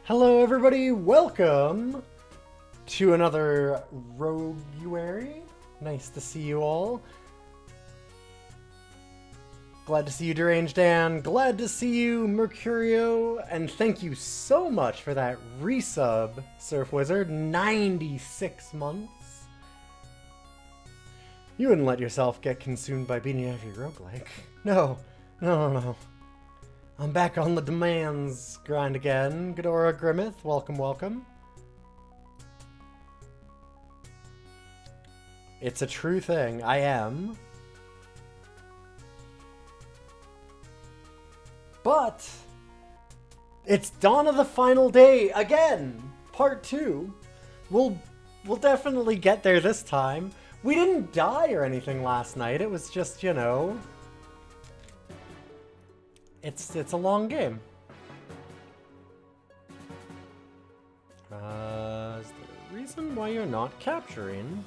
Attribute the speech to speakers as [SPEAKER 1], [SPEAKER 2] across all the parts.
[SPEAKER 1] Hello everybody, welcome to another Roguary. Nice to see you all. Glad to see you, Deranged Dan. Glad to see you, Mercurio. And thank you so much for that resub, Surf Wizard. 96 months. You wouldn't let yourself get consumed by beating every roguelike. No. I'm back on the demands grind again. Ghidorah Grimmeth, welcome, welcome. It's a true thing. I am. But it's Dawn of the Final Day again, part 2. We'll definitely get there this time. We didn't die or anything last night. It was just, you know, it's a long game. Is there a reason why you're not capturing?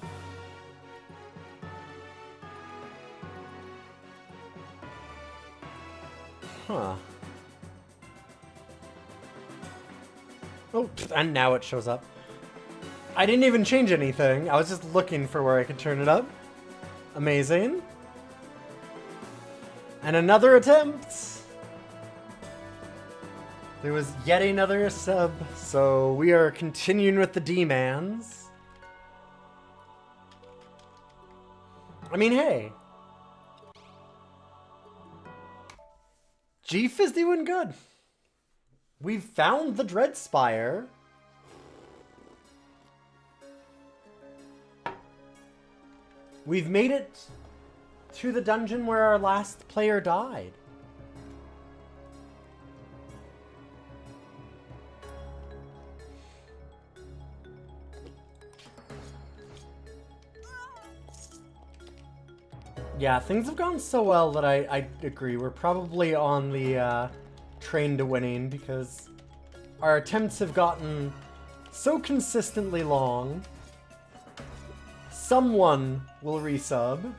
[SPEAKER 1] Huh. Oh, and now it shows up. I didn't even change anything. I was just looking for where I could turn it up. Amazing. And another attempt. There was yet another sub, so we are continuing with the demands. I mean, hey. Jeef is doing good. We've found the Dread Spire. We've made it to the dungeon where our last player died. Yeah, things have gone so well that I agree. We're probably on the train to winning because our attempts have gotten so consistently long. Someone will resub.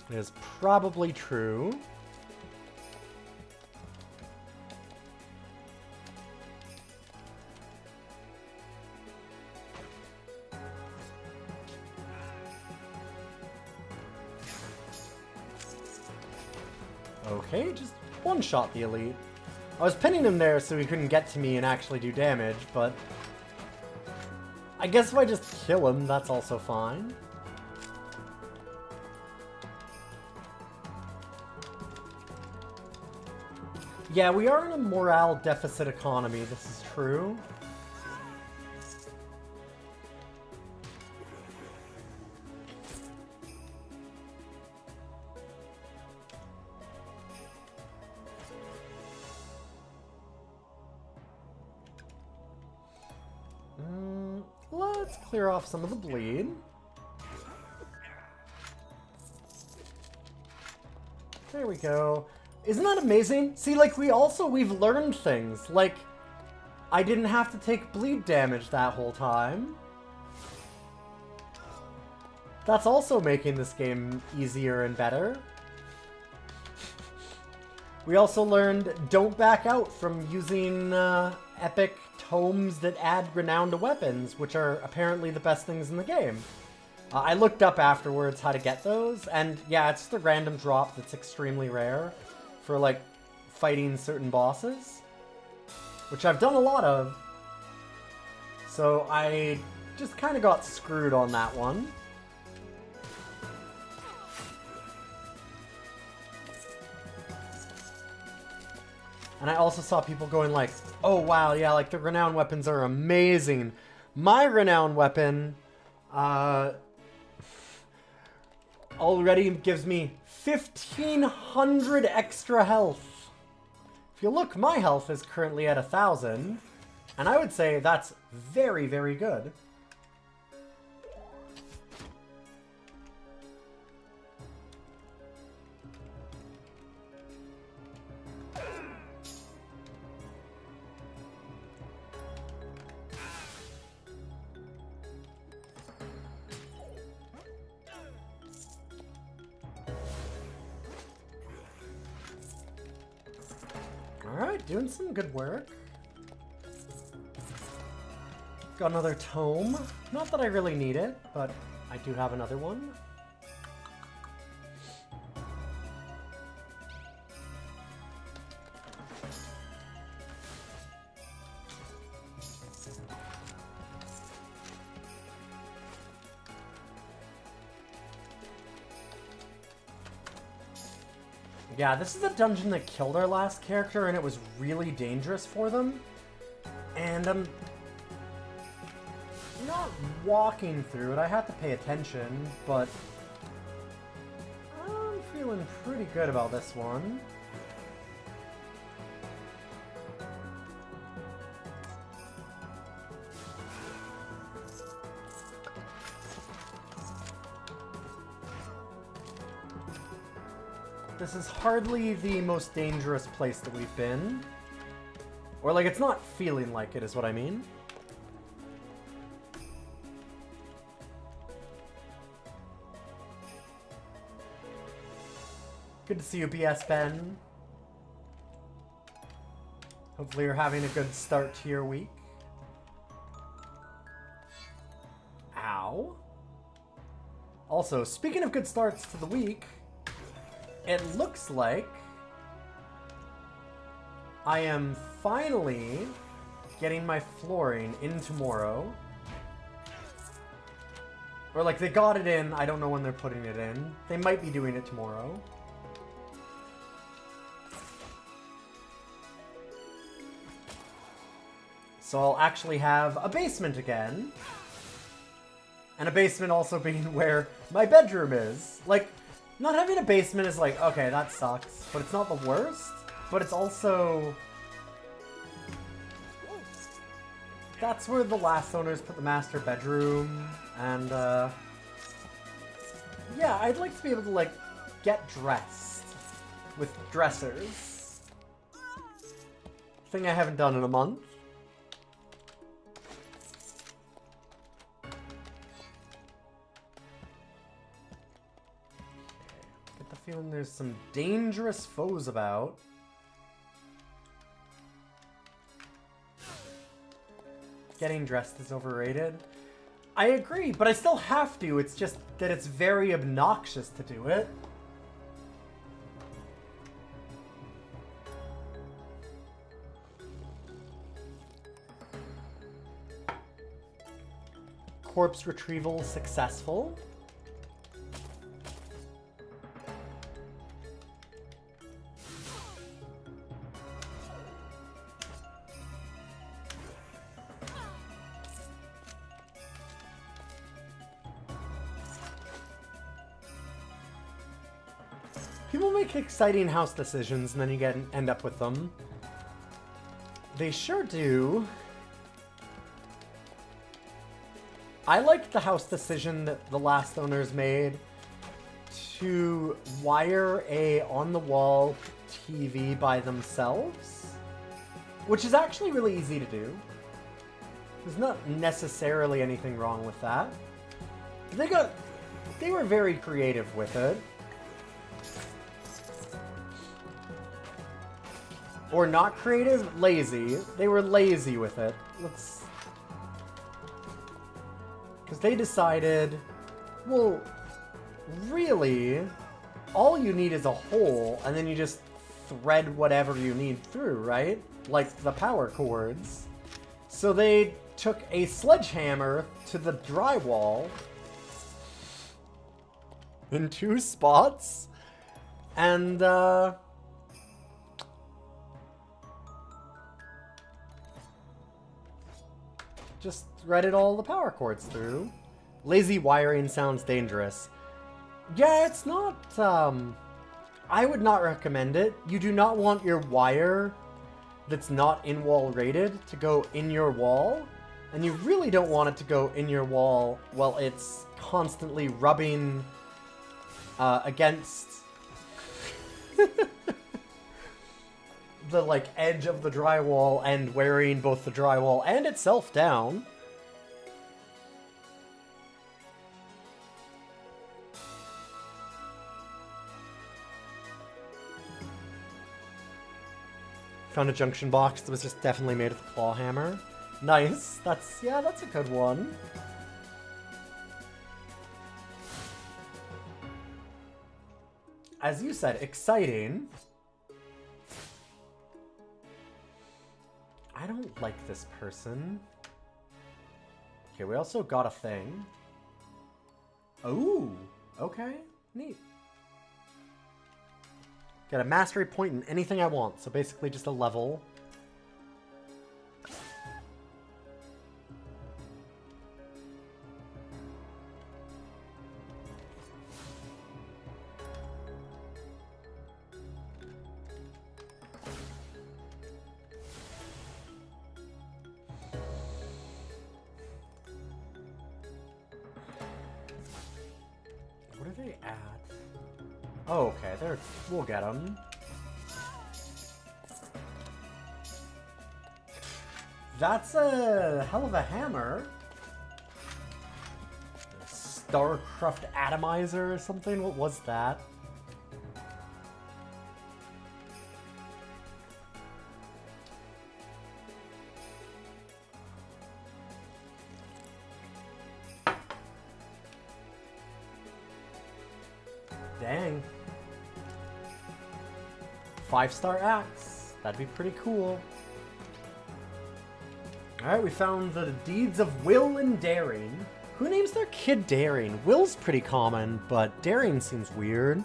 [SPEAKER 1] It is probably true. Okay, just one-shot the elite. I was pinning him there so he couldn't get to me and actually do damage, but I guess if I just kill him, that's also fine. Yeah, we are in a morale deficit economy, this is true. Let's clear off some of the bleed. There we go. Isn't that amazing? See, like, we've learned things. Like, I didn't have to take bleed damage that whole time. That's also making this game easier and better. We also learned don't back out from using epic tomes that add renown to weapons, which are apparently the best things in the game. I looked up afterwards how to get those, and yeah, it's just a random drop that's extremely rare for, like, fighting certain bosses, which I've done a lot of. So I just kind of got screwed on that one. And I also saw people going like, oh wow, yeah, like the renown weapons are amazing. My renown weapon already gives me 1,500 extra health. If you look, my health is currently at 1,000, and I would say that's very, very good. Doing some good work. Got another tome. Not that I really need it, but I do have another one. Yeah, this is a dungeon that killed our last character, and it was really dangerous for them. And I'm not walking through it. I have to pay attention, but I'm feeling pretty good about this one. This is hardly the most dangerous place that we've been. Or, like, it's not feeling like it, is what I mean. Good to see you, BS Ben. Hopefully you're having a good start to your week. Ow. Also, speaking of good starts to the week, it looks like I am finally getting my flooring in tomorrow. Or like they got it in, I don't know when they're putting it in. They might be doing it tomorrow. So I'll actually have a basement again. And a basement also being where my bedroom is. Like, not having a basement is like, okay, that sucks, but it's not the worst. But it's also... that's where the last owners put the master bedroom, and yeah, I'd like to be able to, like, get dressed with dressers. Thing I haven't done in a month. Feeling there's some dangerous foes about. Getting dressed is overrated. I agree, but I still have to. It's just that it's very obnoxious to do it. Corpse retrieval successful. People make exciting house decisions and then you end up with them. They sure do. I liked the house decision that the last owners made to wire a on-the-wall TV by themselves, which is actually really easy to do. There's not necessarily anything wrong with that. They were very creative with it. Or not creative, lazy. They were lazy with it. Because they decided, well, really, all you need is a hole, and then you just thread whatever you need through, right? Like the power cords. So they took a sledgehammer to the drywall in 2 spots, and, just threaded all the power cords through. Lazy wiring sounds dangerous. Yeah, it's not, I would not recommend it. You do not want your wire that's not in-wall rated to go in your wall. And you really don't want it to go in your wall while it's constantly rubbing against the, like, edge of the drywall and wearing both the drywall and itself down. Found a junction box that was just definitely made with a claw hammer. Nice. That's a good one. As you said, exciting. I don't like this person. Okay, we also got a thing. Ooh, okay, neat. Get a mastery point in anything I want, so basically just a level. What are they at? Oh, okay, there. We'll get them. That's a hell of a hammer. Starcraft Atomizer or something? What was that? Dang. 5-star axe. That'd be pretty cool. Alright, we found the deeds of will and daring. Who names their kid Daring? Will's pretty common, but Daring seems weird.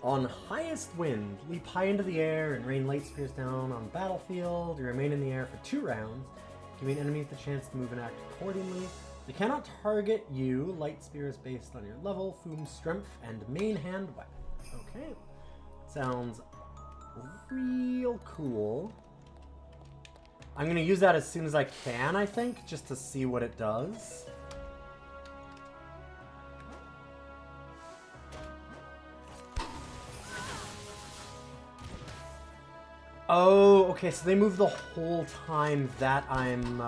[SPEAKER 1] On highest wind, leap high into the air and rain light spears down on the battlefield. You remain in the air for 2 rounds, giving enemies the chance to move and act accordingly. They cannot target you. Light spear is based on your level, Foom strength, and main hand weapon. Okay. Sounds real cool. I'm going to use that as soon as I can, I think, just to see what it does. Oh, okay, so they move the whole time that I'm,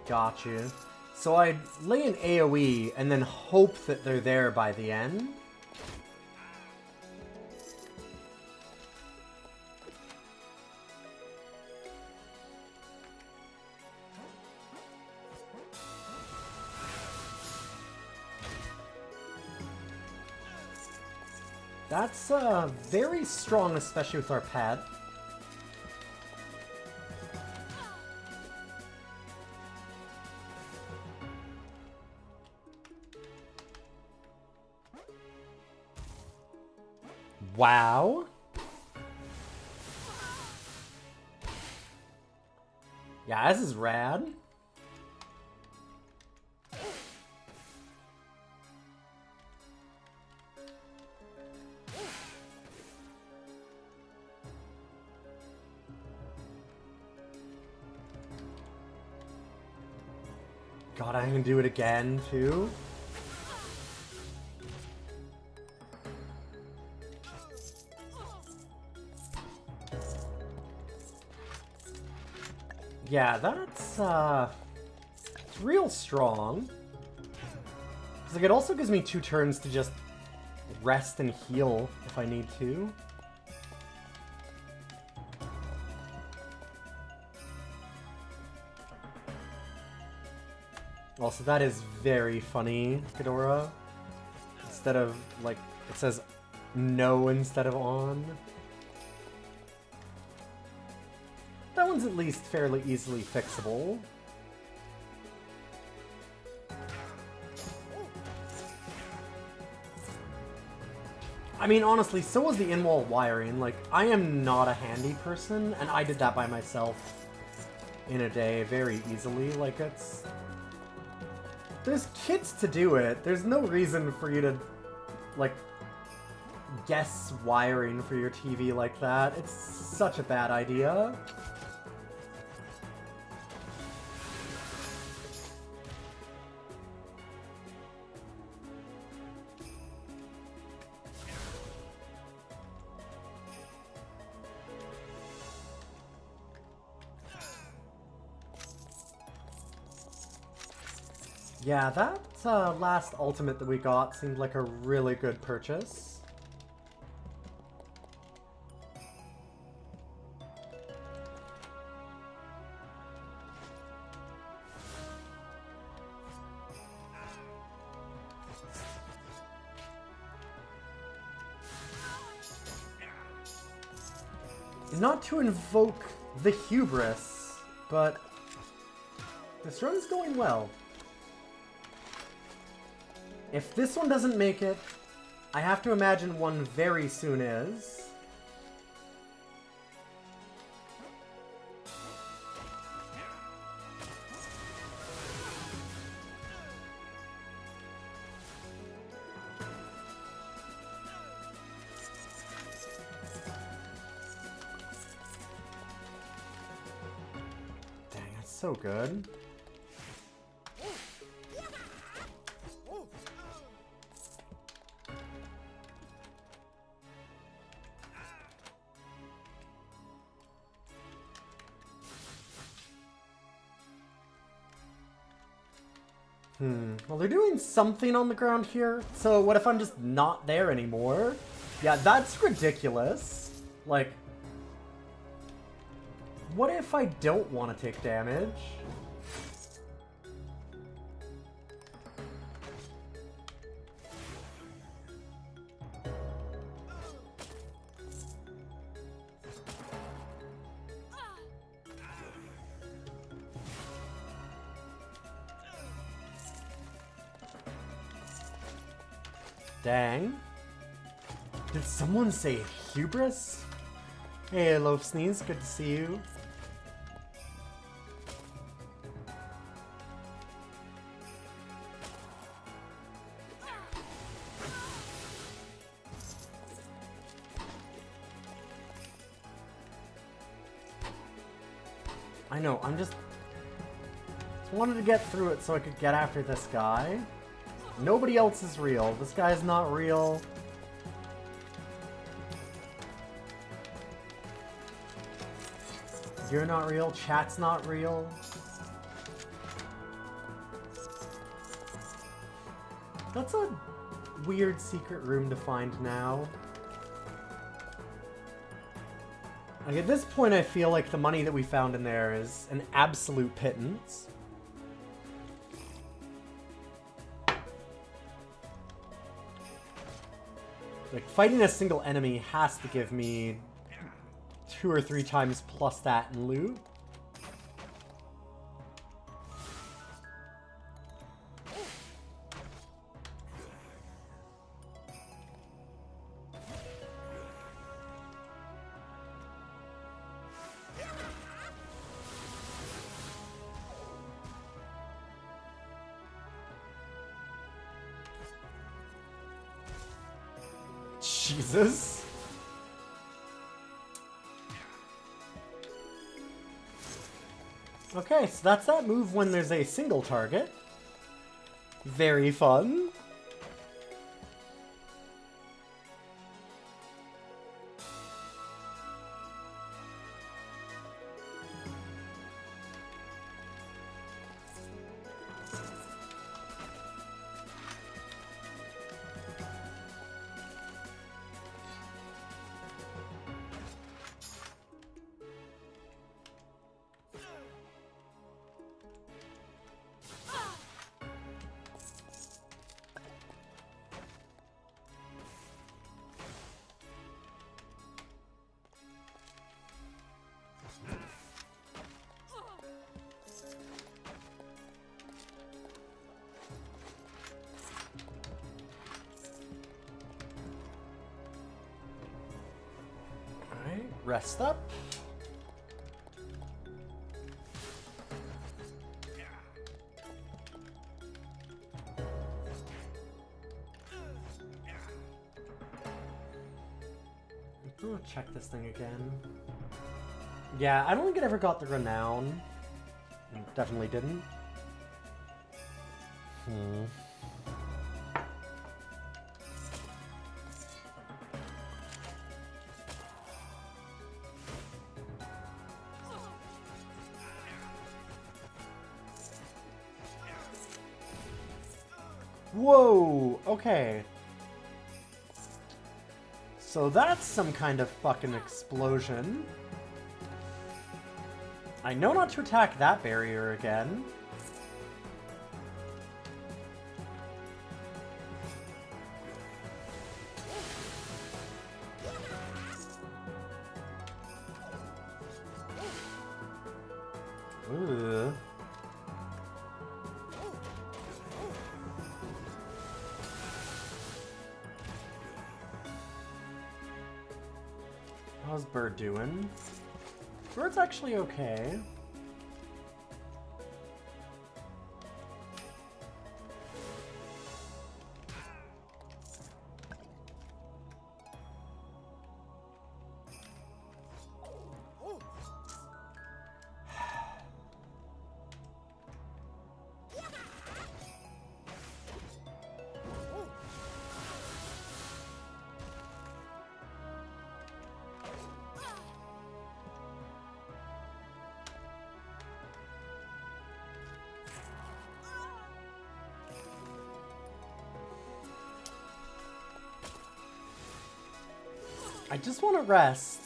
[SPEAKER 1] got you. So I'd lay an AoE and then hope that they're there by the end. That's very strong, especially with our pet. Wow. Yeah, this is rad. God, I can do it again, too. Yeah, that's, it's real strong. Because, like, it also gives me 2 turns to just rest and heal if I need to. Also, that is very funny, Ghidorah. Instead of, like, it says no instead of on. That one's at least fairly easily fixable. I mean, honestly, so was the in-wall wiring. Like, I am not a handy person, and I did that by myself in a day very easily. Like, it's... There's kits to do it. There's no reason for you to, like, guess wiring for your TV like that. It's such a bad idea. Yeah, that last ultimate that we got seemed like a really good purchase. Not to invoke the hubris, but this run's going well. If this one doesn't make it, I have to imagine one very soon is. Dang, that's so good. Well, they're doing something on the ground here, so what if I'm just not there anymore? Yeah, that's ridiculous. Like, what if I don't want to take damage? Dang. Did someone say hubris? Hey, Loaf Sneeze, good to see you. I know, I just wanted to get through it so I could get after this guy. Nobody else is real. This guy's not real. You're not real. Chat's not real. That's a weird secret room to find now. Like, at this point, I feel like the money that we found in there is an absolute pittance. Like, fighting a single enemy has to give me 2 or 3 times plus that in loot. Jesus. Okay, so that's that move when there's a single target. Very fun. Rest up. I'm gonna check this thing again. Yeah, I don't think it ever got the renown. Definitely didn't. Whoa, okay. So that's some kind of fucking explosion. I know not to attack that barrier again. Ooh. How's Bird doing? Bird's actually okay. I just want to rest.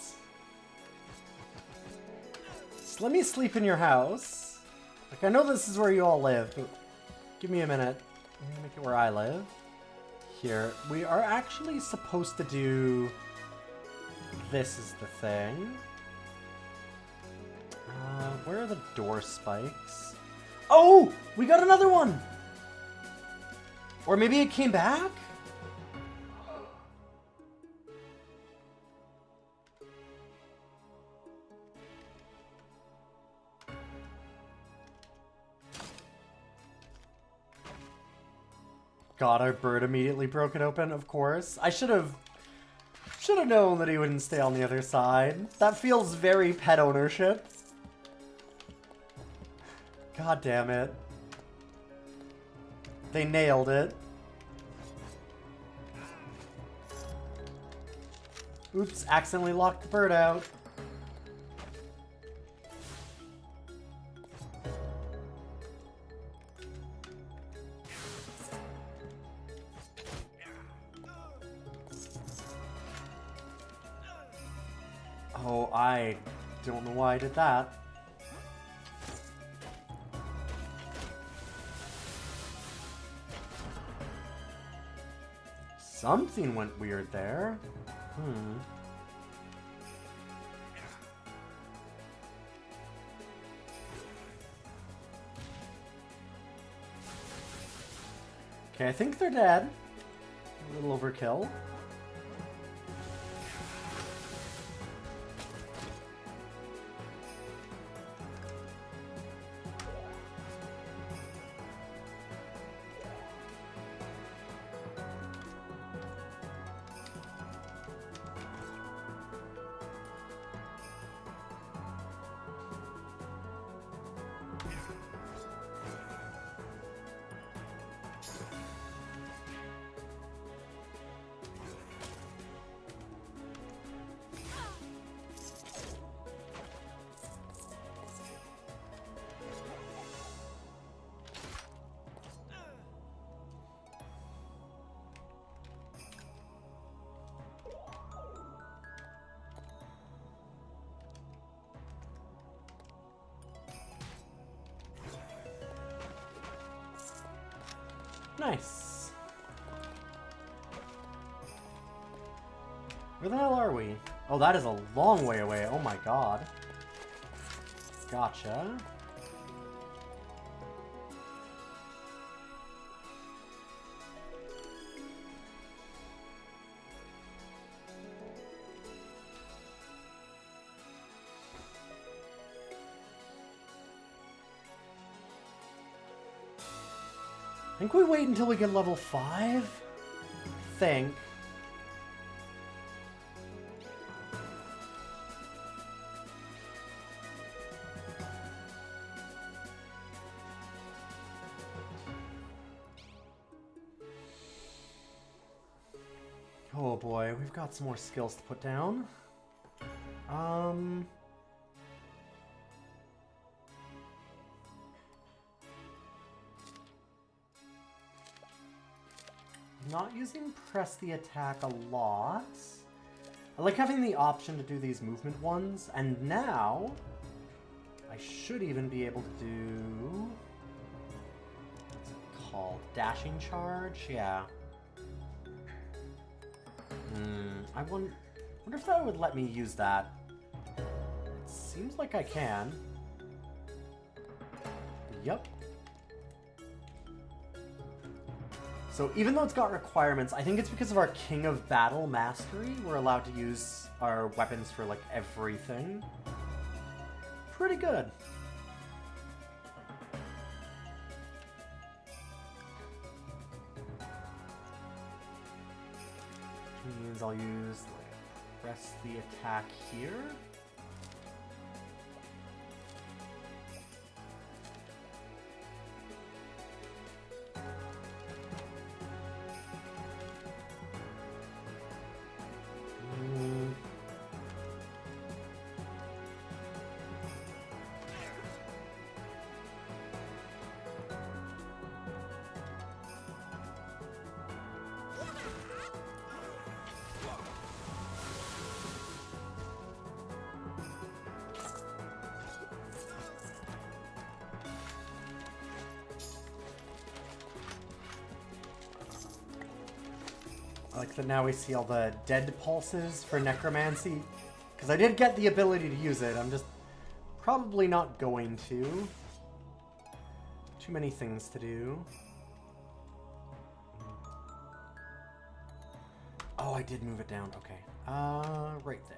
[SPEAKER 1] Just let me sleep in your house. Like, I know this is where you all live, but give me a minute. I'm gonna make it where I live. Here. We are actually supposed to do... This is the thing. Where are the door spikes? Oh! We got another one! Or maybe it came back? God, our bird immediately broke it open, of course. I should have known that he wouldn't stay on the other side. That feels very pet ownership. God damn it. They nailed it. Oops, accidentally locked the bird out. Oh, I don't know why I did that. Something went weird there. Okay, I think they're dead. A little overkill. Nice. Where the hell are we? Oh, that is a long way away. Oh my god. Gotcha. I think we wait until we get level 5? I think. Oh boy, we've got some more skills to put down. Not using press the attack a lot. I like having the option to do these movement ones, and now I should even be able to do... what's it called? Dashing charge? Yeah. I wonder if that would let me use that. It seems like I can. Yep. So even though it's got requirements, I think it's because of our King of Battle mastery, we're allowed to use our weapons for, like, everything. Pretty good. Which means I'll use, like, press the attack here. I like that now we see all the dead pulses for necromancy. Because I did get the ability to use it, I'm just probably not going to. Too many things to do. Oh, I did move it down, okay. Right there.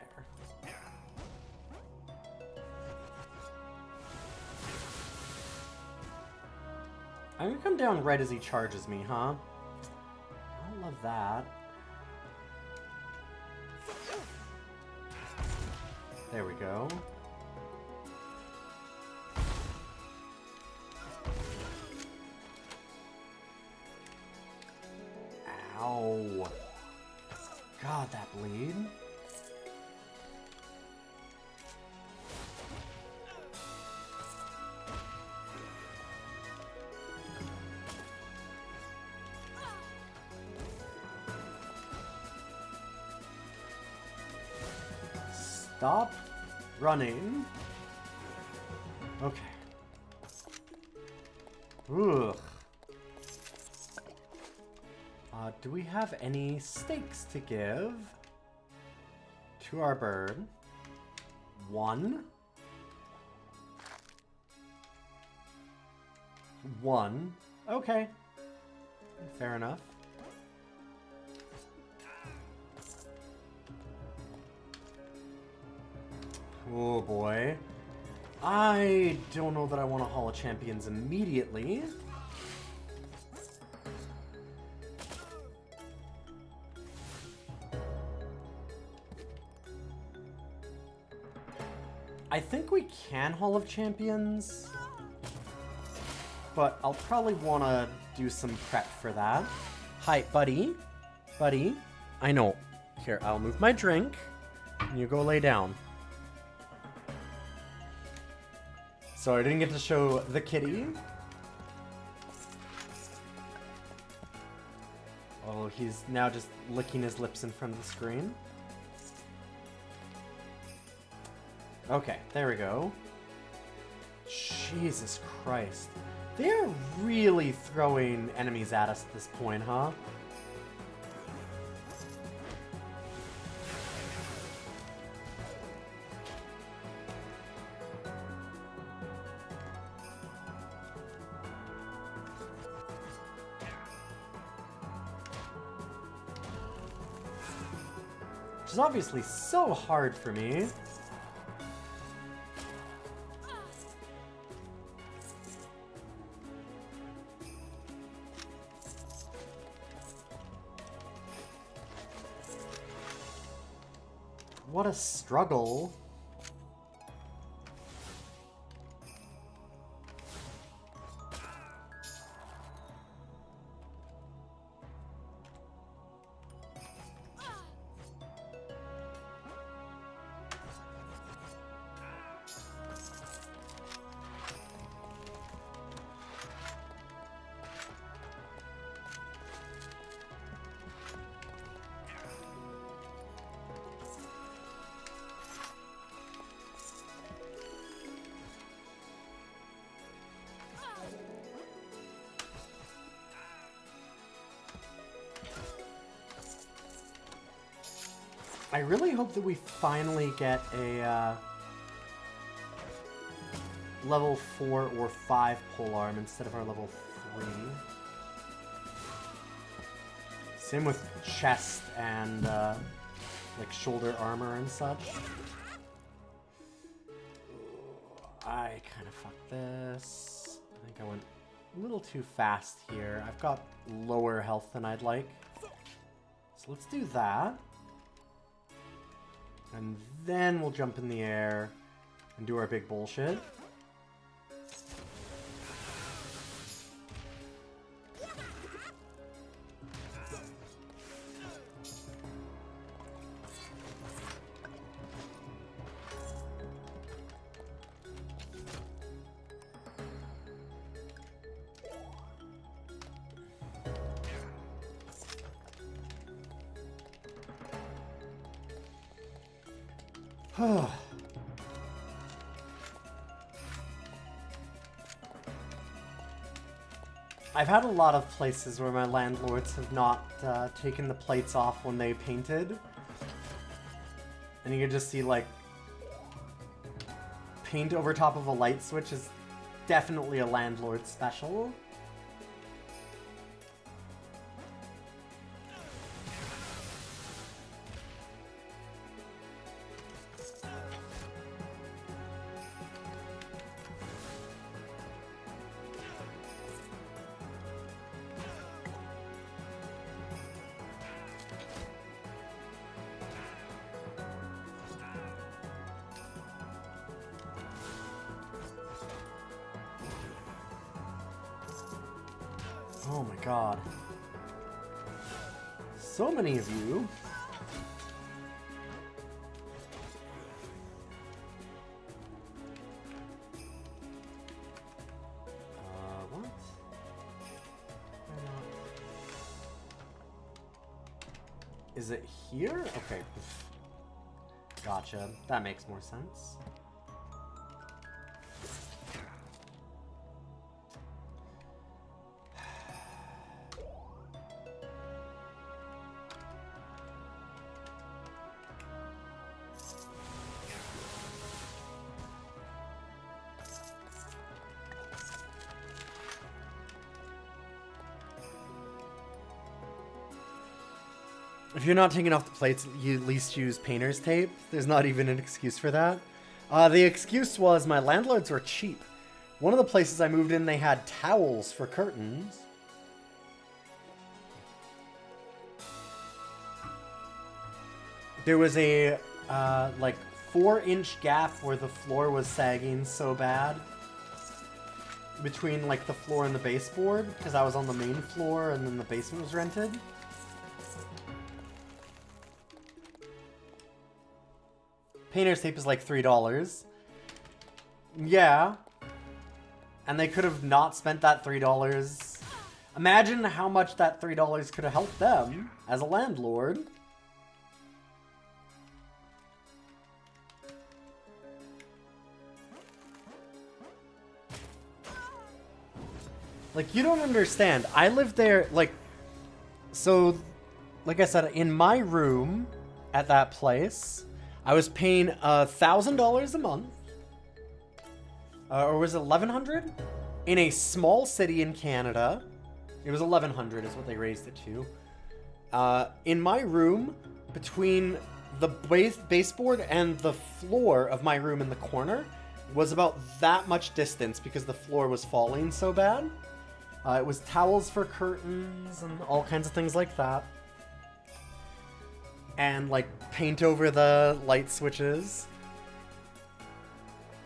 [SPEAKER 1] I'm gonna come down right as he charges me, huh? I love that. There we go. Ow. God, that bleed. Stop running. Okay. Ugh. Do we have any steaks to give to our bird? One. One. Okay. Fair enough. Oh boy. I don't know that I want to Hall of Champions immediately. I think we can Hall of Champions, but I'll probably want to do some prep for that. Hi, buddy. Buddy. I know. Here, I'll move my drink, and you go lay down. So I didn't get to show the kitty. Oh, he's now just licking his lips in front of the screen. Okay, there we go. Jesus Christ. They're really throwing enemies at us at this point, huh? Which is obviously so hard for me. What a struggle. I really hope that we finally get a level 4 or 5 polearm instead of our level 3. Same with chest and like shoulder armor and such. I kind of fucked this. I think I went a little too fast here. I've got lower health than I'd like. So let's do that. And then we'll jump in the air and do our big bullshit. I've had a lot of places where my landlords have not taken the plates off when they painted. And you can just see, like, paint over top of a light switch is definitely a landlord special. Oh my god. So many of you. What? Is it here? Okay. Gotcha. That makes more sense. If you're not taking off the plates, you at least use painter's tape. There's not even an excuse for that. The excuse was my landlords were cheap. One of the places I moved in, they had towels for curtains. There was a, like, 4-inch gap where the floor was sagging so bad between, like, the floor and the baseboard, because I was on the main floor and then the basement was rented. Painter's tape is like $3. Yeah. And they could have not spent that $3. Imagine how much that $3 could have helped them as a landlord. Like, you don't understand. I lived there, like... So, like I said, in my room at that place... I was paying $1,000 a month, or was it $1,100? In a small city in Canada. It was $1,100 is what they raised it to. In my room, between the baseboard and the floor of my room in the corner, was about that much distance because the floor was falling so bad. It was towels for curtains and all kinds of things like that. And, like, paint over the light switches.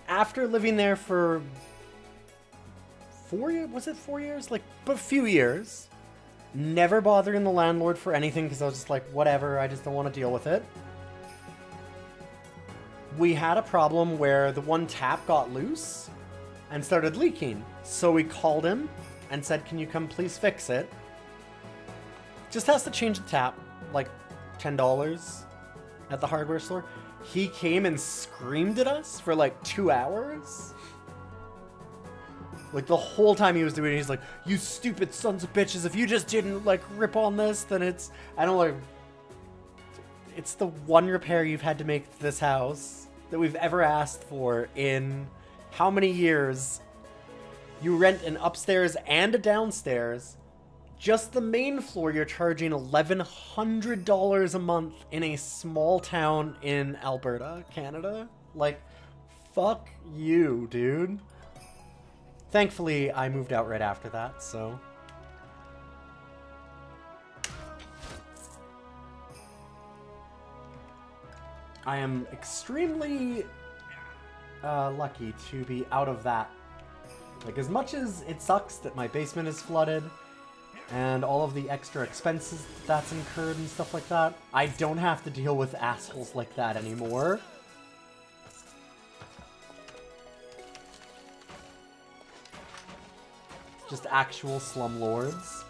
[SPEAKER 1] After living there for 4 years, was it 4 years? Like, a few years. Never bothering the landlord for anything because I was just like, whatever, I just don't want to deal with it. We had a problem where the one tap got loose and started leaking. So we called him and said, can you come please fix it? Just has to change the tap, like, $10 at the hardware store. He came and screamed at us for like 2 hours. Like, the whole time he was doing it, he's like, you stupid sons of bitches, if you just didn't, like, rip on this, then it's... I don't like... It's the one repair you've had to make to this house that we've ever asked for in how many years? You rent an upstairs and a downstairs. Just the main floor you're charging $1,100 a month in a small town in Alberta, Canada. Like, fuck you, dude. Thankfully, I moved out right after that, so... I am extremely lucky to be out of that. Like, as much as it sucks that my basement is flooded and all of the extra expenses that's incurred and stuff like that, I don't have to deal with assholes like that anymore. Just actual slumlords.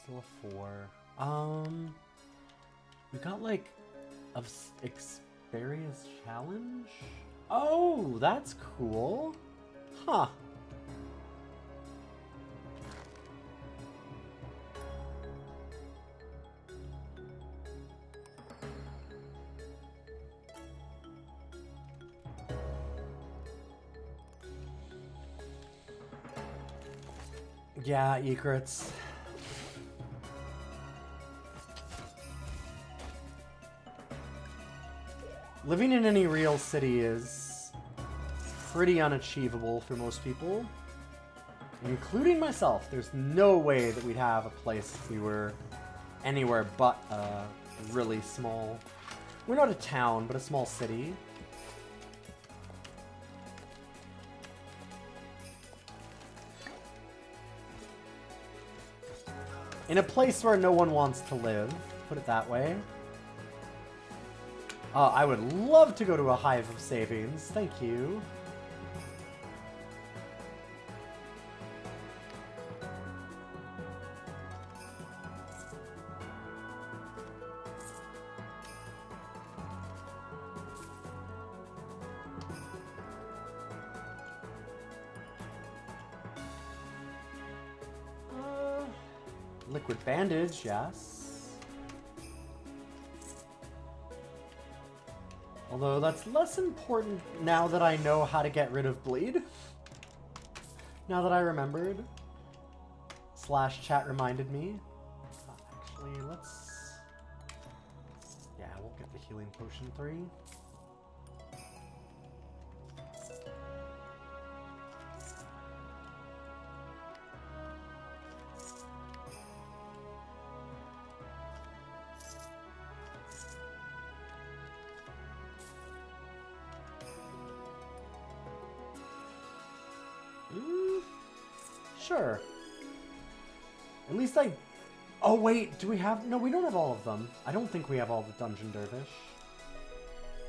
[SPEAKER 1] Still a 4. We got like a experience challenge? Oh, that's cool. Huh. Yeah, egrets. Living in any real city is pretty unachievable for most people, including myself. There's no way that we'd have a place if we were anywhere but a really small... We're not a town, but a small city. In a place where no one wants to live, put it that way. I would love to go to a hive of savings. Thank you. Liquid bandage, yes. Although that's less important now that I know how to get rid of bleed. Now that I remembered. / chat reminded me. Actually, let's... Yeah, we'll get the healing potion 3. Sure. At least I... Oh, wait. Do we have... No, we don't have all of them. I don't think we have all the Dungeon Dervish.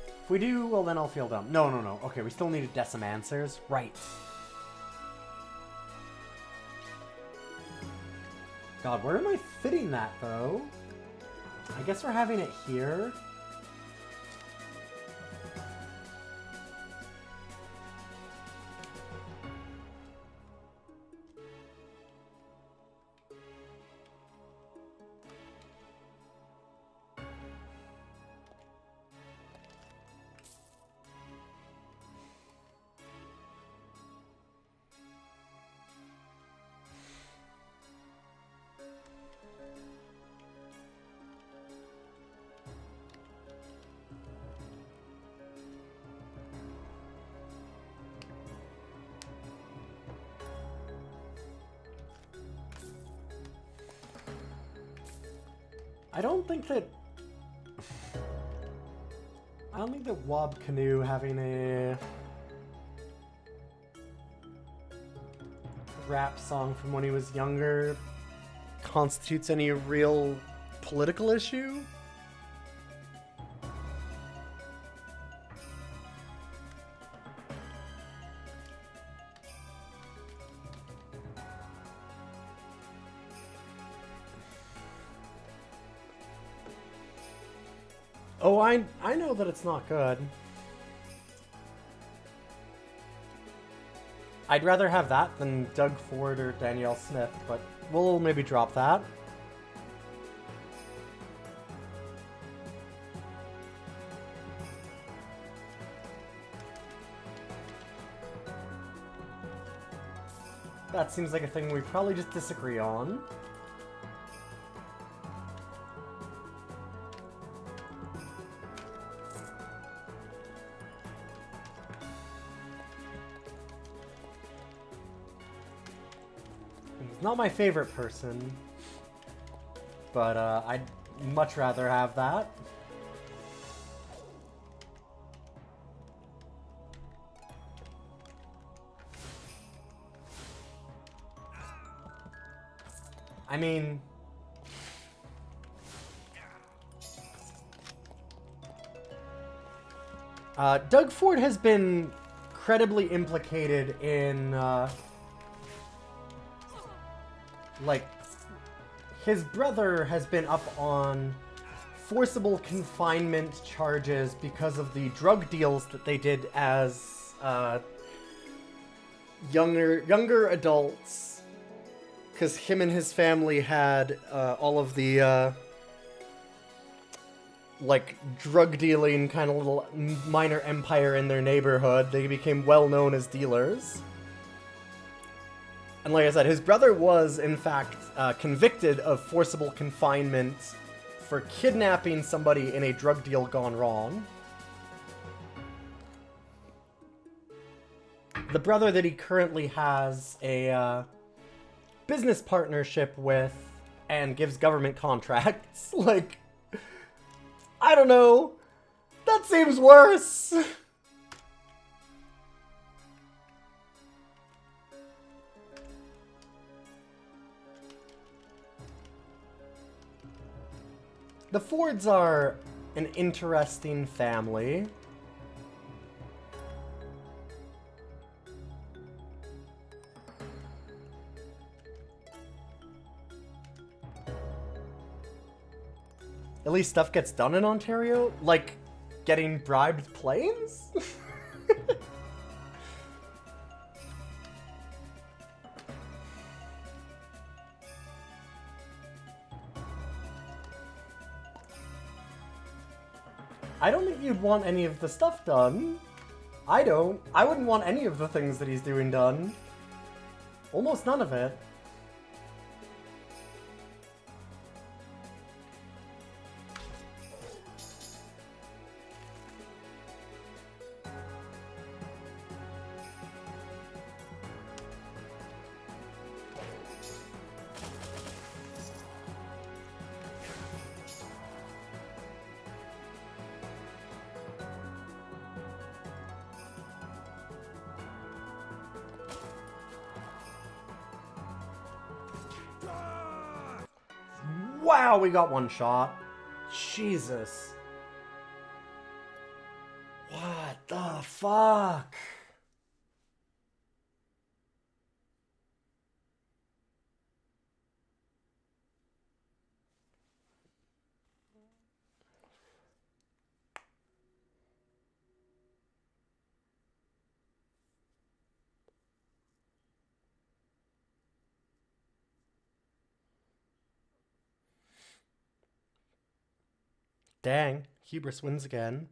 [SPEAKER 1] If we do, well, then I'll feel dumb. No, no, no. Okay, we still needed Decimancers. Right. God, where am I fitting that, though? I guess we're having it here. I don't think that Wob Canoe having a rap song from when he was younger constitutes any real political issue. Oh, I know that it's not good. I'd rather have that than Doug Ford or Danielle Smith, but we'll maybe drop that. That seems like a thing we probably just disagree on. He's not my favorite person, but I'd much rather have that. I mean, Doug Ford has been credibly implicated in, like, his brother has been up on forcible confinement charges because of the drug deals that they did as younger adults. Because him and his family had all of the, like, drug dealing kind of little minor empire in their neighborhood. They became well known as dealers. And like I said, his brother was, in fact, convicted of forcible confinement for kidnapping somebody in a drug deal gone wrong. The brother that he currently has a business partnership with and gives government contracts. Like, I don't know. That seems worse. The Fords are an interesting family. At least stuff gets done in Ontario? Like, getting bribed planes? I don't think you'd want any of the stuff done. I don't. I wouldn't want any of the things that he's doing done. Almost none of it. Wow, we got one shot. Jesus. What the fuck? Dang, Hubris wins again.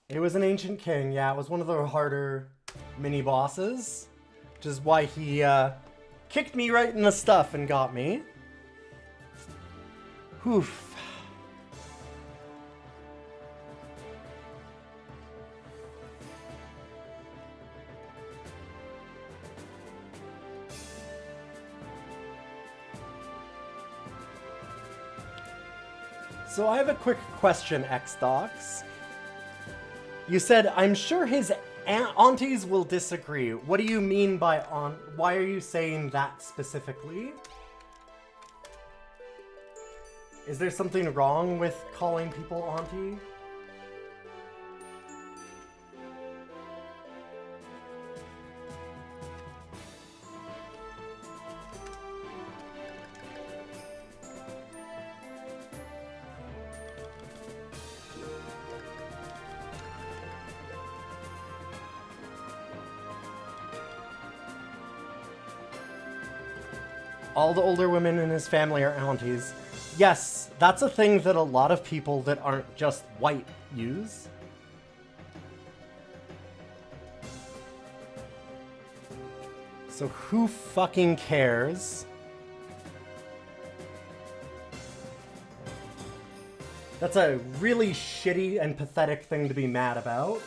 [SPEAKER 1] It was an Ancient King, yeah, it was one of the harder mini-bosses, which is why he kicked me right in the stuff and got me. Oof. So I have a quick question, Xdocs. You said, I'm sure his aunties will disagree. What do you mean by aunt? Why are you saying that specifically? Is there something wrong with calling people auntie? all the older women in his family are aunties. Yes, that's a thing that a lot of people that aren't just white use. So who fucking cares? That's a really shitty and pathetic thing to be mad about.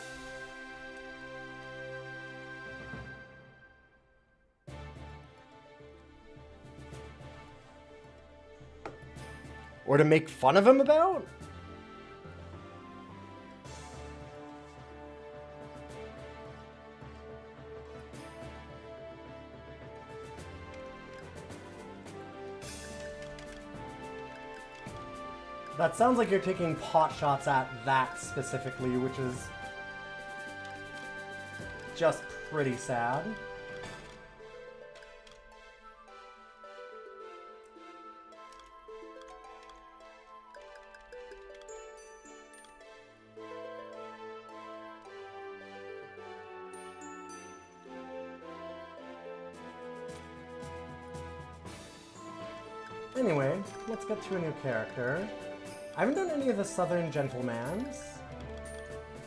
[SPEAKER 1] Or to make fun of him about? That sounds like you're taking pot shots at that specifically, which is just pretty sad. Anyway, let's get to a new character. I haven't done any of the Southern Gentlemans.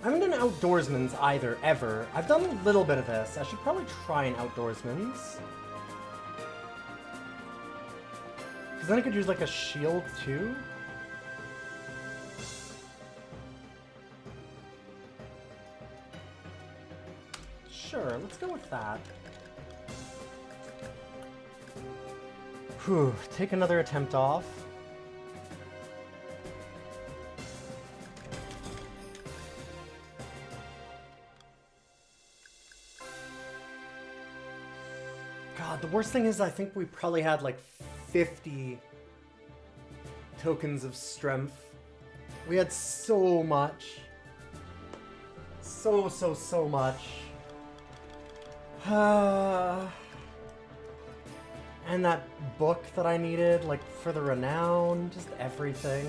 [SPEAKER 1] I haven't done Outdoorsman's either, ever. I've done a little bit of this. I should probably try an Outdoorsman's. Because then I could use like a shield too. Sure, let's go with that. Whew, take another attempt off. God, the worst thing is I think we probably had like 50 tokens of strength. We had so much. So much. And that book that I needed, like, for the renown, just everything.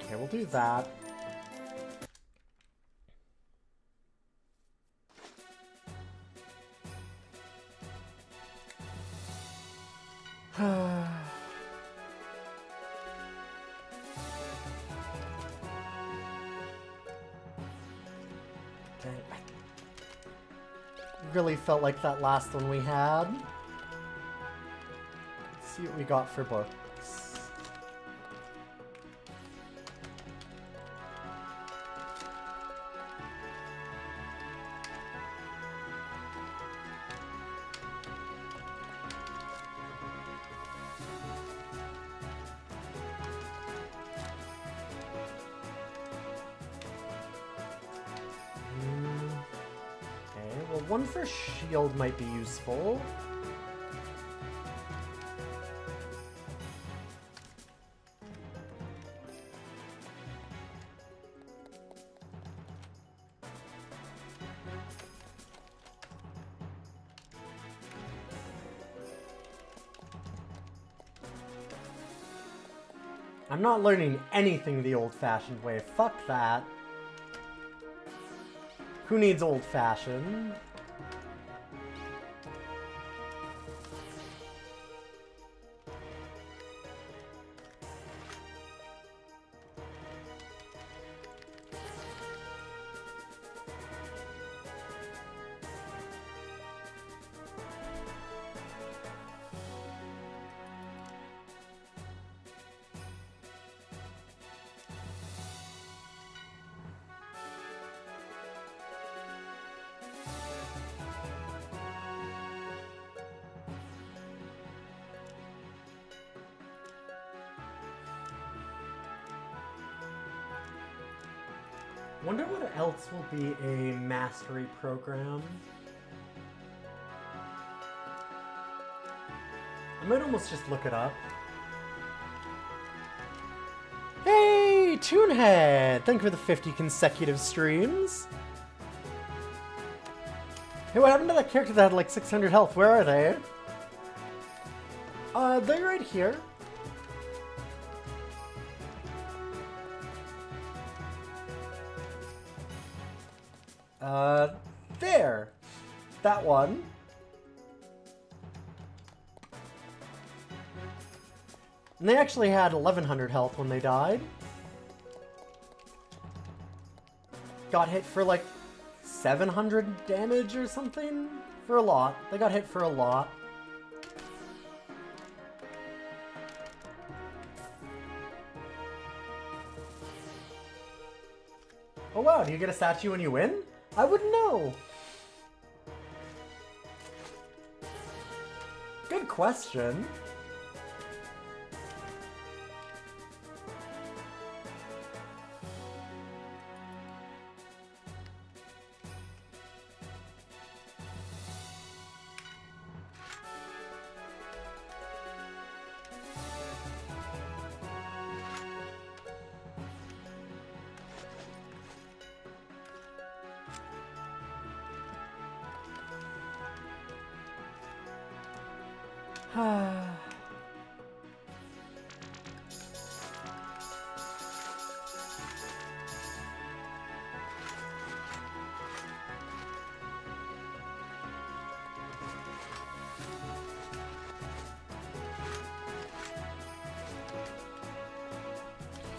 [SPEAKER 1] Okay, we'll do that. Really felt like that last one we had. Let's see what we got for books. One for shield might be useful. I'm not learning anything the old-fashioned way. Fuck that. Who needs old-fashioned? Wonder what else will be a mastery program. I might almost just look it up. Hey, Toonhead! Thank you for the 50 consecutive streams. Hey, what happened to that character that had like 600 health? Where are they? They're right here. There. That one. And they actually had 1100 health when they died. Got hit for like 700 damage or something? For a lot. They got hit for a lot. Oh wow, do you get a statue when you win? I wouldn't know. Good question.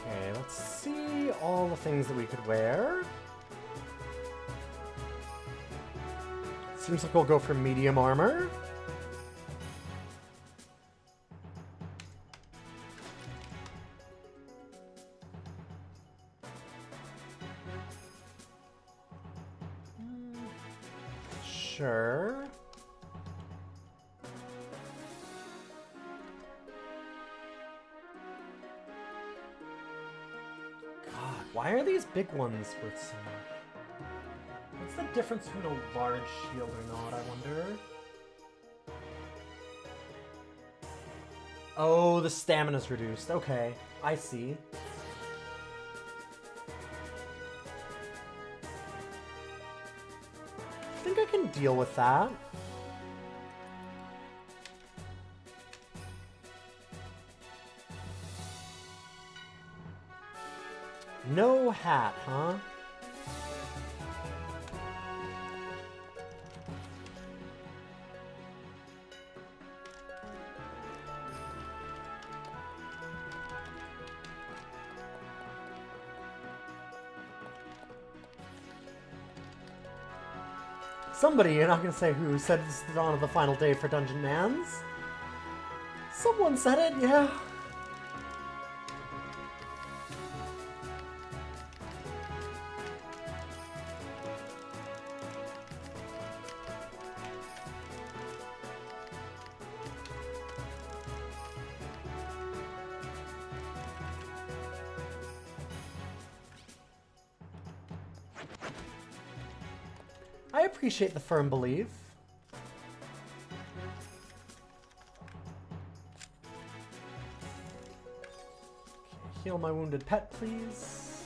[SPEAKER 1] Okay, let's see all the things that we could wear. Seems like we'll go for medium armor. Sure. God, why are these big ones worth so much? What's the difference between a large shield or not, I wonder? Oh, the stamina's reduced. Okay, I see. I think I can deal with that. No hat, huh? Somebody, you're not gonna say who, said this is the dawn of the final day for Dungeon Mans? Someone said it, yeah. I appreciate the firm belief. Okay, heal my wounded pet, please.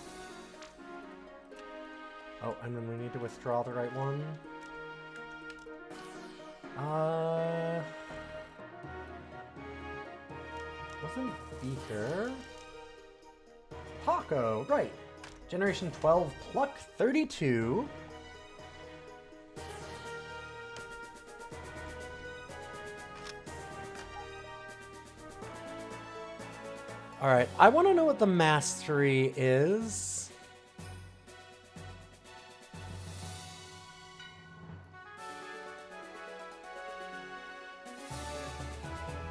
[SPEAKER 1] Oh, and then we need to withdraw the right one. Wasn't Beaker? Paco, right. Generation 12, Pluck 32. Alright, I want to know what the mastery is.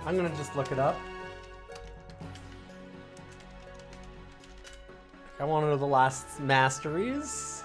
[SPEAKER 1] I'm gonna just look it up. I want to know the last masteries.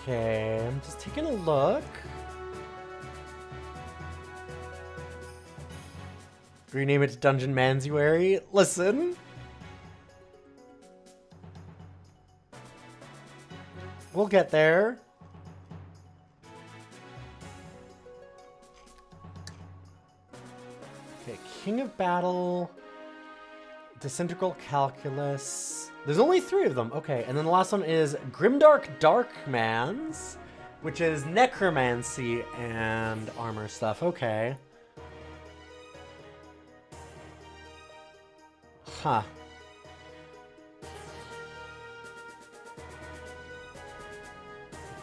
[SPEAKER 1] Okay, I'm just taking a look. Rename it to Dungeon Mansuary. Listen. We'll get there. Okay, King of Battle. Disintegral Calculus. There's only 3 of them. Okay, and then the last one is Grimdark Darkmans, which is necromancy and armor stuff. Okay. Huh.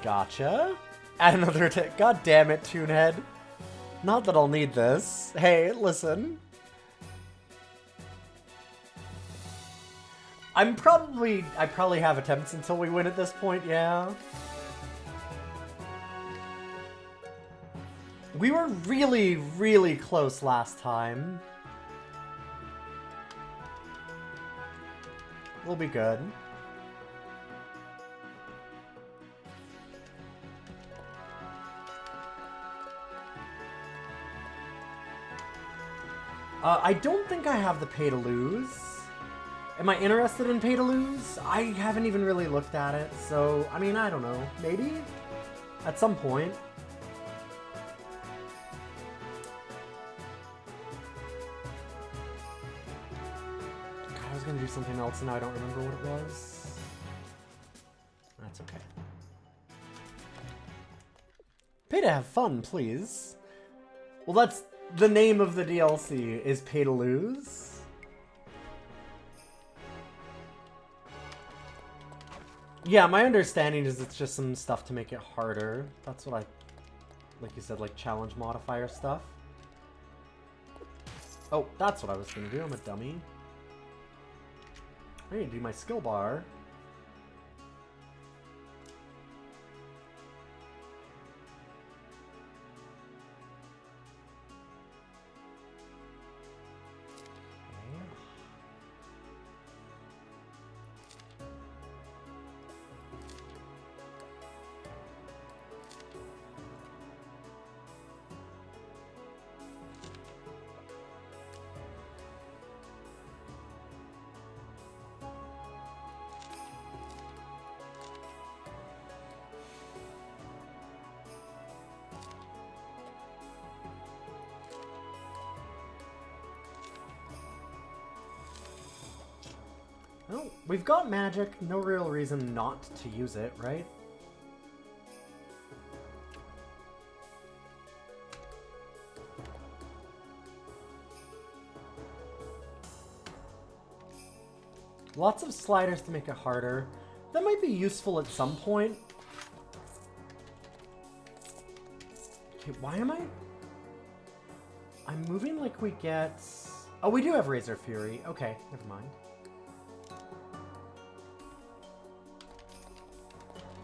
[SPEAKER 1] Gotcha. Add another attack. God damn it, Toonhead. Not that I'll need this. Hey, listen. I probably have attempts until we win at this point, yeah. We were really, really close last time. We'll be good. I don't think I have the pay to lose. Am I interested in pay to lose? I haven't even really looked at it, so, I mean, I don't know. Maybe? At some point. God, I was gonna do something else and now I don't remember what it was. That's okay. Pay to have fun, please. Well, that's the name of the DLC, is Pay to Lose. Yeah, my understanding is it's just some stuff to make it harder. That's what like you said, like challenge modifier stuff. Oh, that's what I was gonna do. I'm a dummy. I need to do my skill bar. Well, we've got magic, no real reason not to use it, right? Lots of sliders to make it harder. That might be useful at some point. Okay, why am I... I'm moving like we get... Oh, we do have Razor Fury. Okay, never mind.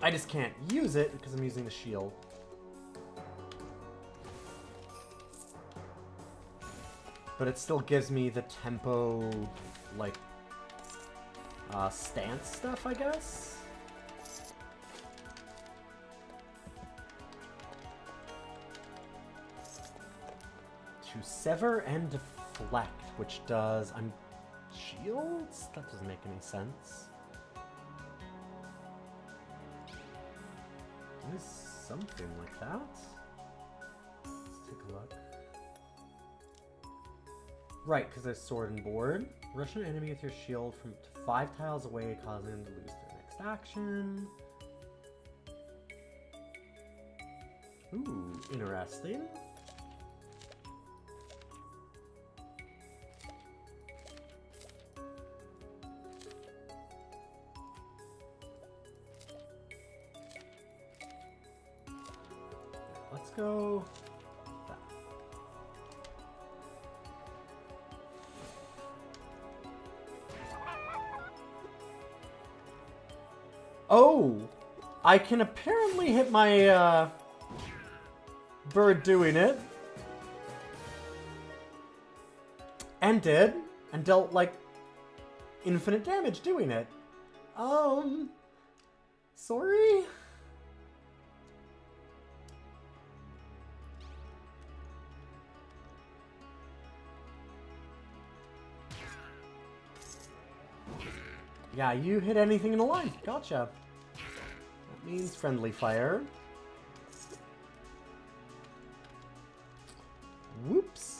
[SPEAKER 1] I just can't use it because I'm using the shield. But it still gives me the tempo, like, stance stuff, I guess? To sever and deflect, which does... shields? That doesn't make any sense. There's something like that. Let's take a look. Right, because there's sword and board. Rush an enemy with your shield from 5 tiles away, causing them to lose their next action. Ooh, interesting. Let's go. That. Oh, I can apparently hit my bird doing it, and did, and dealt like infinite damage doing it. Sorry. Yeah, you hit anything in the line. Gotcha. That means friendly fire. Whoops.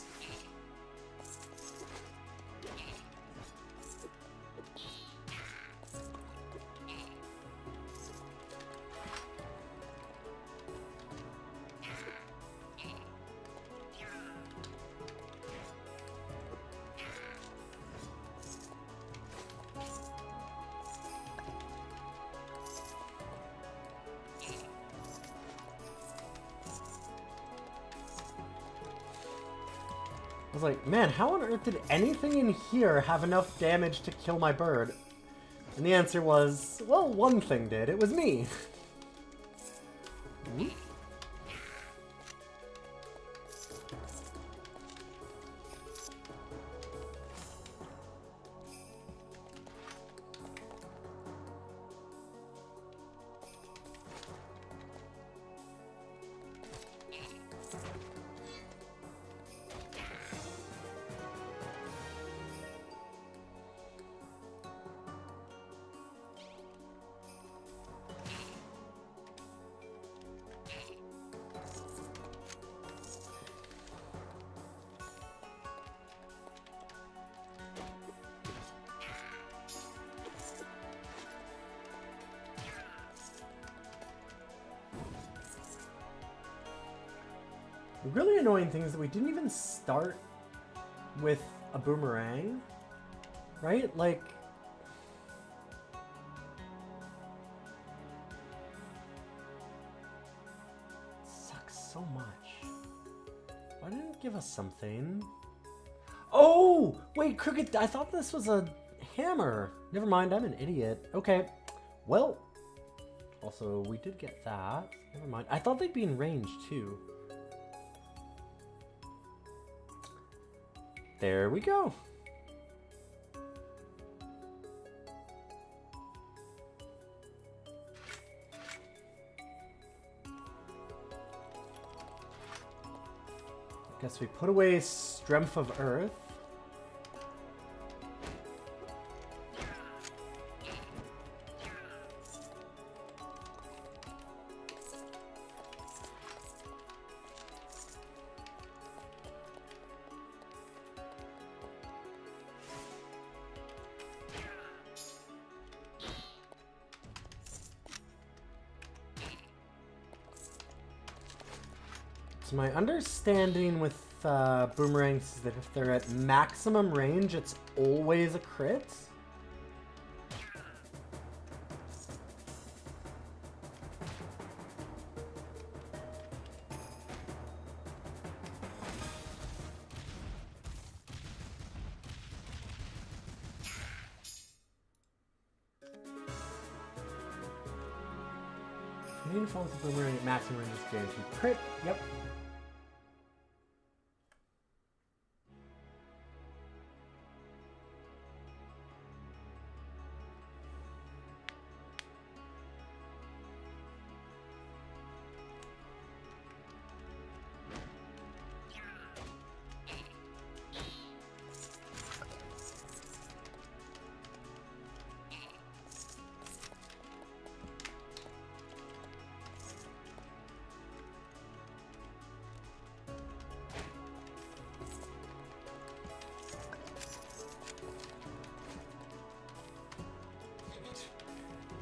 [SPEAKER 1] I was like, man, how on earth did anything in here have enough damage to kill my bird? And the answer was, well, one thing did. It was me. The really annoying thing is that we didn't even start with a boomerang, right? Like, sucks so much. Why didn't it give us something? Oh, wait, Crooked, I thought this was a hammer. Never mind, I'm an idiot. Okay, well, also, we did get that. Never mind. I thought they'd be in range, too. There we go. Guess we put away Strength of Earth. So my understanding with boomerangs is that if they're at maximum range, it's always a crit. Main falls with boomerang at maximum range is guaranteed crit. Yep.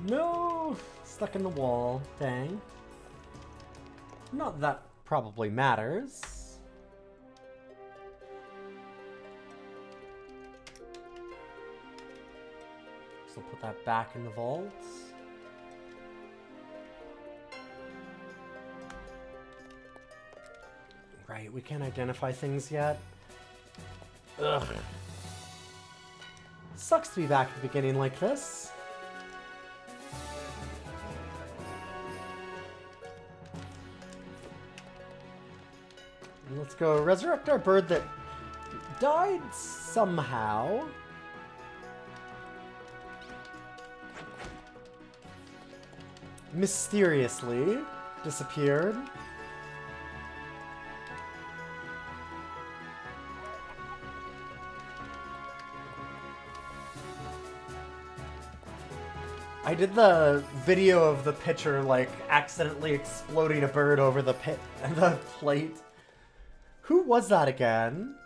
[SPEAKER 1] No! Stuck in the wall. Dang. Not that probably matters. So put that back in the vault. Right, we can't identify things yet. Ugh. Sucks to be back at the beginning like this. Let's go resurrect our bird that died somehow. Mysteriously disappeared. I did the video of the pitcher, like, accidentally exploding a bird over the plate. Who was that again?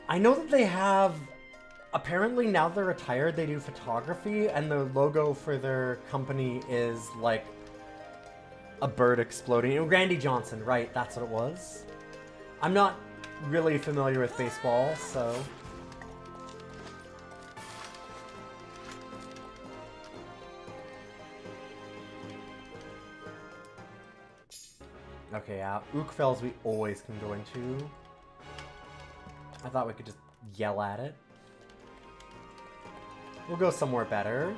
[SPEAKER 1] I know that they have... Apparently, now they're retired, they do photography, and the logo for their company is, like, a bird exploding. Randy Johnson, right, that's what it was. I'm not really familiar with baseball, so... Okay, yeah, Ookfells we always can go into. I thought we could just yell at it. We'll go somewhere better.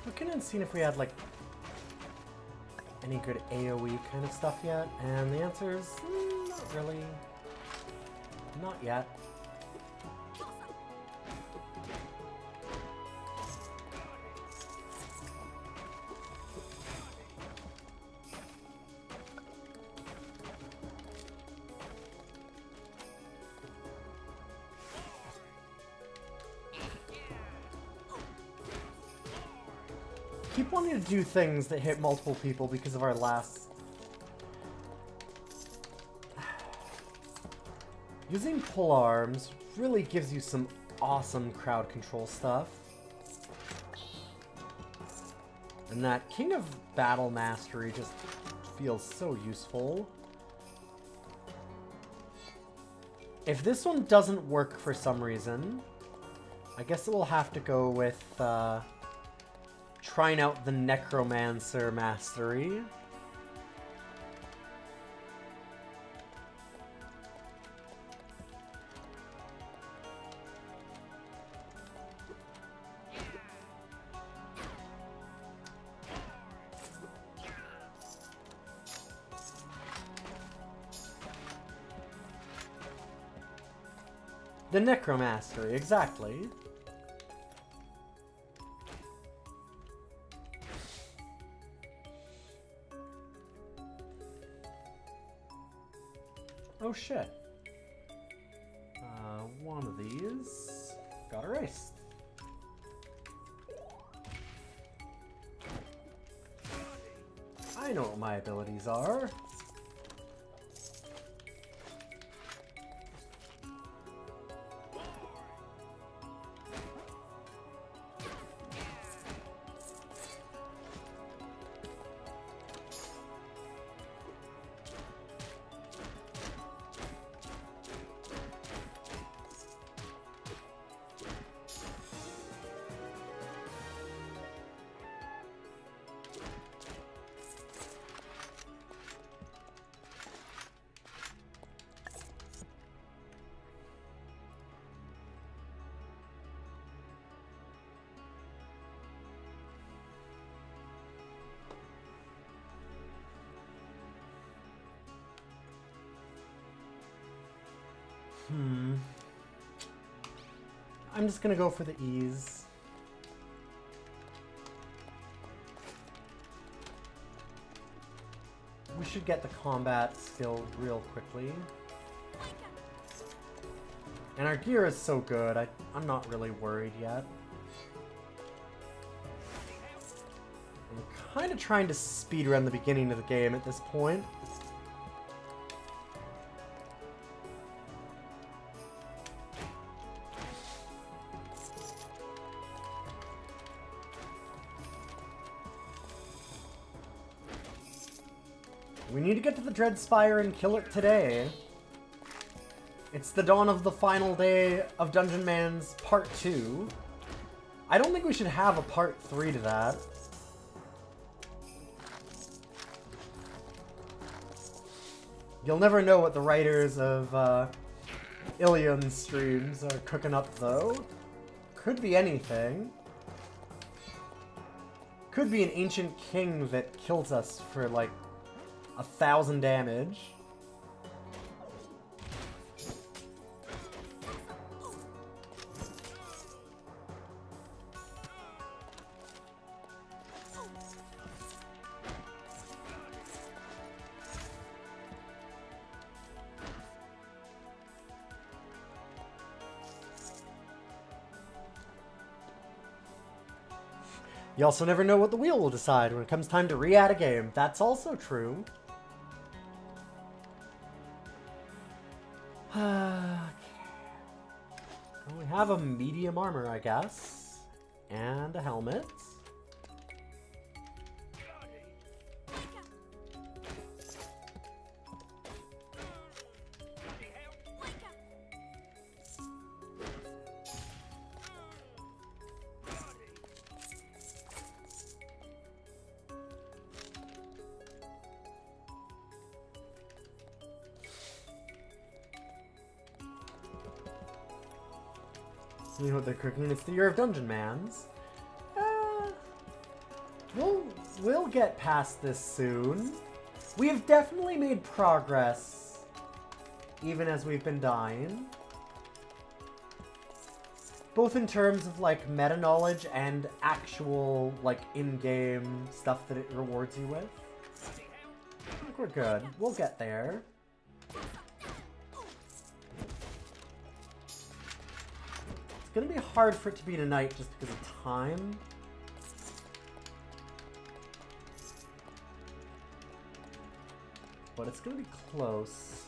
[SPEAKER 1] Looking and seeing if we had, like, any good AoE kind of stuff yet, and the answer is not really. Not yet. Keep wanting to do things that hit multiple people because of our last... Using pull arms really gives you some awesome crowd control stuff. And that King of Battle Mastery just feels so useful. If this one doesn't work for some reason, I guess it will have to go with... trying out the Necromancer Mastery. The Necromastery, exactly. Oh shit. One of these got erased. I know what my abilities are. I'm just gonna go for the ease. We should get the combat skill real quickly. And our gear is so good, I'm not really worried yet. I'm kind of trying to speedrun the beginning of the game at this point. We need to get to the Dread Spire and kill it today. It's the dawn of the final day of Dungeon Man's Part 2. I don't think we should have a Part 3 to that. You'll never know what the writers of Ilium's streams are cooking up, though. Could be anything. Could be an ancient king that kills us for like 1,000 damage. You also never know what the wheel will decide when it comes time to re-add a game. That's also true. Okay. Well, we have a medium armor, I guess. And a helmet. You know what they're cooking? It's the year of Dungeon Mans. We'll get past this soon. We have definitely made progress, even as we've been dying. Both in terms of, like, meta-knowledge and actual, like, in-game stuff that it rewards you with. I think we're good. We'll get there. It's gonna be hard for it to be tonight just because of time. But it's gonna be close.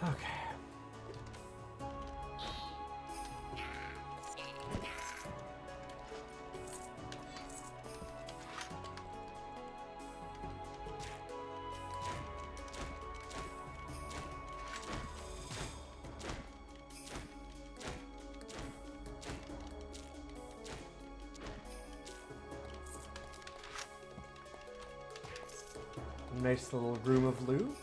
[SPEAKER 1] Okay. Nice little room of loot.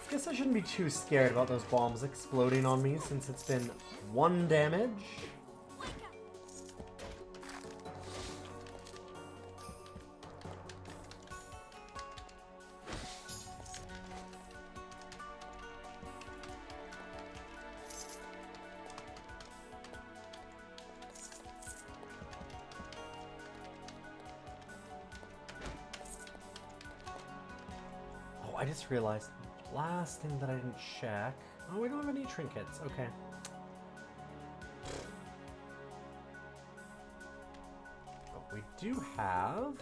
[SPEAKER 1] Guess I shouldn't be too scared about those bombs exploding on me since it's been 1 damage. Oh, I just realized. Last thing that I didn't check. Oh, we don't have any trinkets. Okay. But we do have...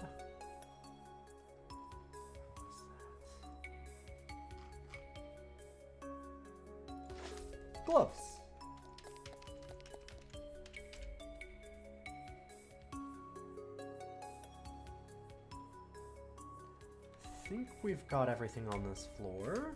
[SPEAKER 1] gloves. I think we've got everything on this floor.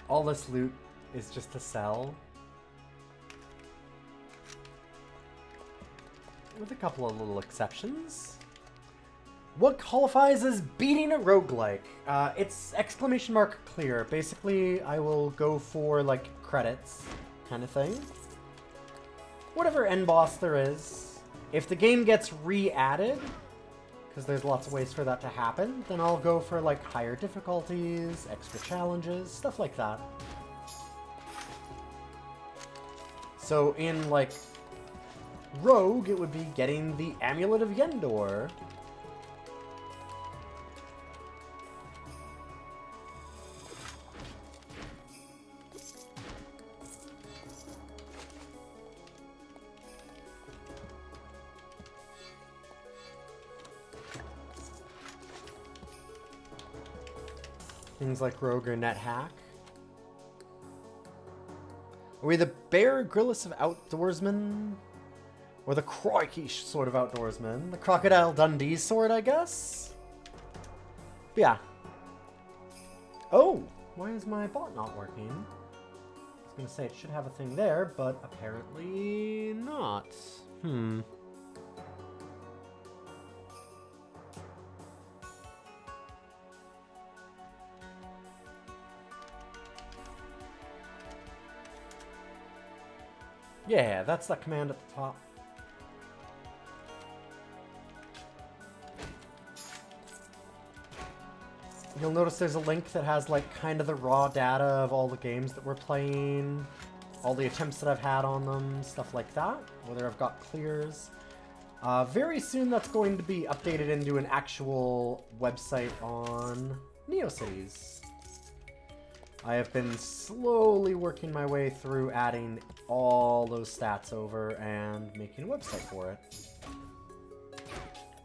[SPEAKER 1] all this loot is just to sell. With a couple of little exceptions. What qualifies as beating a roguelike? It's exclamation mark clear. Basically, I will go for, like, credits kind of thing. Whatever end boss there is. If the game gets re-added, because there's lots of ways for that to happen, then I'll go for, like, higher difficulties, extra challenges, stuff like that. So in, like, Rogue, it would be getting the Amulet of Yendor. Things like Rogue or NetHack. Are we the Bear Grylls of Outdoorsmen? Or the Crikey sort of outdoorsman. The Crocodile Dundee sort, I guess? But yeah. Oh! Why is my bot not working? I was gonna say it should have a thing there, but apparently not. Yeah, that's that command at the top. You'll notice there's a link that has, like, kind of the raw data of all the games that we're playing, all the attempts that I've had on them, stuff like that, whether I've got clears. Very soon that's going to be updated into an actual website on NeoCities. I have been slowly working my way through adding all those stats over and making a website for it.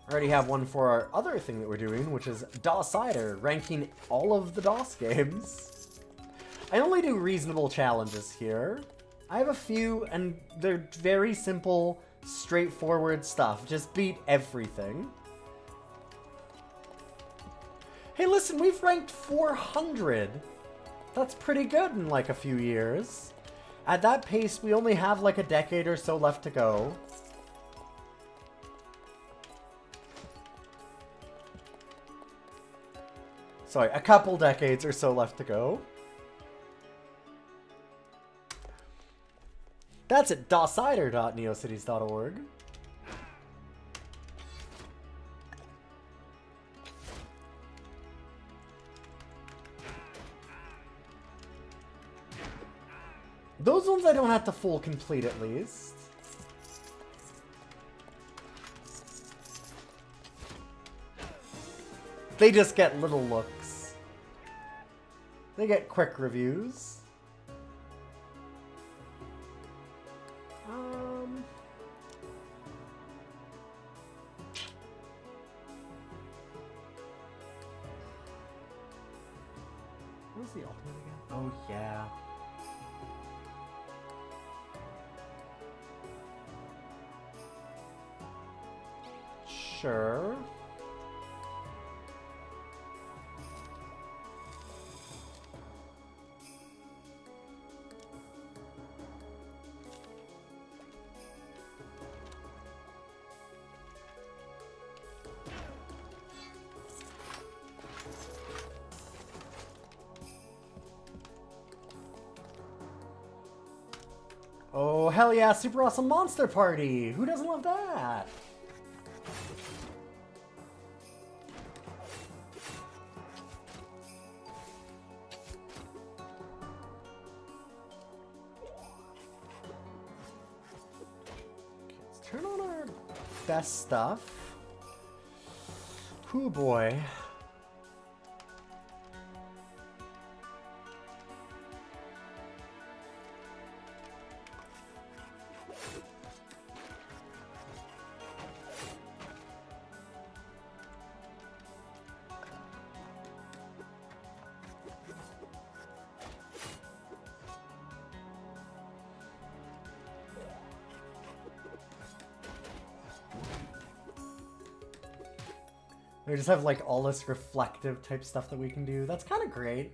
[SPEAKER 1] I already have one for our other thing that we're doing, which is DOSider, ranking all of the DOS games. I only do reasonable challenges here. I have a few, and they're very simple, straightforward stuff. Just beat everything. Hey, listen, we've ranked 400. That's pretty good in, like, a few years. At that pace, we only have, like, a decade or so left to go. Sorry, a couple decades or so left to go. That's at dosider.neocities.org. Those ones I don't have to full complete at least. They just get little looks. They get quick reviews. What was the ultimate again? Oh, yeah. Sure. Oh, hell yeah, Super Awesome Monster Party! Who doesn't love that? Let's turn on our best stuff. Hoo boy. We just have like all this reflective type stuff that we can do. That's kind of great.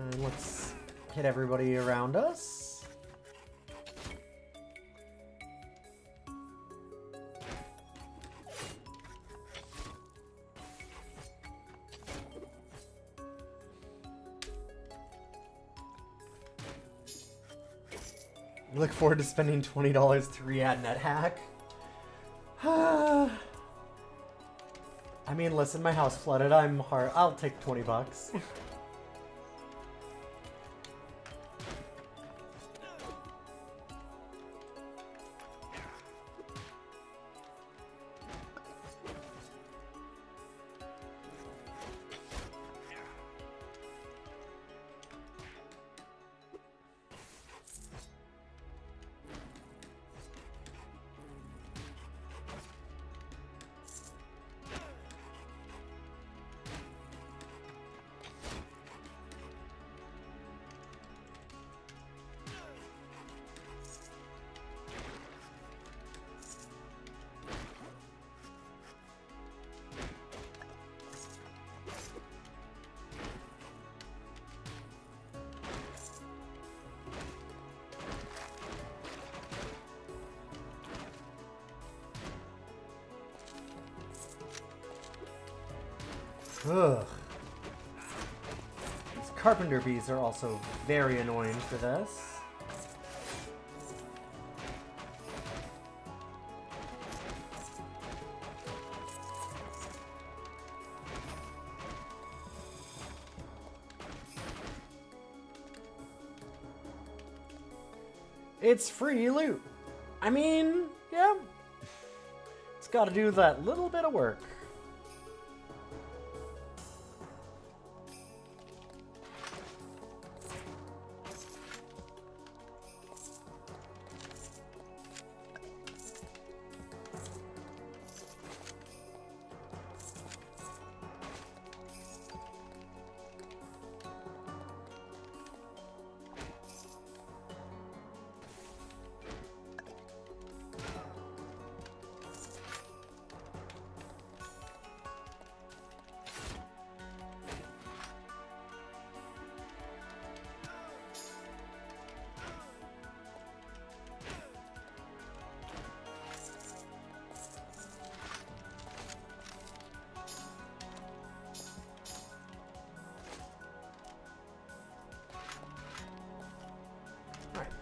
[SPEAKER 1] And let's hit everybody around us. I look forward to spending $20 to re-add NetHack. I mean, listen, my house flooded. I'll take 20 bucks. Ugh. These carpenter bees are also very annoying for this. It's free loot. I mean, yeah. It's got to do that little bit of work.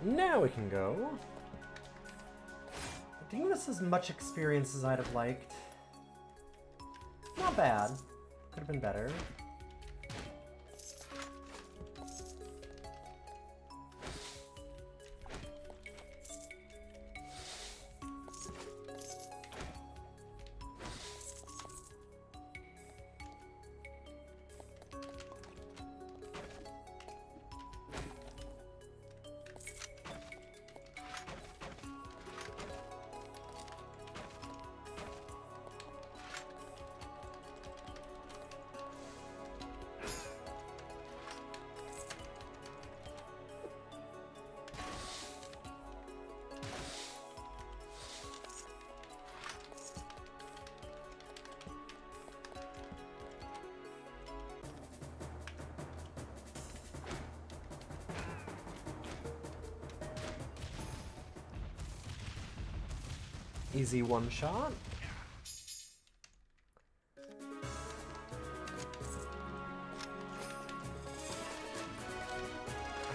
[SPEAKER 1] Now we can go. I think this is as much experience as I'd have liked. Not bad. Could have been better. Easy one shot. I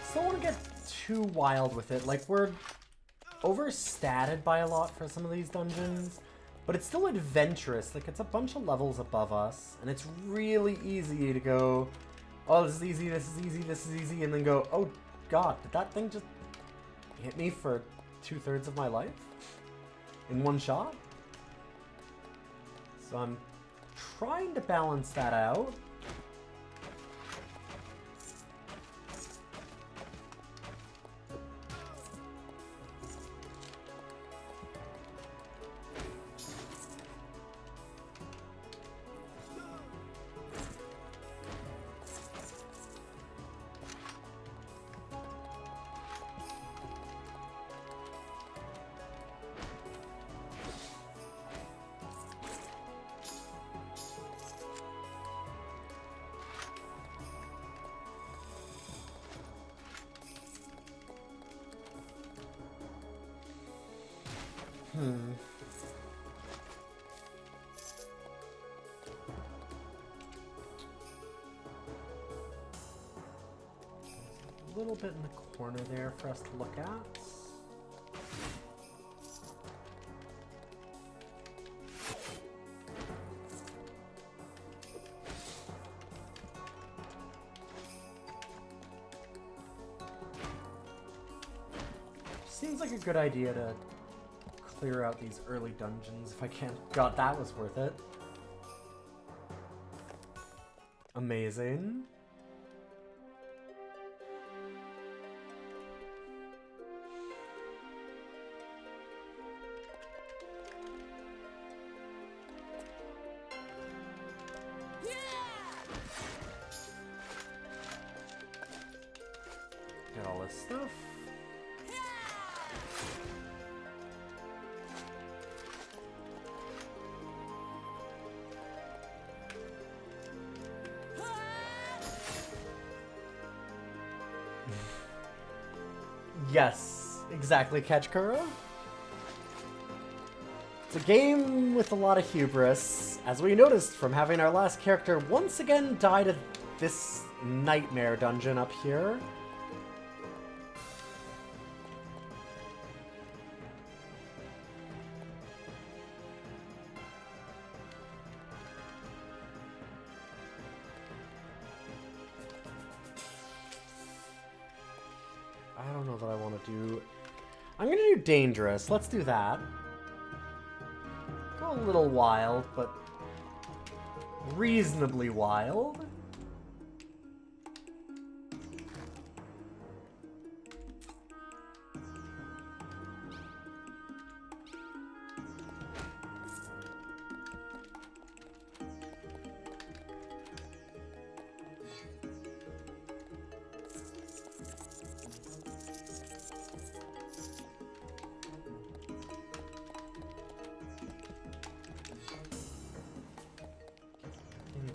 [SPEAKER 1] still want to get too wild with it. Like, we're overstated by a lot for some of these dungeons, but it's still adventurous. Like, it's a bunch of levels above us, and it's really easy to go, oh, this is easy, this is easy, this is easy, and then go, oh god, did that thing just hit me for 2/3 of my life in one shot? So I'm trying to balance that out. Hmm. A little bit in the corner there for us to look at. Seems like a good idea to clear out these early dungeons if I can. God, that was worth it. Amazing. Get all this stuff. Yes, exactly, Ketchkura. It's a game with a lot of hubris, as we noticed from having our last character once again die to this nightmare dungeon up here. I don't know that I want to do... I'm going to do dangerous. Let's do that. Go a little wild, but reasonably wild.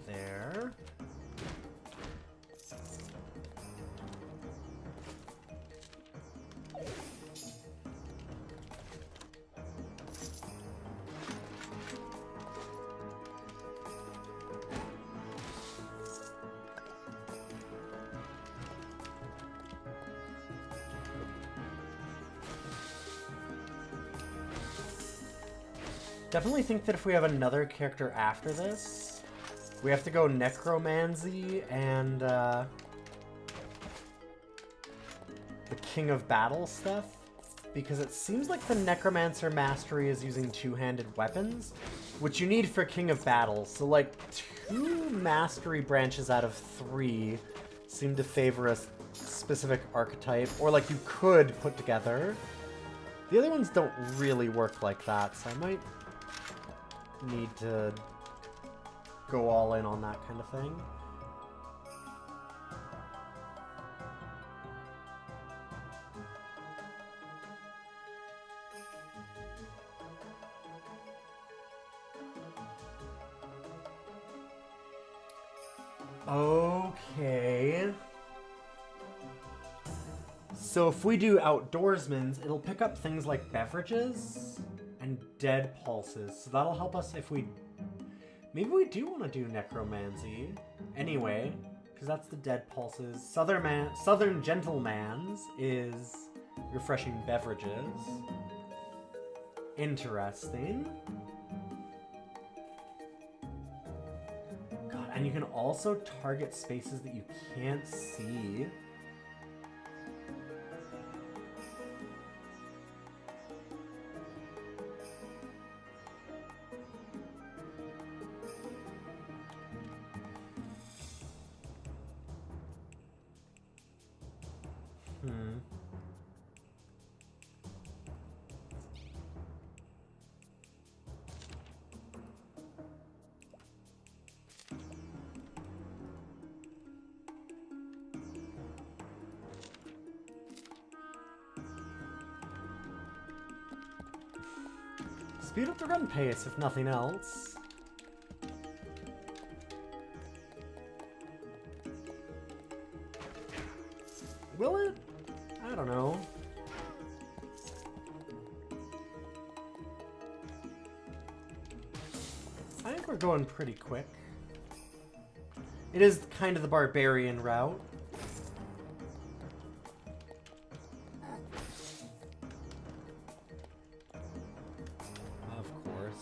[SPEAKER 1] There. Definitely think that if we have another character after this, we have to go Necromancy and the King of Battle stuff, because it seems like the Necromancer Mastery is using two-handed weapons, which you need for King of Battle. So like 2 mastery branches out of 3 seem to favor a specific archetype, or like you could put together. The other ones don't really work like that, so I might need to go all in on that kind of thing. Okay. So if we do Outdoorsman's, it'll pick up things like beverages and dead pulses. So that'll help us if we... Maybe we do want to do Necromancy. Anyway, because that's the dead pulses. Southern Gentleman's is refreshing beverages. Interesting. God, and you can also target spaces that you can't see. Speed up the run pace, if nothing else. Will it? I don't know. we're going pretty quick. It is kind of the barbarian route. Of course.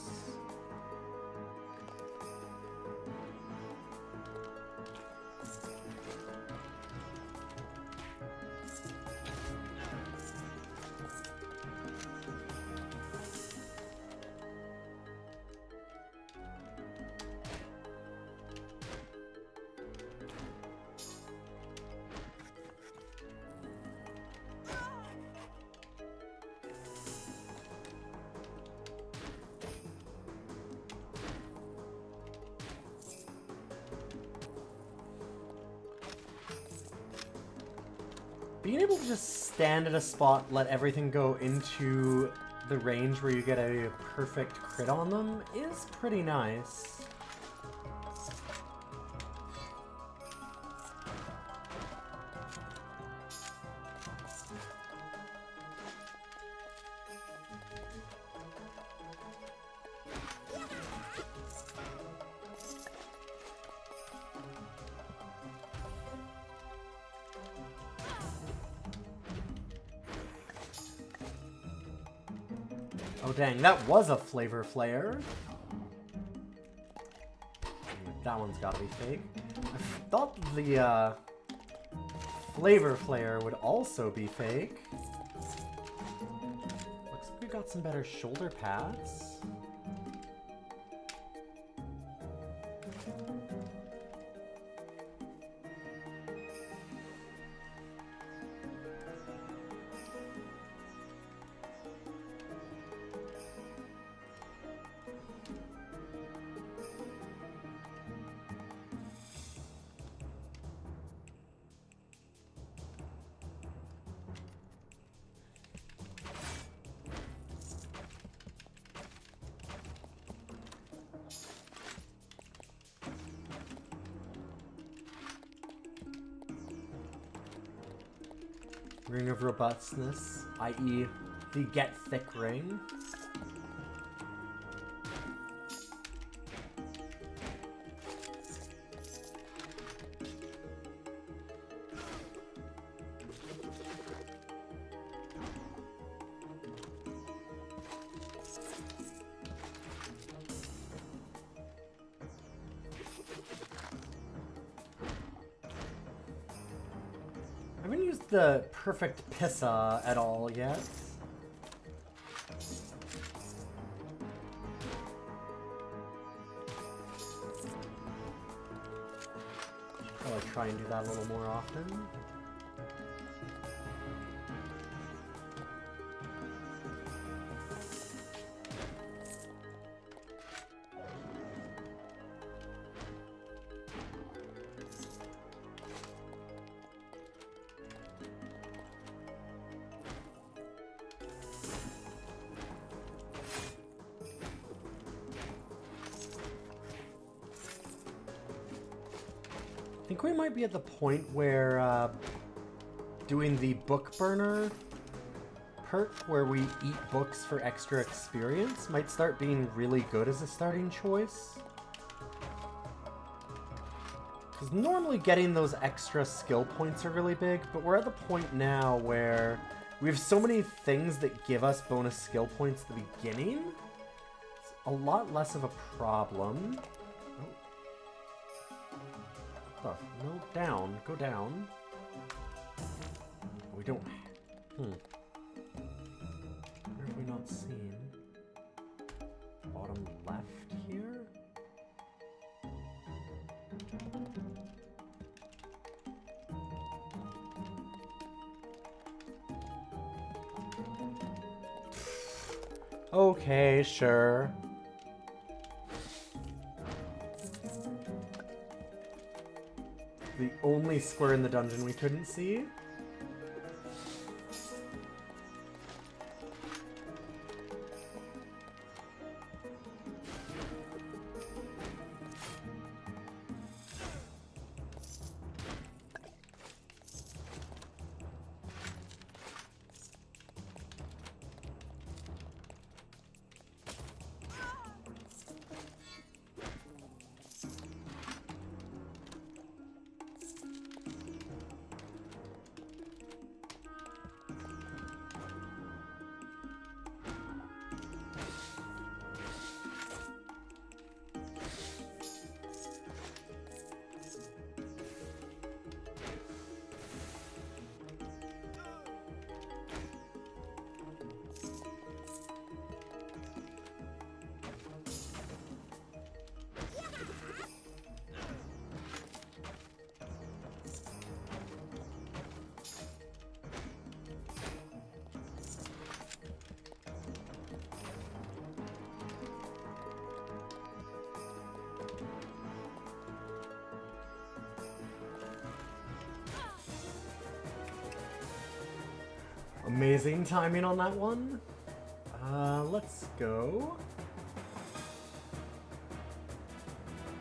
[SPEAKER 1] Being able to just stand at a spot, let everything go into the range where you get a perfect crit on them is pretty nice. Oh dang, that was a flavor flare. That one's gotta be fake. I thought the flavor flare would also be fake. Looks like we got some better shoulder pads. Ring of Robustness, i.e. the Get Thick ring. I haven't used the perfect Pissa at all yet. I'll try and do that a little more often. I think we might be at the point where doing the book burner perk, where we eat books for extra experience, might start being really good as a starting choice. Because normally getting those extra skill points are really big, but we're at the point now where we have so many things that give us bonus skill points at the beginning. It's a lot less of a problem. Oh, no, down. Go down. We don't... Where have we not seen? Bottom left here? Okay, sure. The only square in the dungeon we couldn't see. Amazing timing on that one. Let's go.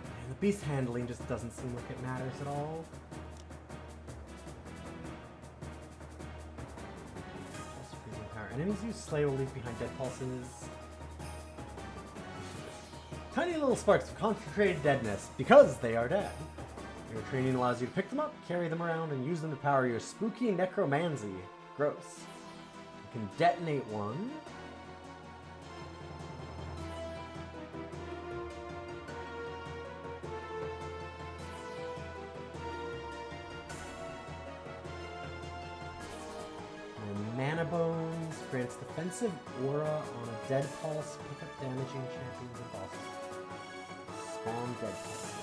[SPEAKER 1] Man, the beast handling just doesn't seem like it matters at all. Pulse freezing power. Enemies use Slay will leave behind dead pulses. Tiny little sparks of concentrated deadness, because they are dead. Your training allows you to pick them up, carry them around, and use them to power your spooky necromancy. Gross. You can detonate one. And Mana Bones grants defensive aura on a dead pulse. Pick up damaging champions and bosses. Spawn dead pulses.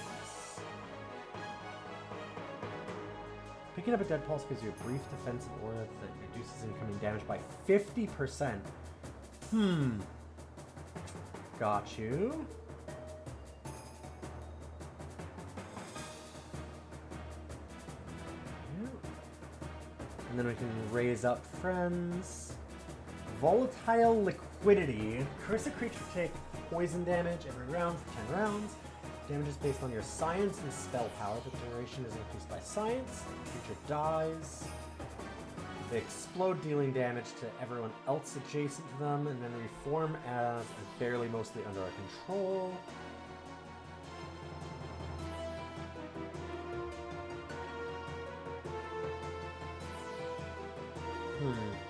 [SPEAKER 1] Picking up a dead pulse gives you a brief defensive aura that reduces incoming damage by 50%. Got you. And then we can raise up friends. Volatile liquidity. Curse a creature to take poison damage every round for 10 rounds. Damage is based on your science and spell power. The duration is increased by science. The creature dies. They explode, dealing damage to everyone else adjacent to them, and then reform as barely mostly under our control.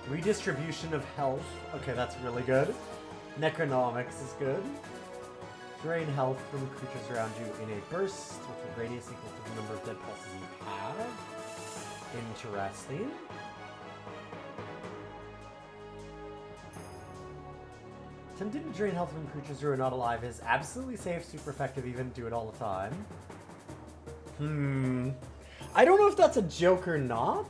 [SPEAKER 1] Redistribution of health. Okay, that's really good. Necronomics is good. Drain health from creatures around you in a burst with a radius equal to the number of dead pulses you have. Interesting. Attempting to drain health from creatures who are not alive is absolutely safe, super effective, even do it all the time. I don't know if that's a joke or not.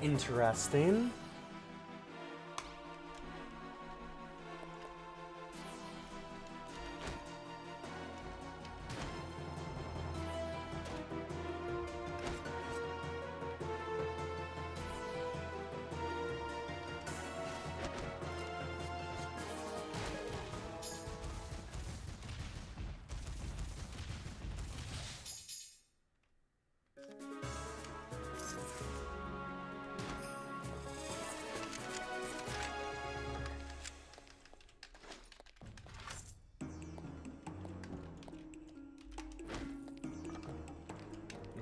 [SPEAKER 1] Interesting.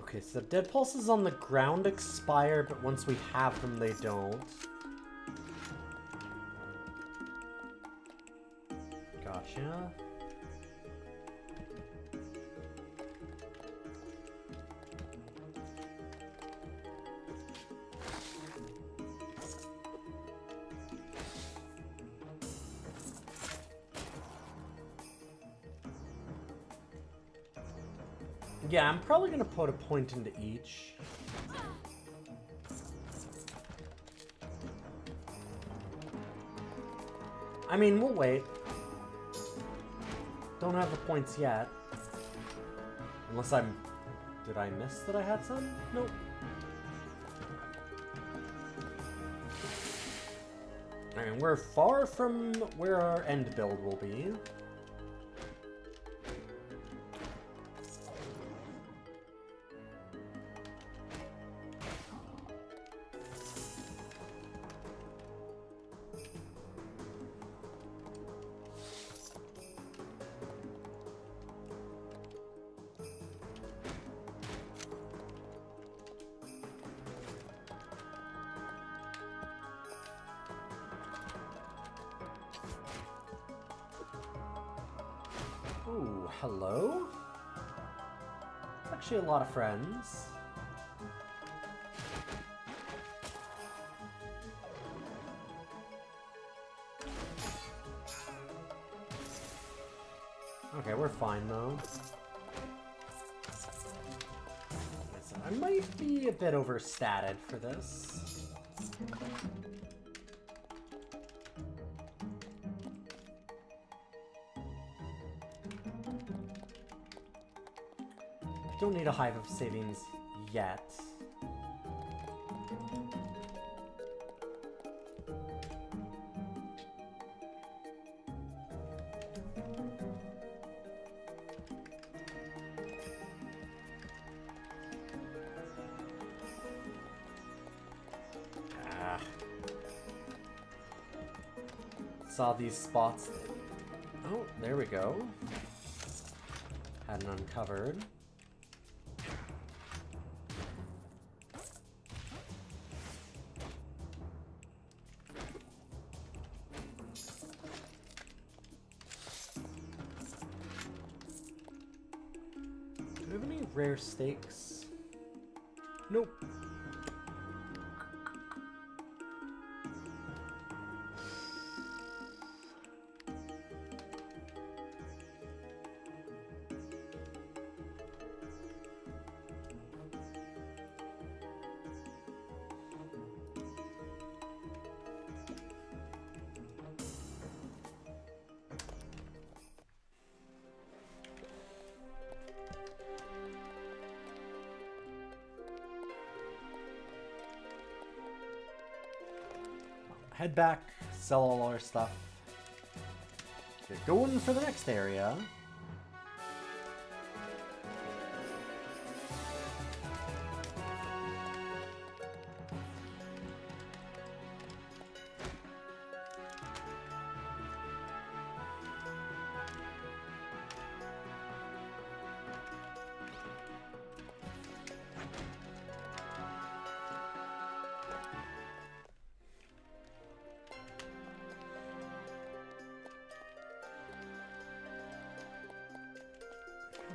[SPEAKER 1] Okay, so dead pulses on the ground expire, but once we have them, they don't. Gotcha. Yeah, I'm probably gonna put a point into each. I mean, we'll wait. Don't have the points yet. Unless I'm... Did I miss that I had some? Nope. I mean, we're far from where our end build will be. Ooh, hello? It's actually a lot of friends. Okay, we're fine though. I might be a bit overstated for this. I don't need a hive of savings yet. Saw these spots. Oh, there we go. Hadn't uncovered. Do we have any rare steaks? Nope. Head back, sell all our stuff. Get going for the next area.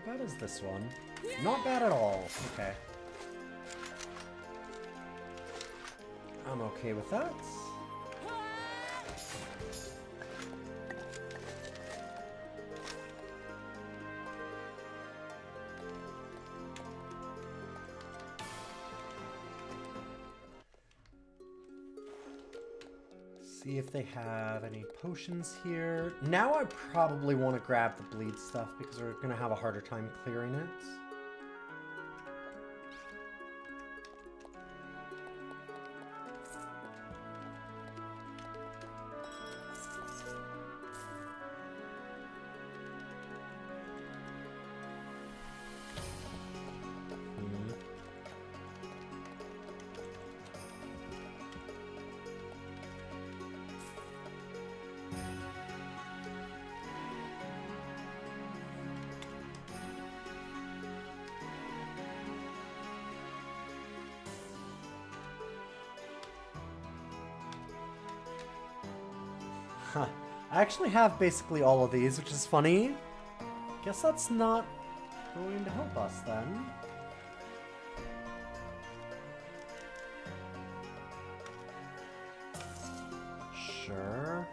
[SPEAKER 1] How bad is this one? Not bad at all. Okay. I'm okay with that. See if they have any potions here. Now I probably want to grab the bleed stuff because we're going to have a harder time clearing it. Huh. I actually have basically all of these, which is funny. Guess that's not going to help us then. Sure.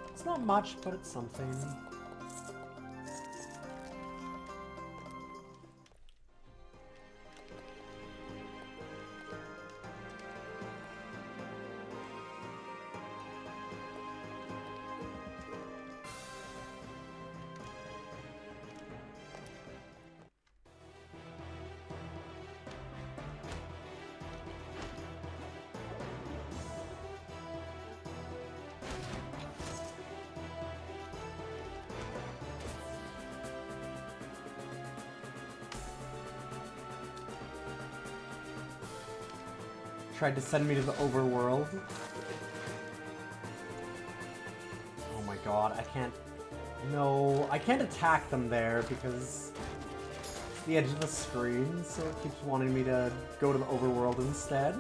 [SPEAKER 1] It's not much, but it's something. Tried to send me to the overworld. Oh my god, I can't... No, I can't attack them there because it's the edge of the screen, so it keeps wanting me to go to the overworld instead.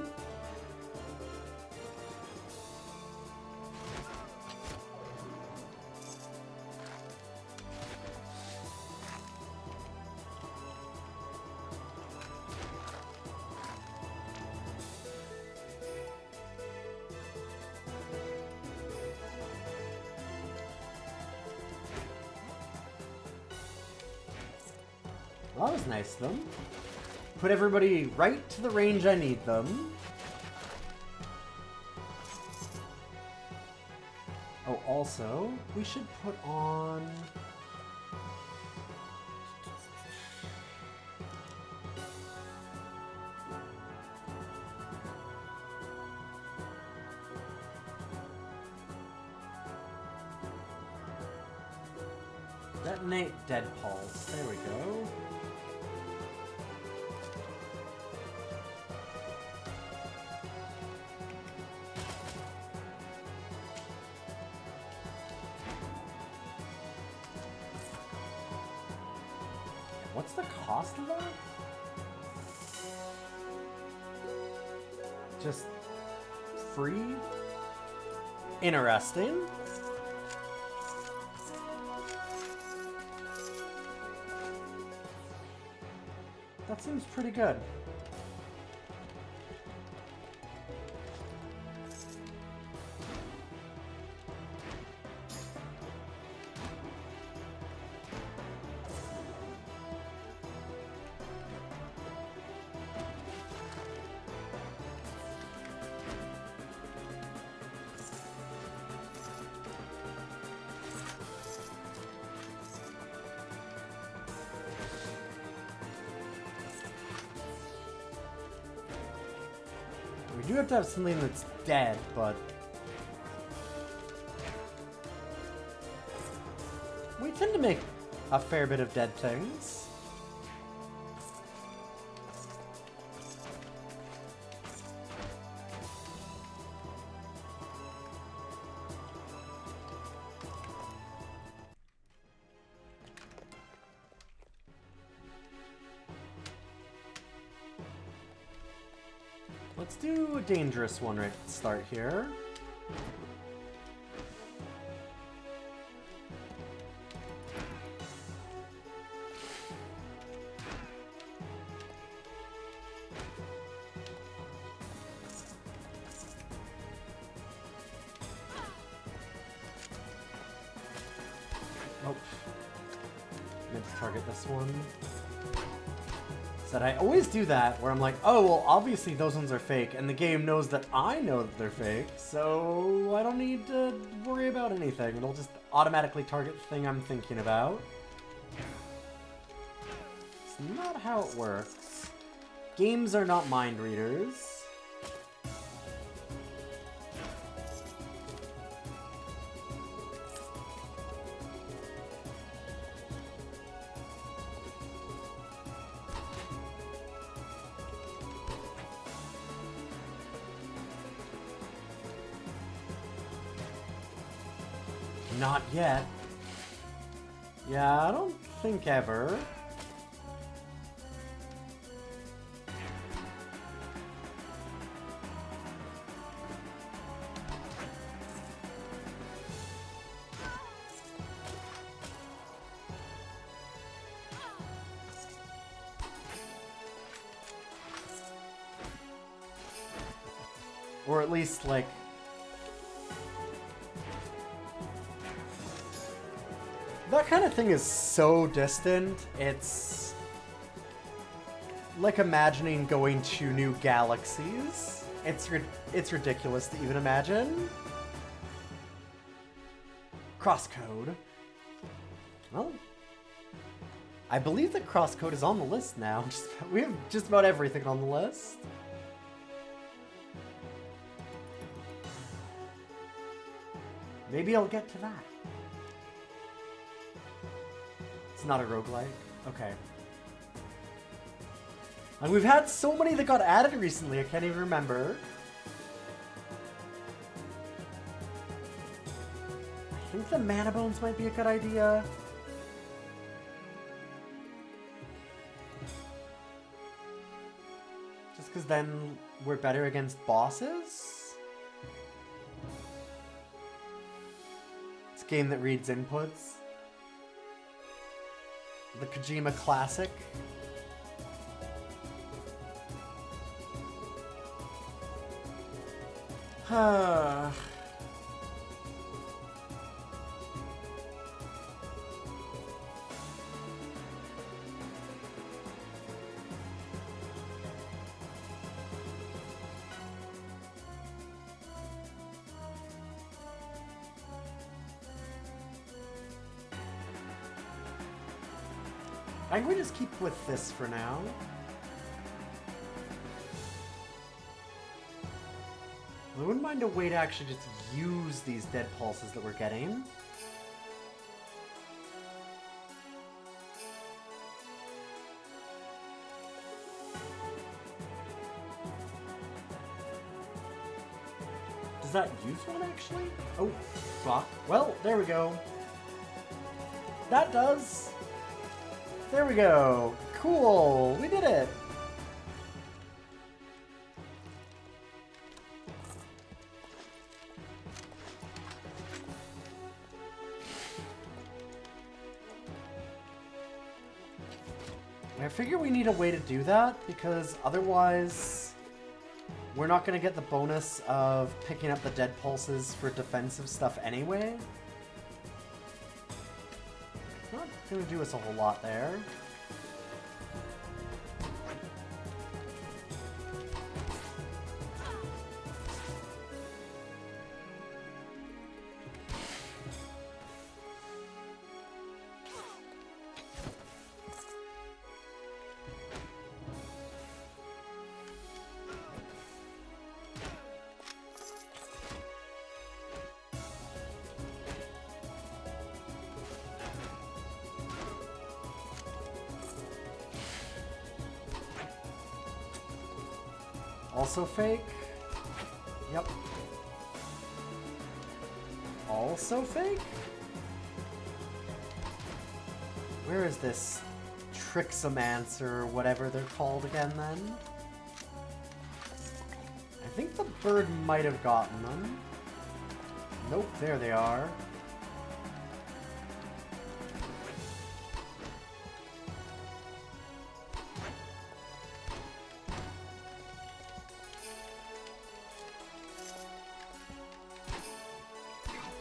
[SPEAKER 1] Well, that was nice of them. Put everybody right to the range I need them. Oh, also, we should put on... Detonate Dead Pulse. There we go. What's the cost of that? Just free? Interesting. That seems pretty good. We do have to have something that's dead, but... we tend to make a fair bit of dead things. Let's do a dangerous one right at the start here. Oh. Meant to target this one. That I always do that, where I'm like, oh, well, obviously those ones are fake, and the game knows that I know that they're fake, so I don't need to worry about anything. It'll just automatically target the thing I'm thinking about. It's not how it works. Games are not mind readers. Not yet. Yeah, I don't think ever. Or at least, like... that kind of thing is so distant, it's like imagining going to new galaxies. It's ridiculous to even imagine. Crosscode. Well, I believe that crosscode is on the list now. We have just about everything on the list. Maybe I'll get to that. It's not a roguelike? Okay. And we've had so many that got added recently, I can't even remember. I think the mana bones might be a good idea. Just because then we're better against bosses? It's a game that reads inputs. The Kojima classic. I'm going to just keep with this for now. I wouldn't mind a way to actually just use these dead pulses that we're getting. Does that use one, actually? Oh, fuck. Well, there we go. That does. There we go. Cool. We did it. I figure we need a way to do that, because otherwise we're not going to get the bonus of picking up the dead pulses for defensive stuff anyway. Not going to do us a whole lot there. Also fake? Yep. Also fake? Where is this Trixomancer, whatever they're called again then? I think the bird might have gotten them. Nope, there they are.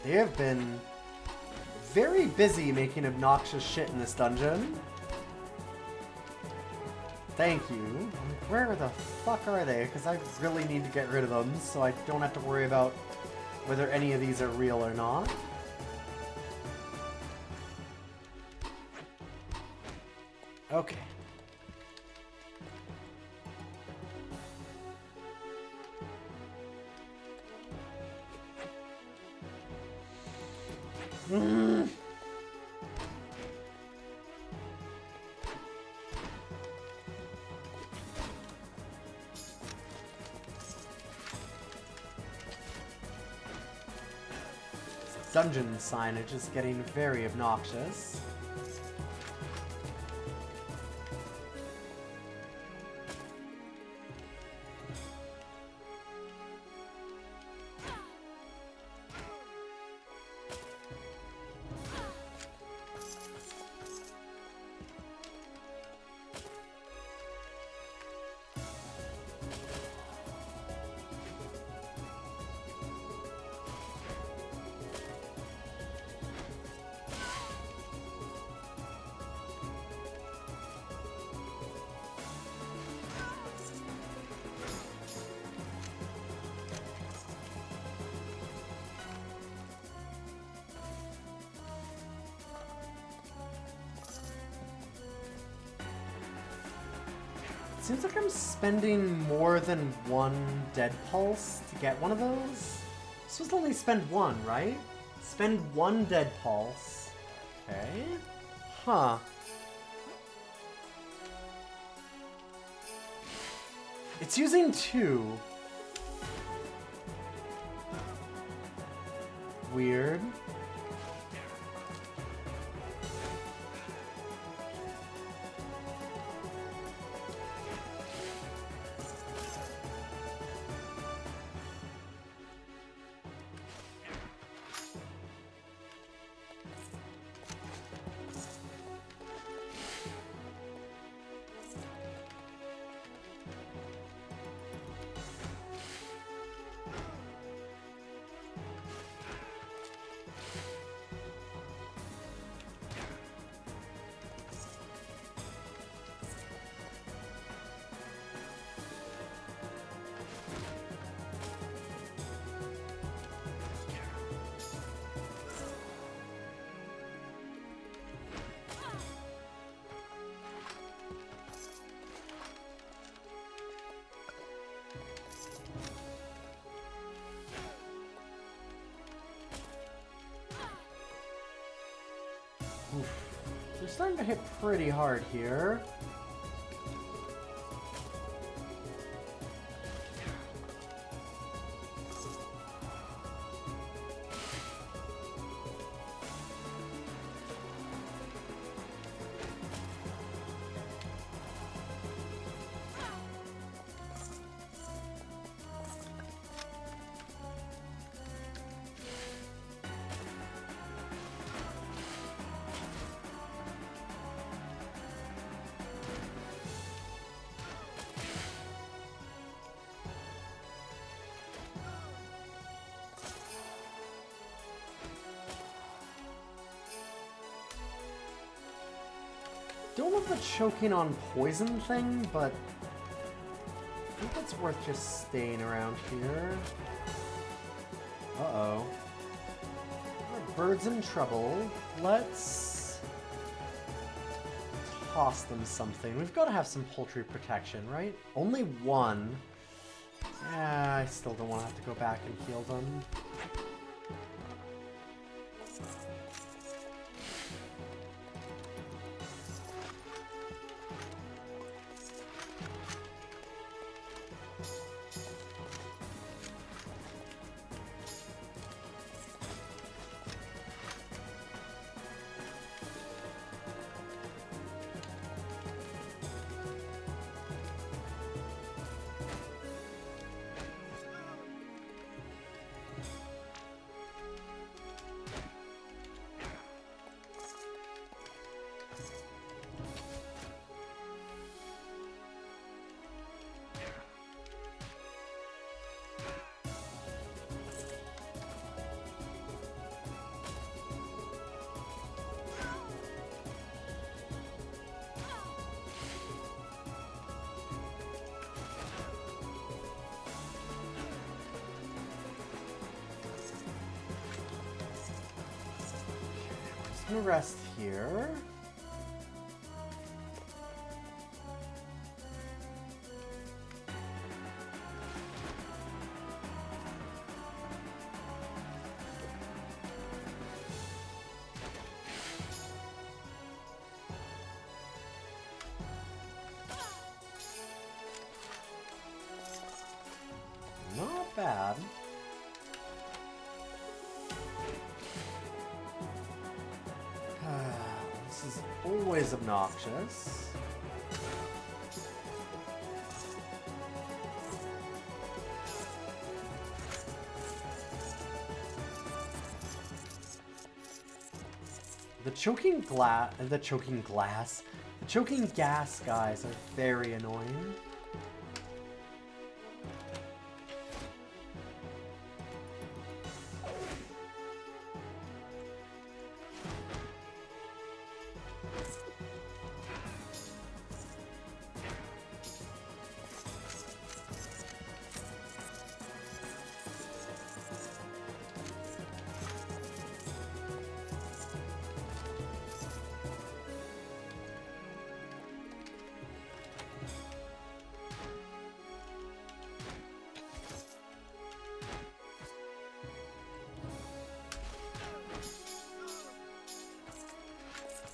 [SPEAKER 1] They have been very busy making obnoxious shit in this dungeon. Thank you. Where the fuck are they? Because I really need to get rid of them so I don't have to worry about whether any of these are real or not. Okay. Dungeon signage is getting very obnoxious. Seems like I'm spending more than one dead pulse to get one of those. Supposed to only spend one, right? Spend one dead pulse. Okay. Huh. It's using two. Weird. Oof. They're starting to hit pretty hard here. Don't love the choking on poison thing, but I think it's worth just staying around here. Uh-oh. Bird's in trouble. Let's toss them something. We've got to have some poultry protection, right? Only one. Yeah, I still don't want to have to go back and heal them. I'm gonna rest here. Not bad. This is always obnoxious. The choking gas guys are very annoying.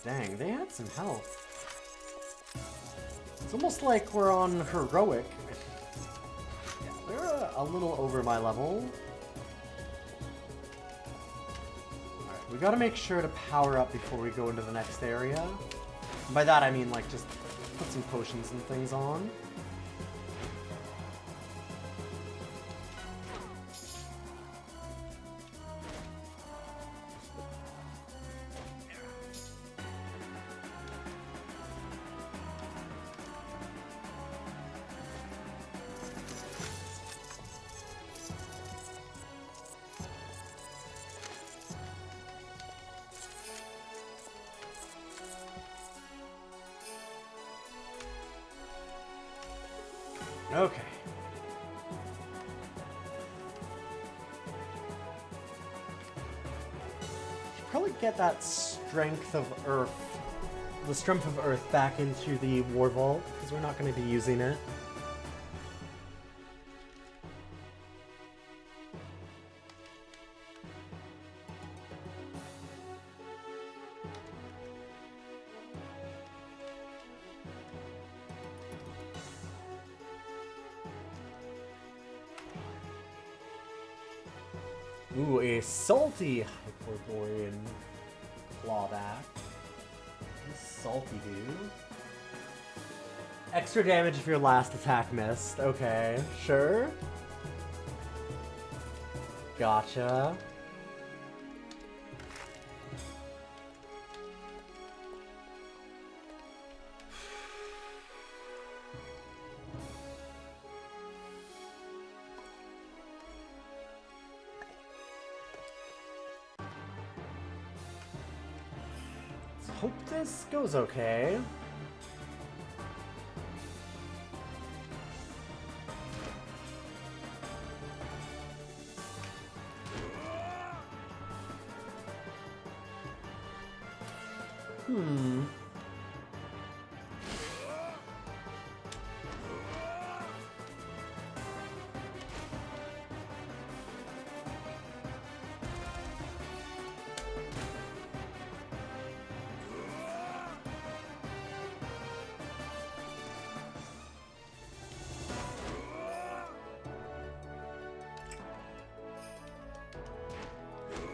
[SPEAKER 1] Dang, they had some health. It's almost like we're on heroic. Yeah, they're a little over my level. Alright, we gotta make sure to power up before we go into the next area. And by that I mean like just put some potions and things on. Okay. Should probably get that strength of earth, the strength of earth back into the war vault, because we're not going to be using it. Ooh, a salty Hyperborean clawback. He's salty, dude. Extra damage if your last attack missed. Okay, sure. Gotcha. Let's hope this goes okay.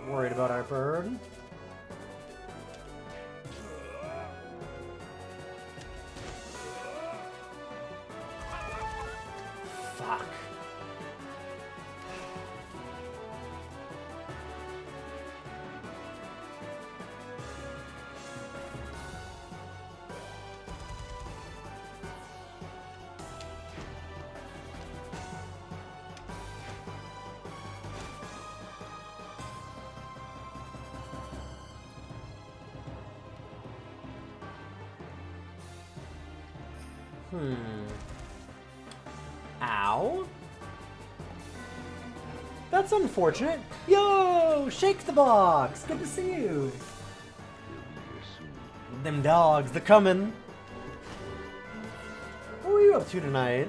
[SPEAKER 1] Worried about our bird. Fuck. Ow. That's unfortunate. Yo, Shake the Box. Good to see you. Them dogs, they're coming. What are you up to tonight?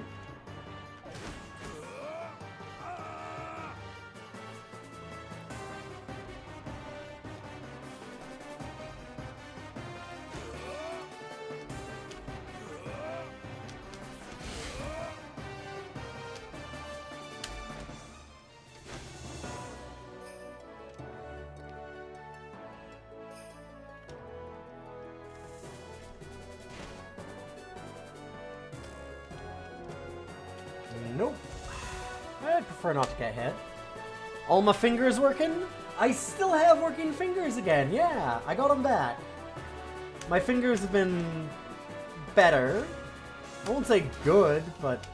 [SPEAKER 1] Nope. I'd prefer not to get hit. All my fingers working? I still have working fingers again. Yeah, I got them back. My fingers have been better. I won't say good, but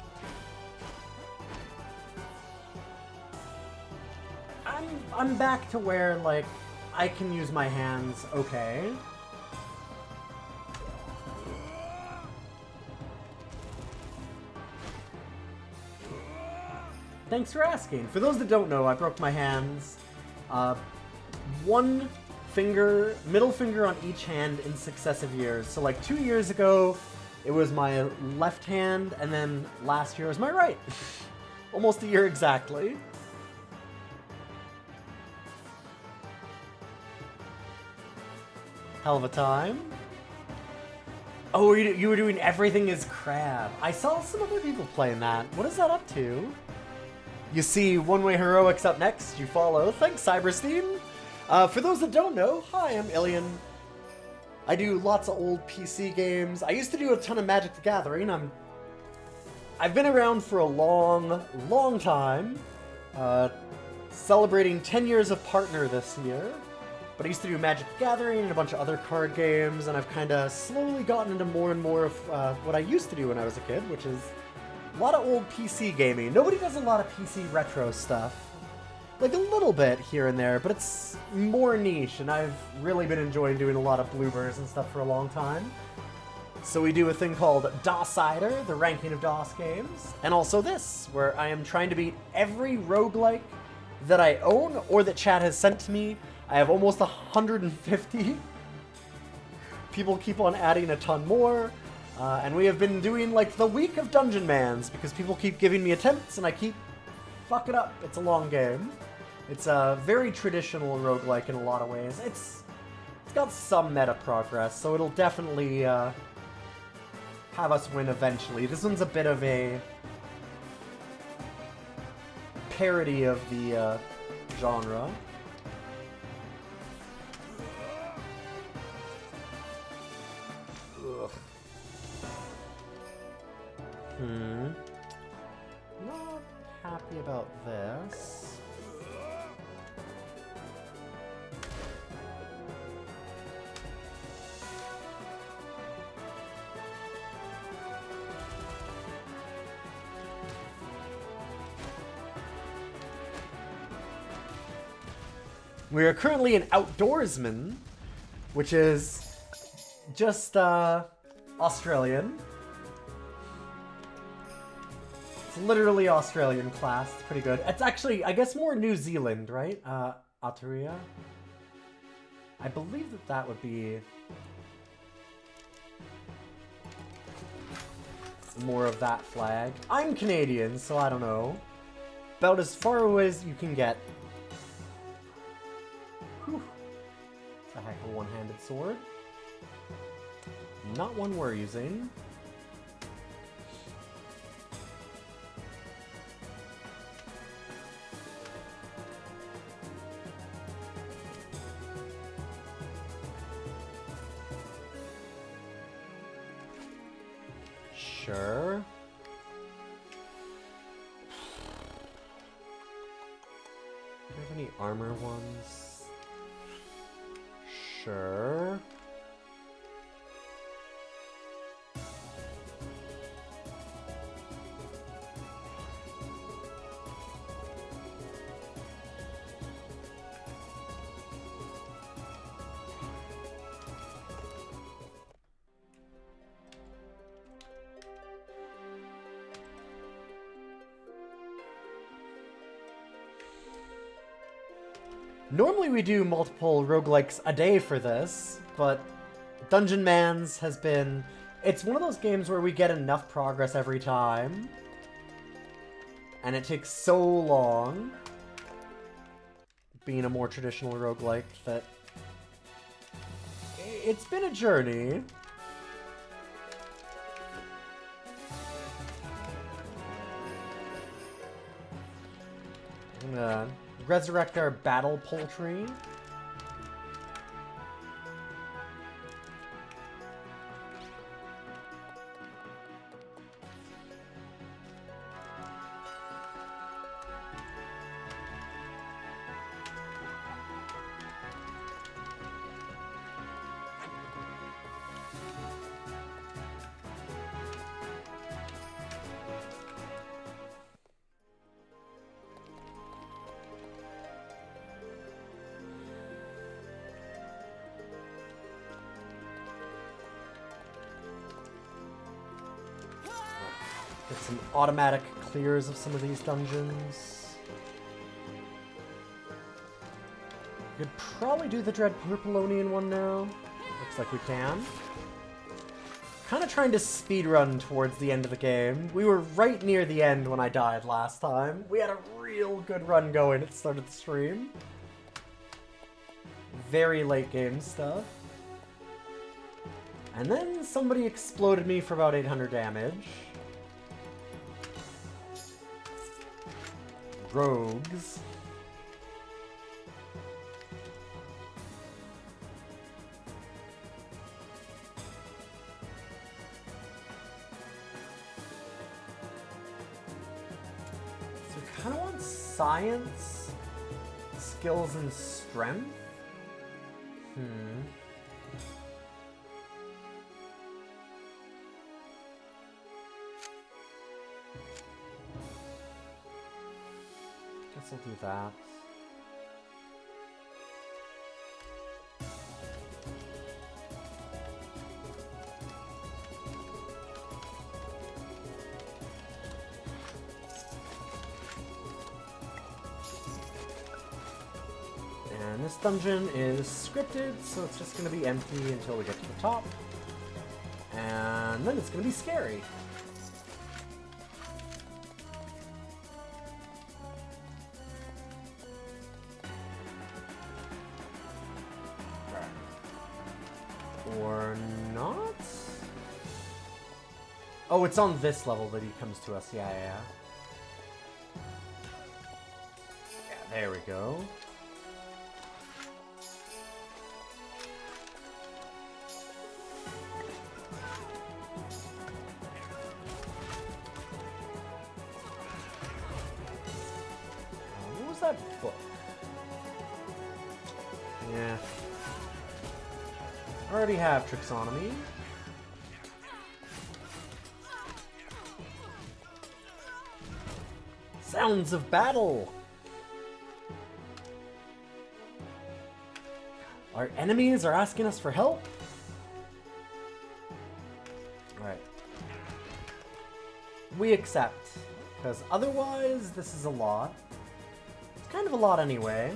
[SPEAKER 1] I'm back to where, like, I can use my hands okay. Thanks for asking. For those that don't know, I broke my hands. One finger, middle finger on each hand in successive years. So like 2 years ago, it was my left hand, and then last year was my right. Almost a year exactly. Hell of a time. Oh, you were doing Everything is Crab. I saw some other people playing that. What is that up to? You see One Way Heroics up next. You follow. Thanks, Cybersteam. For those that don't know, hi, I'm Ilian. I do lots of old PC games. I used to do a ton of Magic the Gathering. I've been around for a long, long time. Celebrating 10 years of partner this year. But I used to do Magic the Gathering and a bunch of other card games, and I've kind of slowly gotten into more and more of what I used to do when I was a kid, which is a lot of old PC gaming. Nobody does a lot of PC retro stuff. Like a little bit here and there, but it's more niche, and I've really been enjoying doing a lot of bloopers and stuff for a long time. So we do a thing called DOSider, the ranking of DOS games, and also this, where I am trying to beat every roguelike that I own or that chat has sent to me. I have almost 150. People keep on adding a ton more. And we have been doing like the week of Dungeon Mans because people keep giving me attempts and I keep fucking up. It's a long game. It's a very traditional roguelike in a lot of ways. It's got some meta progress, so it'll definitely have us win eventually. This one's a bit of a parody of the genre. Ugh. Not happy about this. We are currently an outdoorsman, which is just Australian. It's literally Australian class. It's pretty good. It's actually, I guess, more New Zealand, right? Aotearoa. I believe that that would be more of that flag. I'm Canadian, so I don't know. About as far away as you can get. Whew. It's a heck of a one-handed sword. Not one we're using. Sure. Do you have any armor ones? Sure. Normally we do multiple roguelikes a day for this, but Dungeon Man's has been... It's one of those games where we get enough progress every time, and it takes so long, being a more traditional roguelike, that it's been a journey. I'm gonna resurrect our battle poultry. Get some automatic clears of some of these dungeons. Could probably do the Dread Purpleonian one now. Looks like we can. Kind of trying to speedrun towards the end of the game. We were right near the end when I died last time. We had a real good run going at the start of the stream. Very late game stuff. And then somebody exploded me for about 800 damage. Rogues. So we kind of want science, skills, and strength. Guess I'll do that. And this dungeon is scripted, so it's just going to be empty until we get to the top. And then it's going to be scary. Or not? Oh, it's on this level that he comes to us. Yeah. There we go. What was that book? Yeah. I already have Trixonomy. Sounds of battle! Our enemies are asking us for help? Alright. We accept. Because otherwise, this is a lot. It's kind of a lot anyway.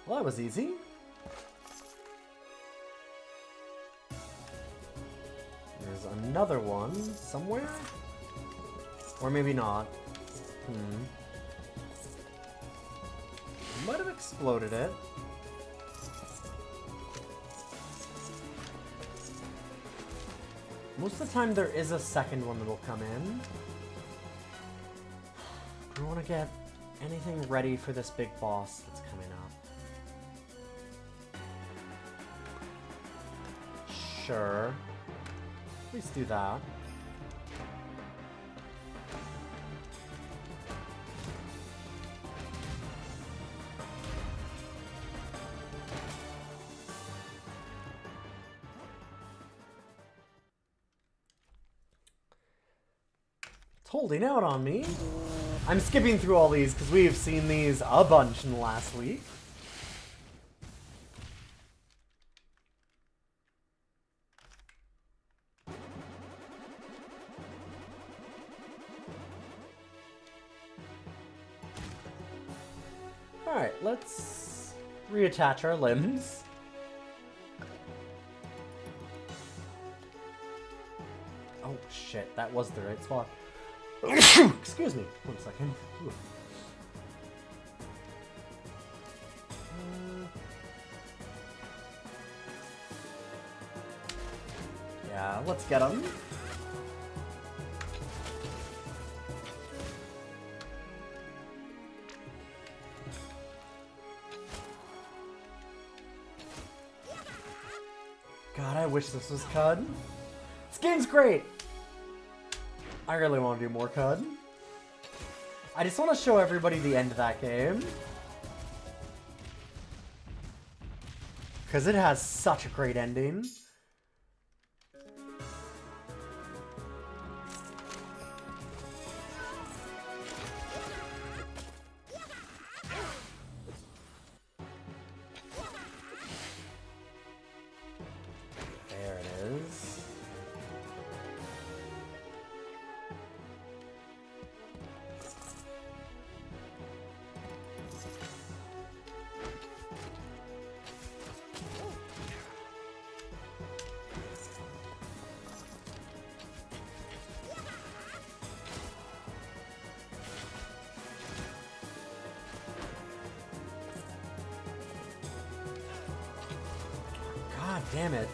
[SPEAKER 1] Well, that was easy. There's another one somewhere? Or maybe not. Might have exploded it. Most of the time there is a second one that will come in. Do we want to get anything ready for this big boss that's coming up? Sure. Please do that. It's holding out on me. I'm skipping through all these because we've seen these a bunch in the last week. Alright, let's reattach our limbs. Oh shit, that was the right spot. Excuse me, 1 second. Yeah, let's get him. God, I wish this was CUD. This game's great! I really want to do more CUD. I just want to show everybody the end of that game. Because it has such a great ending. There it is. God damn it.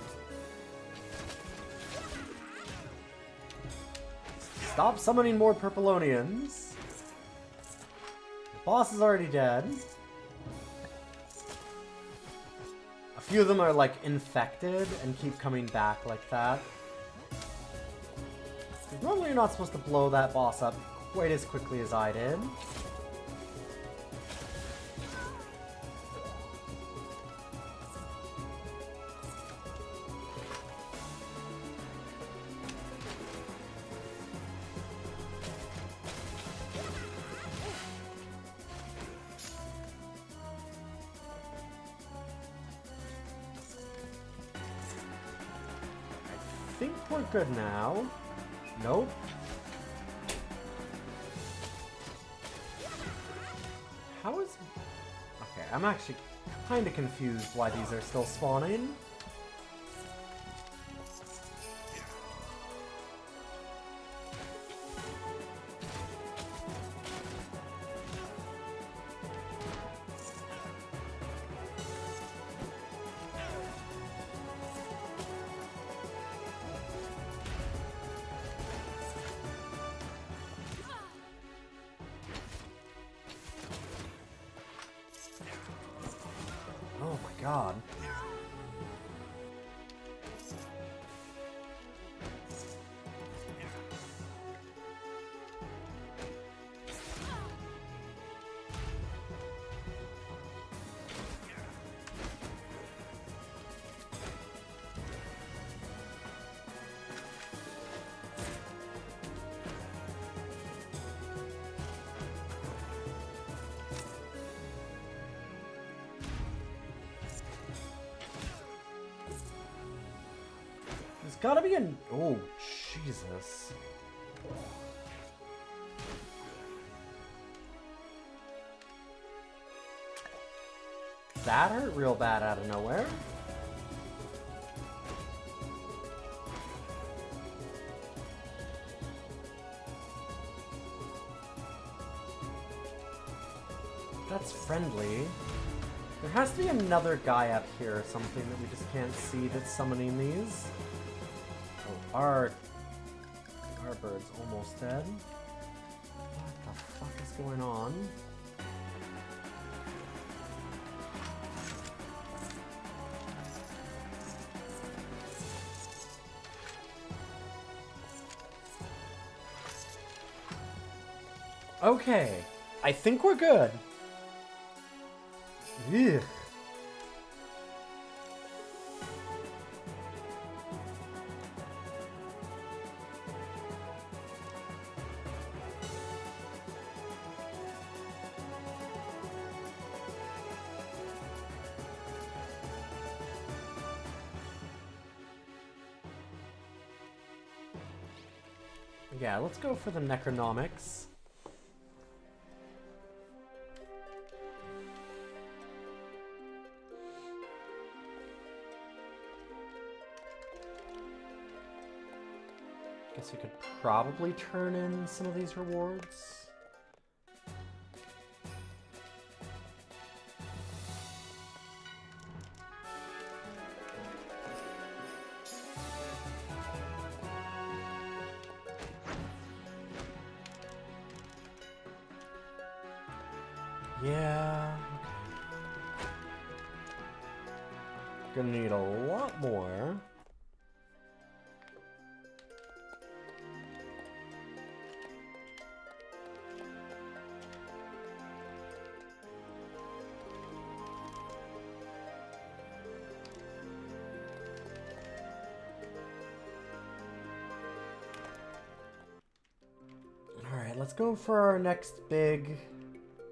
[SPEAKER 1] Stop summoning more Purplonians. The boss is already dead. A few of them are like infected and keep coming back like that. Normally you're not supposed to blow that boss up quite as quickly as I did. I think we're good now. Nope. How is... Okay, I'm actually kind of confused why these are still spawning. God. There's gotta be an... Oh, Jesus. That hurt real bad out of nowhere. That's friendly. There has to be another guy up here or something that we just can't see that's summoning these. Oh, our bird's almost dead. What the fuck is going on? Okay, I think we're good. Ugh. Yeah, let's go for the Necronomics. Guess we could probably turn in some of these rewards. Yeah. Gonna need a lot more. Alright, let's go for our next big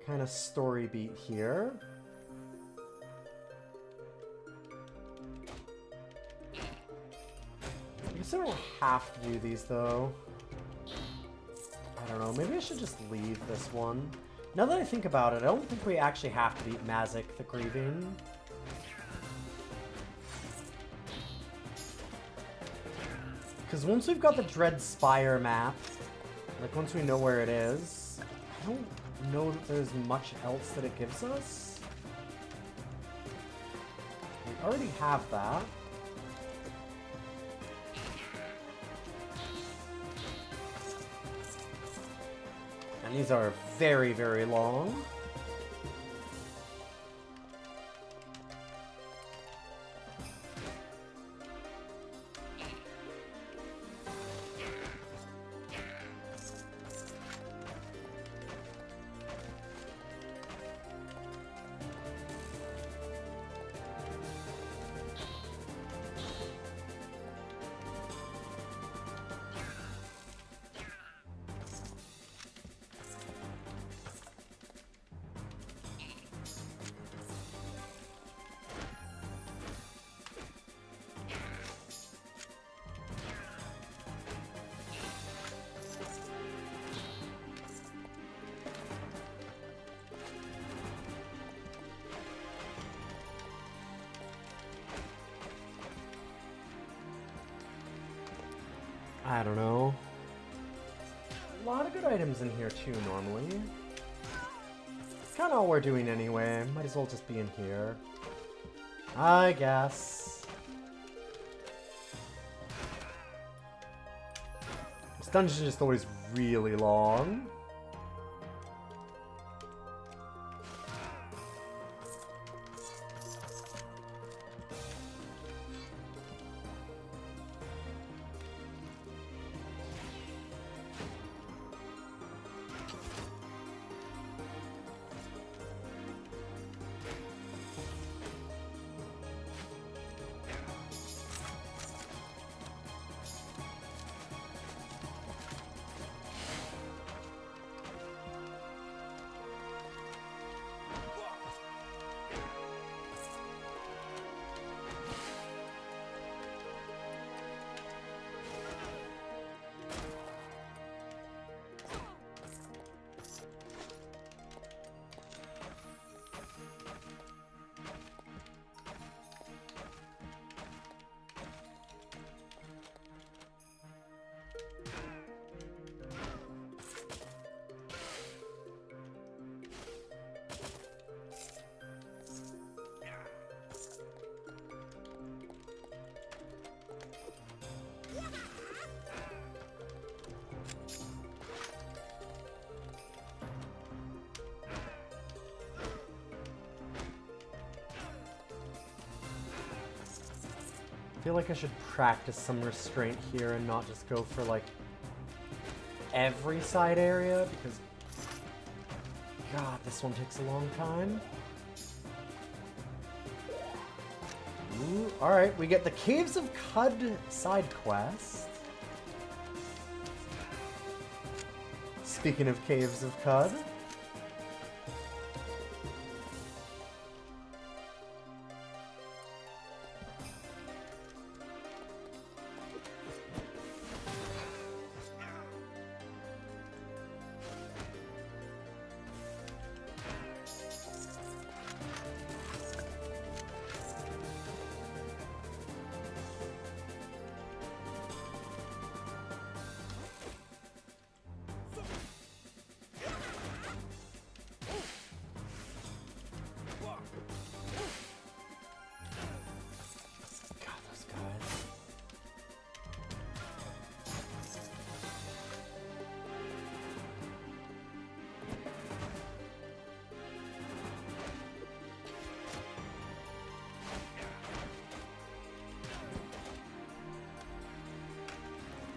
[SPEAKER 1] kind of story beat here. I guess I don't have to do these though. I don't know, maybe I should just leave this one. Now that I think about it, I don't think we actually have to beat Mazik the Grieving. Because once we've got the Dread Spire map, like once we know where it is, I don't know that there's much else that it gives us. We already have that. And these are very, very long. I don't know. A lot of good items in here too, normally. It's kind of all we're doing anyway. Might as well just be in here. I guess. This dungeon is just always really long. I feel like I should practice some restraint here and not just go for, like, every side area, because... God, this one takes a long time. Ooh, alright, we get the Caves of Cud side quest. Speaking of Caves of Cud.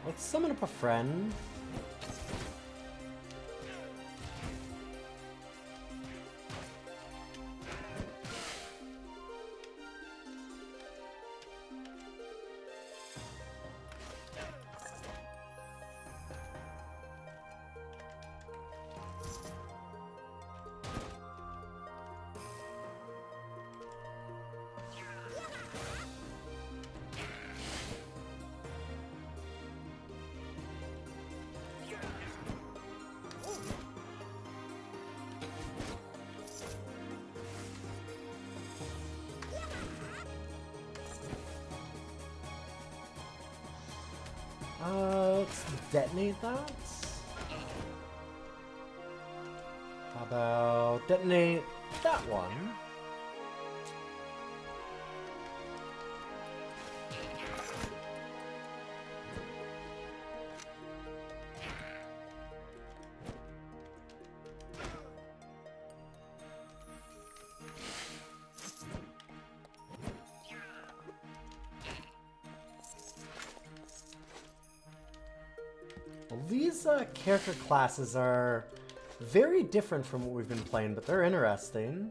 [SPEAKER 1] Let's summon up a friend. Let's detonate that. How about detonate that one? Well, these character classes are very different from what we've been playing, but they're interesting.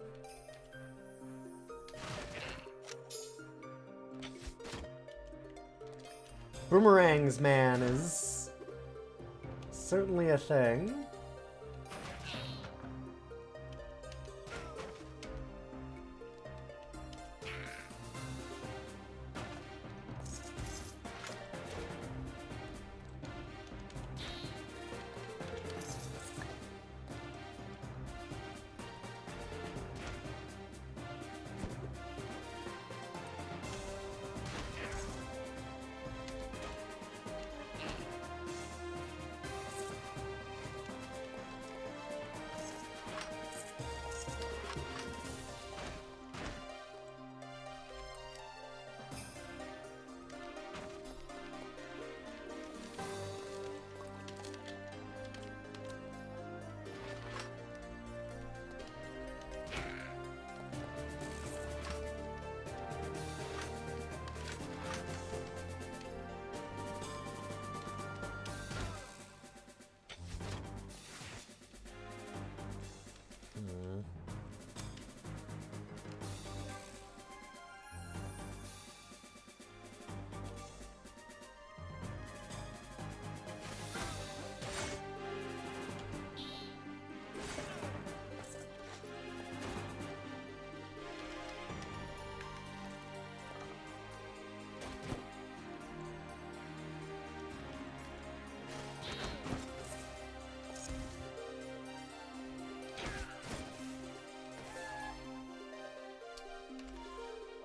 [SPEAKER 1] Boomerangs, man, is certainly a thing.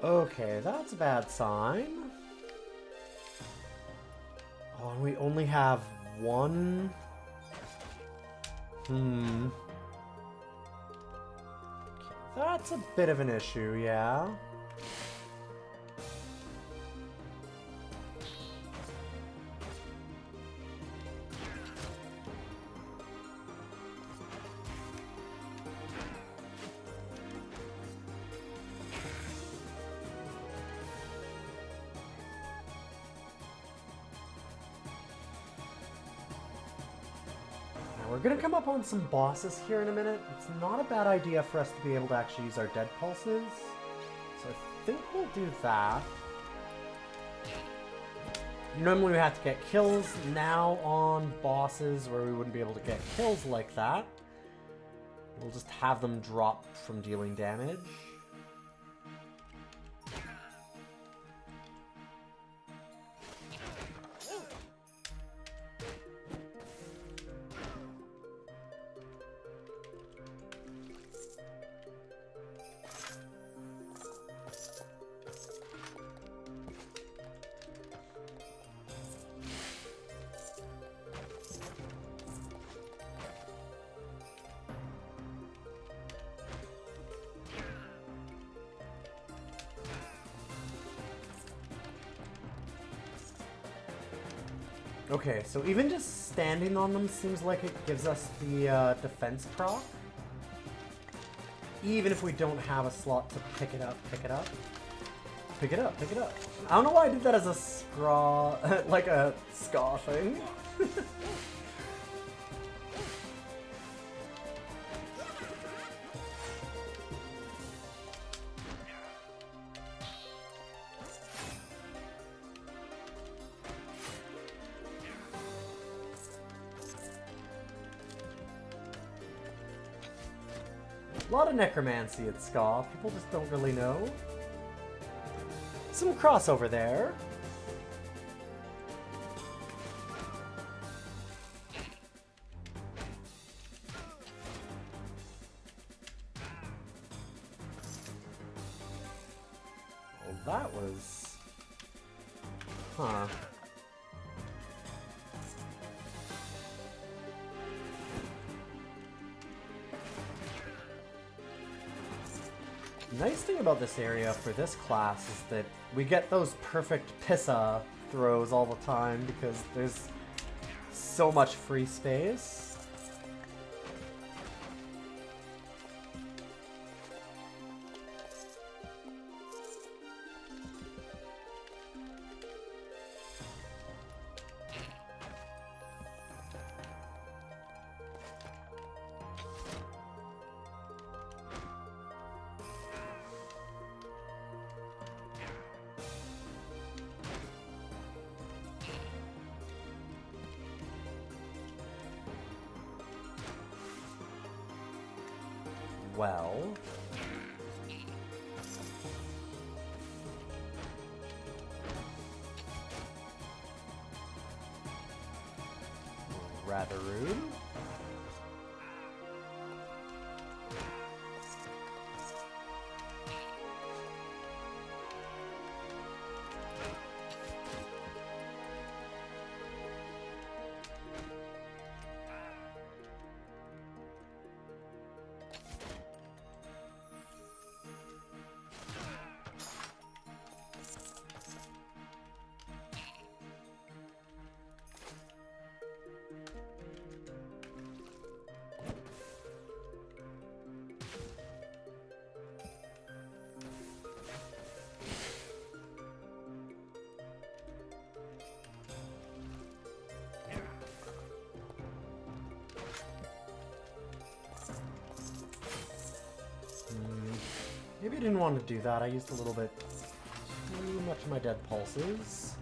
[SPEAKER 1] Okay, that's a bad sign. Oh, and we only have one? Okay, that's a bit of an issue, yeah. we're gonna come up on some bosses here in a minute. It's not a bad idea for us to be able to actually use our dead pulses. So I think we'll do that. Normally we have to get kills. Now on bosses where we wouldn't be able to get kills like that, we'll just have them drop from dealing damage. Okay, so even just standing on them seems like it gives us the defense proc. Even if we don't have a slot to pick it up, pick it up. Pick it up, pick it up. I don't know why I did that as a scraw, like a ska thing. A lot of necromancy at Ska. People just don't really know. Some crossover there. Well, that was... Huh. The nice thing about this area for this class is that we get those perfect Pissa throws all the time because there's so much free space. Well... rather rude. Maybe I didn't want to do that. I used a little bit too much of my dead pulses.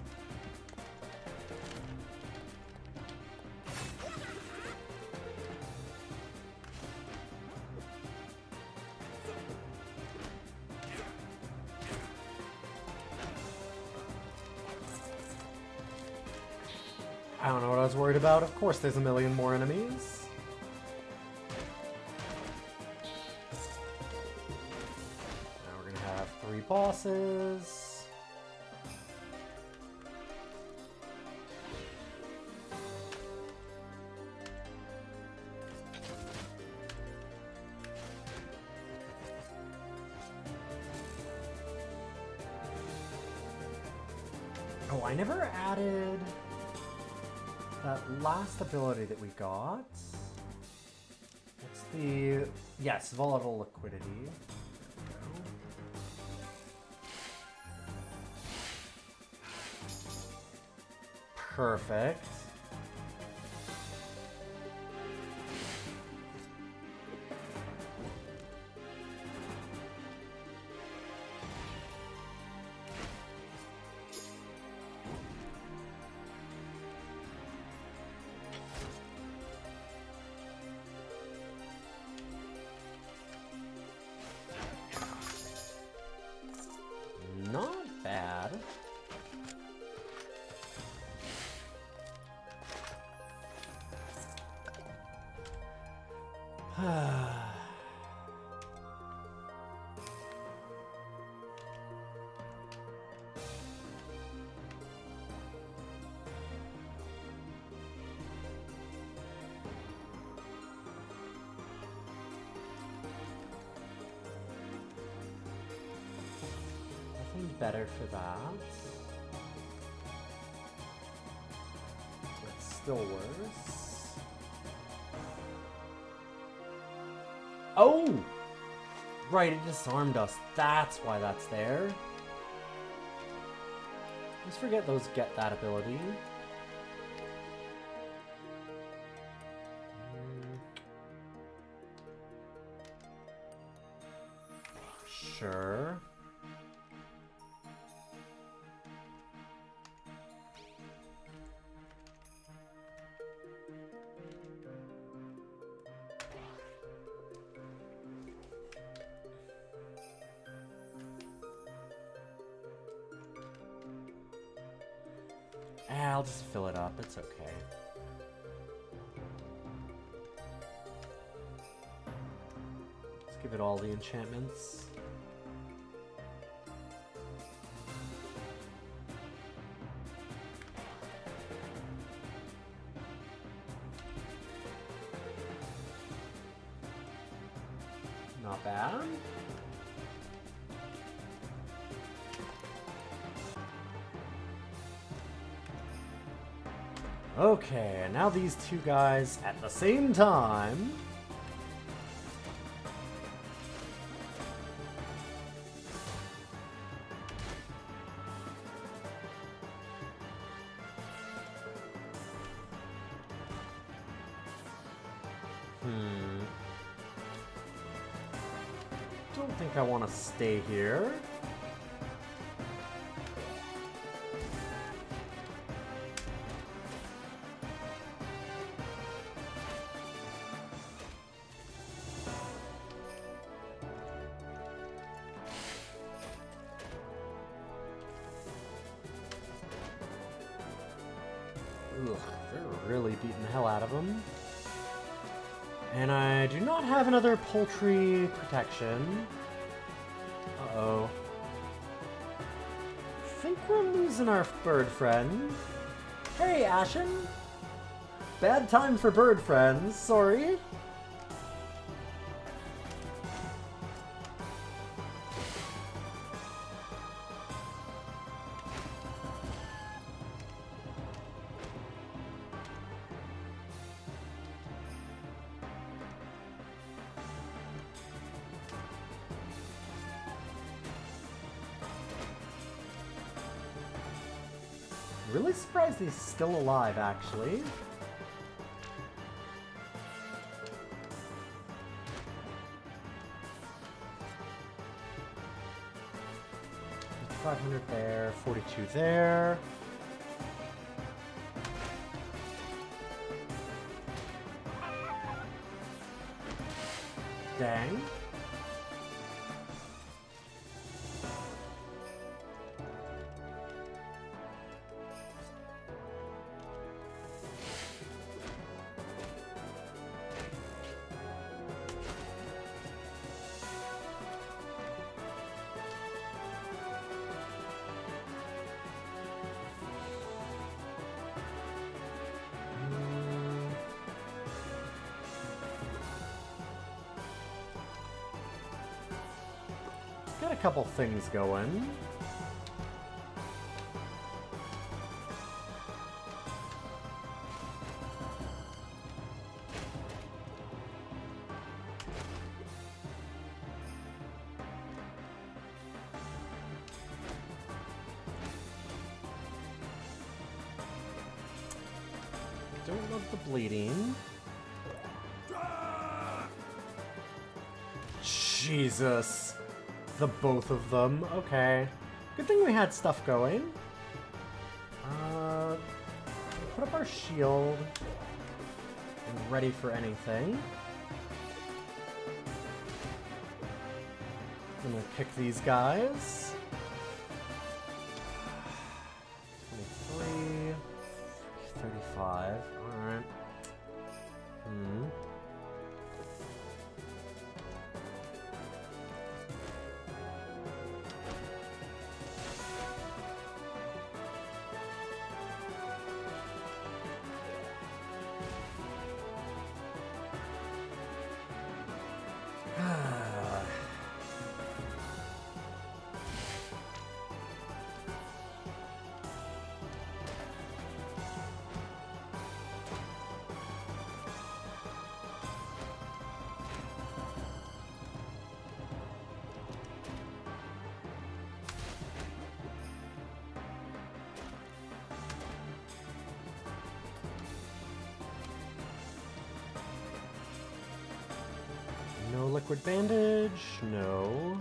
[SPEAKER 1] I don't know what I was worried about. Of course there's a million more enemies. Bosses. Oh, I never added that last ability that we got. What's the... Yes, volatile liquidity. Perfect. Nothing better for that. It's still worse. Oh! Right, it disarmed us. That's why that's there. Let's forget those get that ability. Sure. I'll just fill it up. It's okay. Let's give it all the enchantments. Not bad. Okay, and now these two guys at the same time. Don't think I want to stay here. Ugh, they're really beating the hell out of him. And I do not have another poultry protection. Uh-oh. I think we're losing our bird friend. Hey, Ashen! Bad time for bird friends, sorry. Really surprised he's still alive, actually. $500 there, 42 there. Dang. Got a couple things going. Don't love the bleeding. Jesus. The both of them. Okay. Good thing we had stuff going. Put up our shield. And ready for anything. I'm gonna kick these guys. 23. 35. Alright. liquid bandage? No.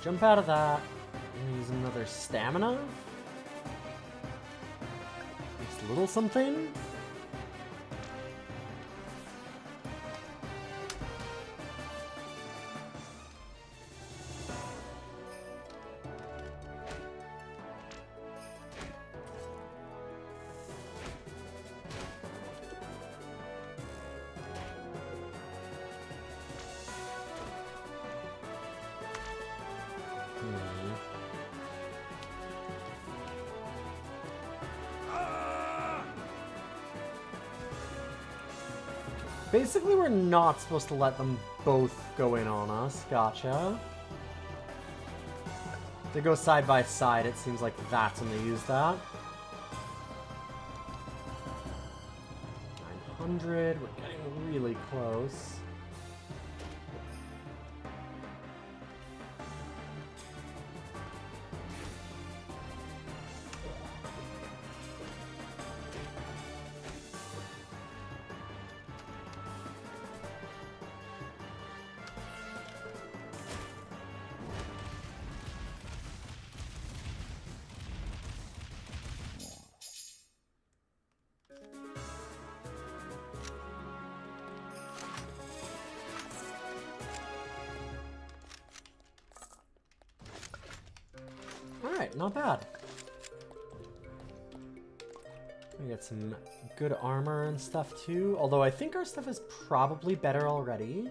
[SPEAKER 1] Jump out of that and use another stamina. Just a little something. Basically, we're not supposed to let them both go in on us. Gotcha. If they go side by side, it seems like that's when they use that. 900. We're getting really close. Alright, not bad. We get some good armor and stuff too, although I think our stuff is probably better already.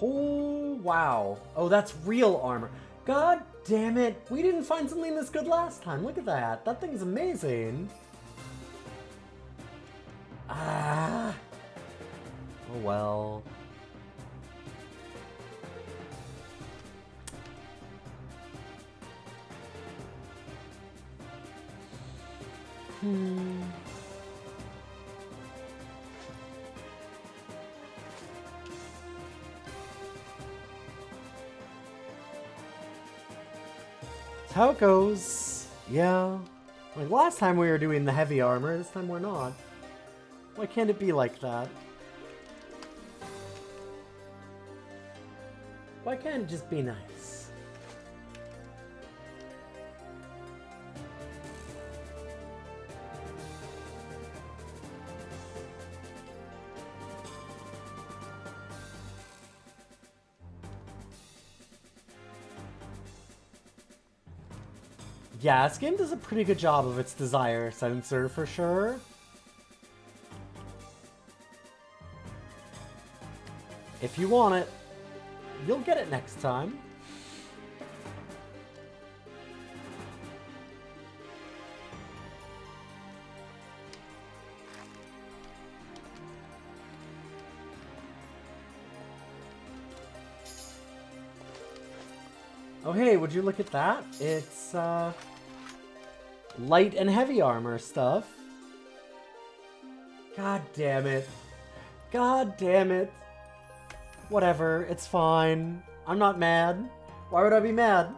[SPEAKER 1] Oh, wow. Oh, that's real armor. God damn it. We didn't find something this good last time. Look at that. That thing's amazing. Ah. Oh, well. That's how it goes. Yeah. Like last time we were doing the heavy armor, this time we're not. Why can't it be like that? Why can't it just be nice? Yeah, this game does a pretty good job of its desire sensor, for sure. If you want it, you'll get it next time. Oh hey, would you look at that? It's, light and heavy armor stuff. God damn it. God damn it. Whatever, it's fine. I'm not mad. Why would I be mad?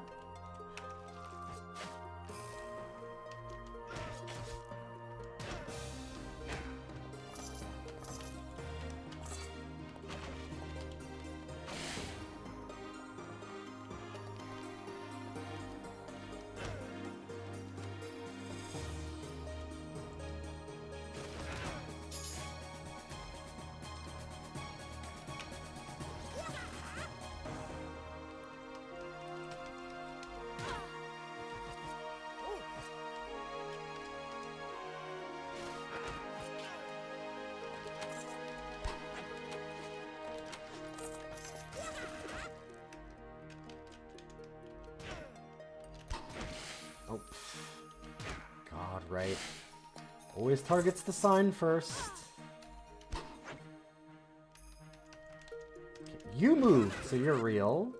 [SPEAKER 1] Oh. God, right. Always targets the sign first. Okay, you moved, so you're real.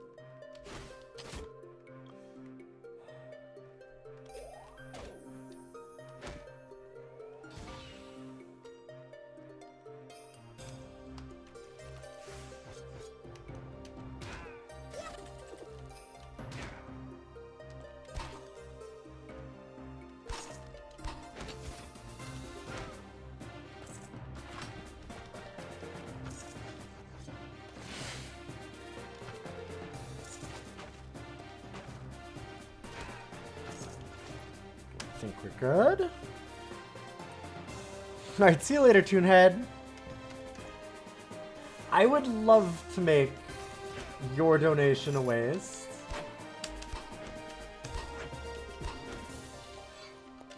[SPEAKER 1] think we're good. Alright, see you later, Toonhead. I would love to make your donation a waste.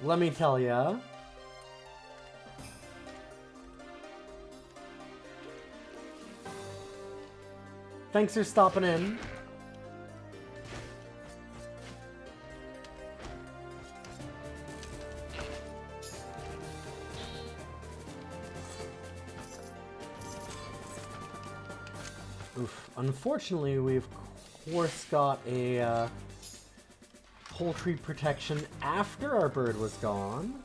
[SPEAKER 1] Let me tell ya. Thanks for stopping in. Oof. Unfortunately, we of course got a poultry protection after our bird was gone.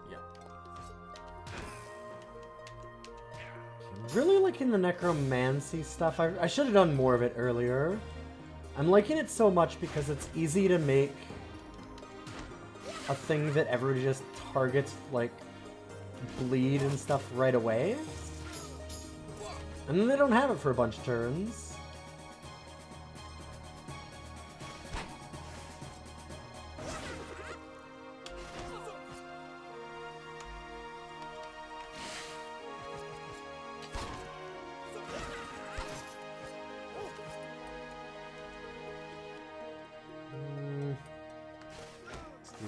[SPEAKER 1] Yeah. I'm really liking the necromancy stuff. I should have done more of it earlier. I'm liking it so much because it's easy to make a thing that everybody just targets, like, bleed and stuff right away. And then they don't have it for a bunch of turns.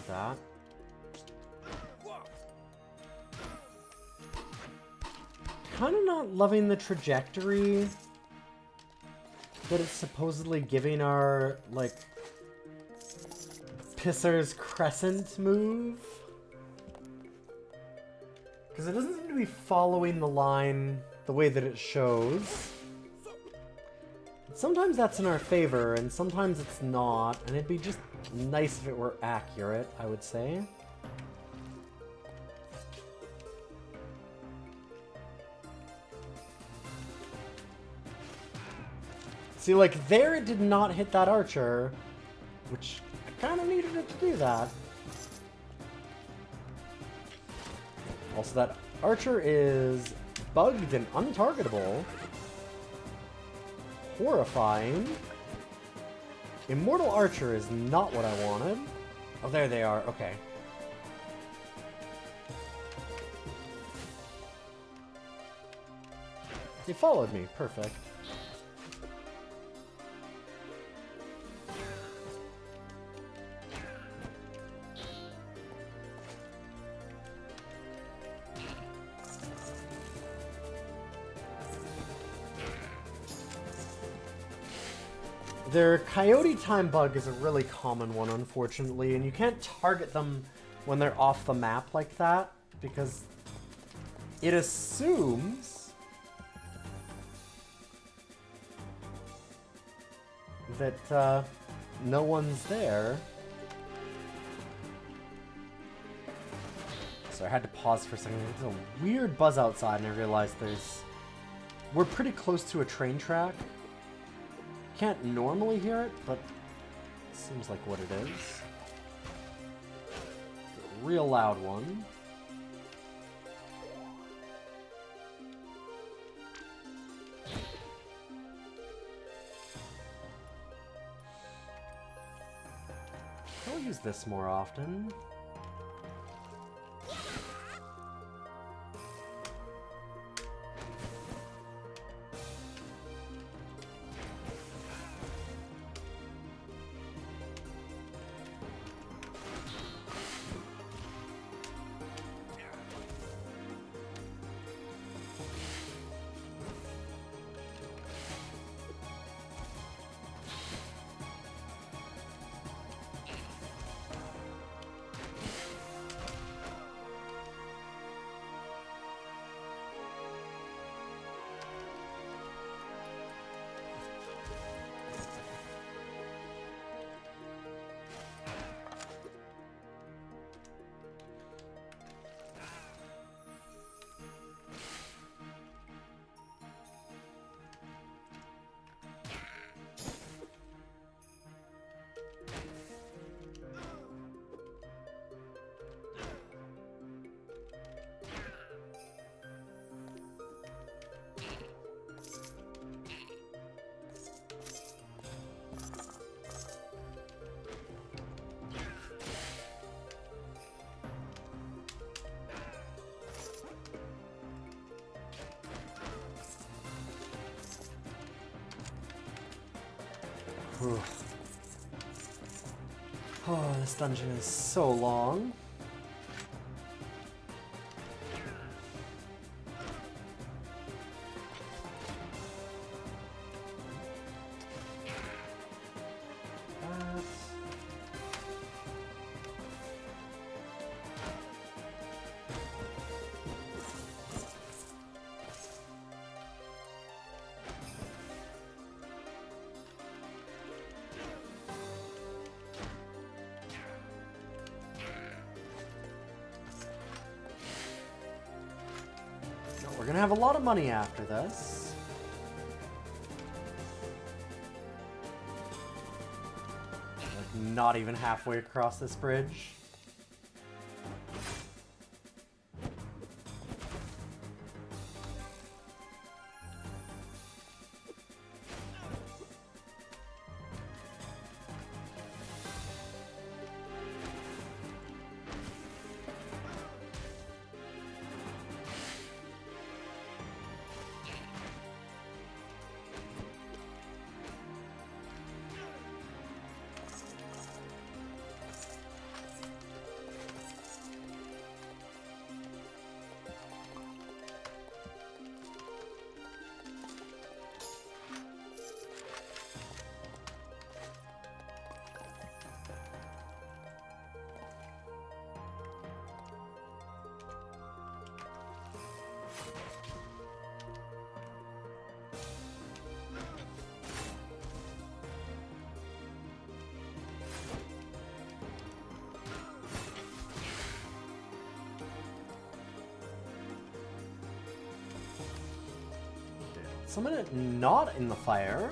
[SPEAKER 1] That. Kind of not loving the trajectory that it's supposedly giving our, like, Pisser's Crescent move. Because it doesn't seem to be following the line the way that it shows. Sometimes that's in our favor, and sometimes it's not, and it'd be just nice if it were accurate, I would say. See, like, there it did not hit that archer, which I kind of needed it to do that. Also, that archer is bugged and untargetable. Horrifying. Immortal Archer is not what I wanted. Oh, there they are. Okay. They followed me. Perfect. Their coyote time bug is a really common one, unfortunately, and you can't target them when they're off the map like that, because it assumes that no one's there. So I had to pause for a second. There's a weird buzz outside, and I realized we're pretty close to a train track. Can't normally hear it, but it seems like what it is. It's a real loud one. I'll use this more often. Whew. Oh, this dungeon is so long. We're gonna have a lot of money after this. Like, not even halfway across this bridge. Summon it not in the fire.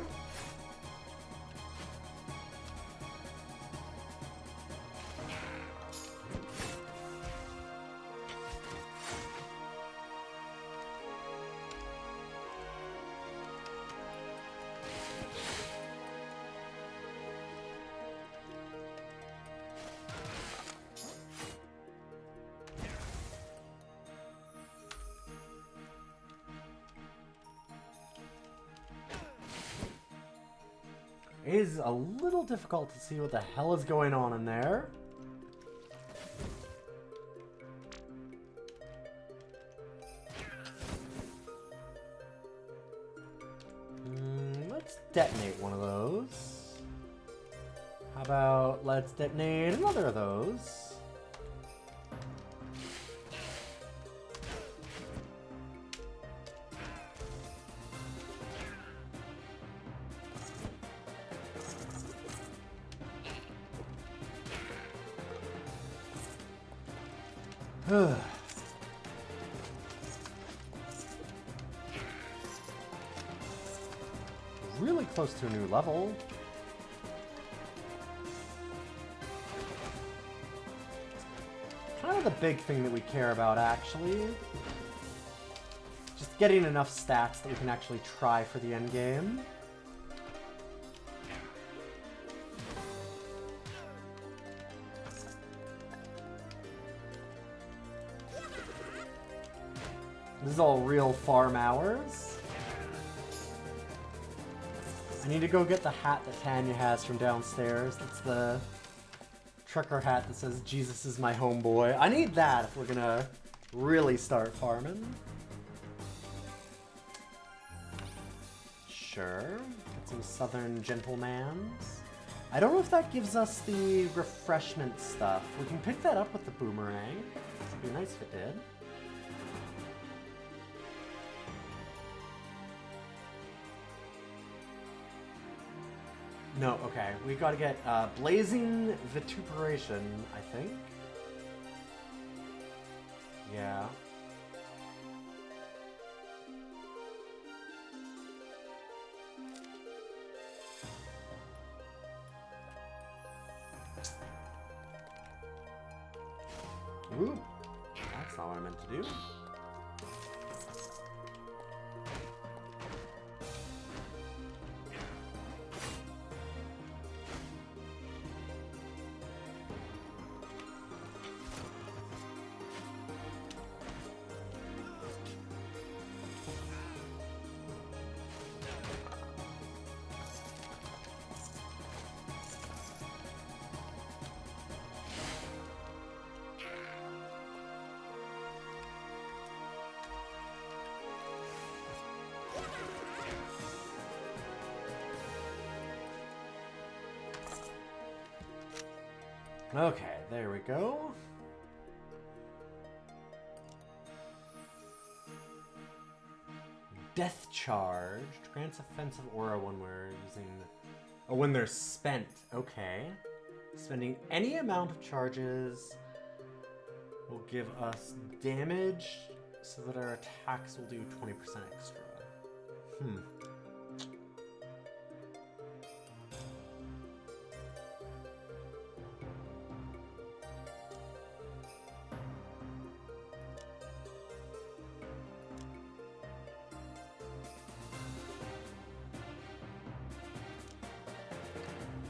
[SPEAKER 1] It is a little difficult to see what the hell is going on in there. Let's detonate one of those. How about let's detonate another of those. Really close to a new level. Kind of the big thing that we care about, actually. Just getting enough stats that we can actually try for the end game. This is all real farm hours. I need to go get the hat that Tanya has from downstairs. That's the trucker hat that says, "Jesus is my homeboy." I need that if we're gonna really start farming. Sure. Get some southern gentlemans. I don't know if that gives us the refreshment stuff. We can pick that up with the boomerang. It'd be nice if it did. No, okay. We gotta get Blazing Vituperation, I think. Yeah. Ooh, that's not what I meant to do. Okay, there we go. Death Charged. Grants offensive aura when we're using... Oh, when they're spent. Okay. Spending any amount of charges will give us damage so that our attacks will do 20% extra.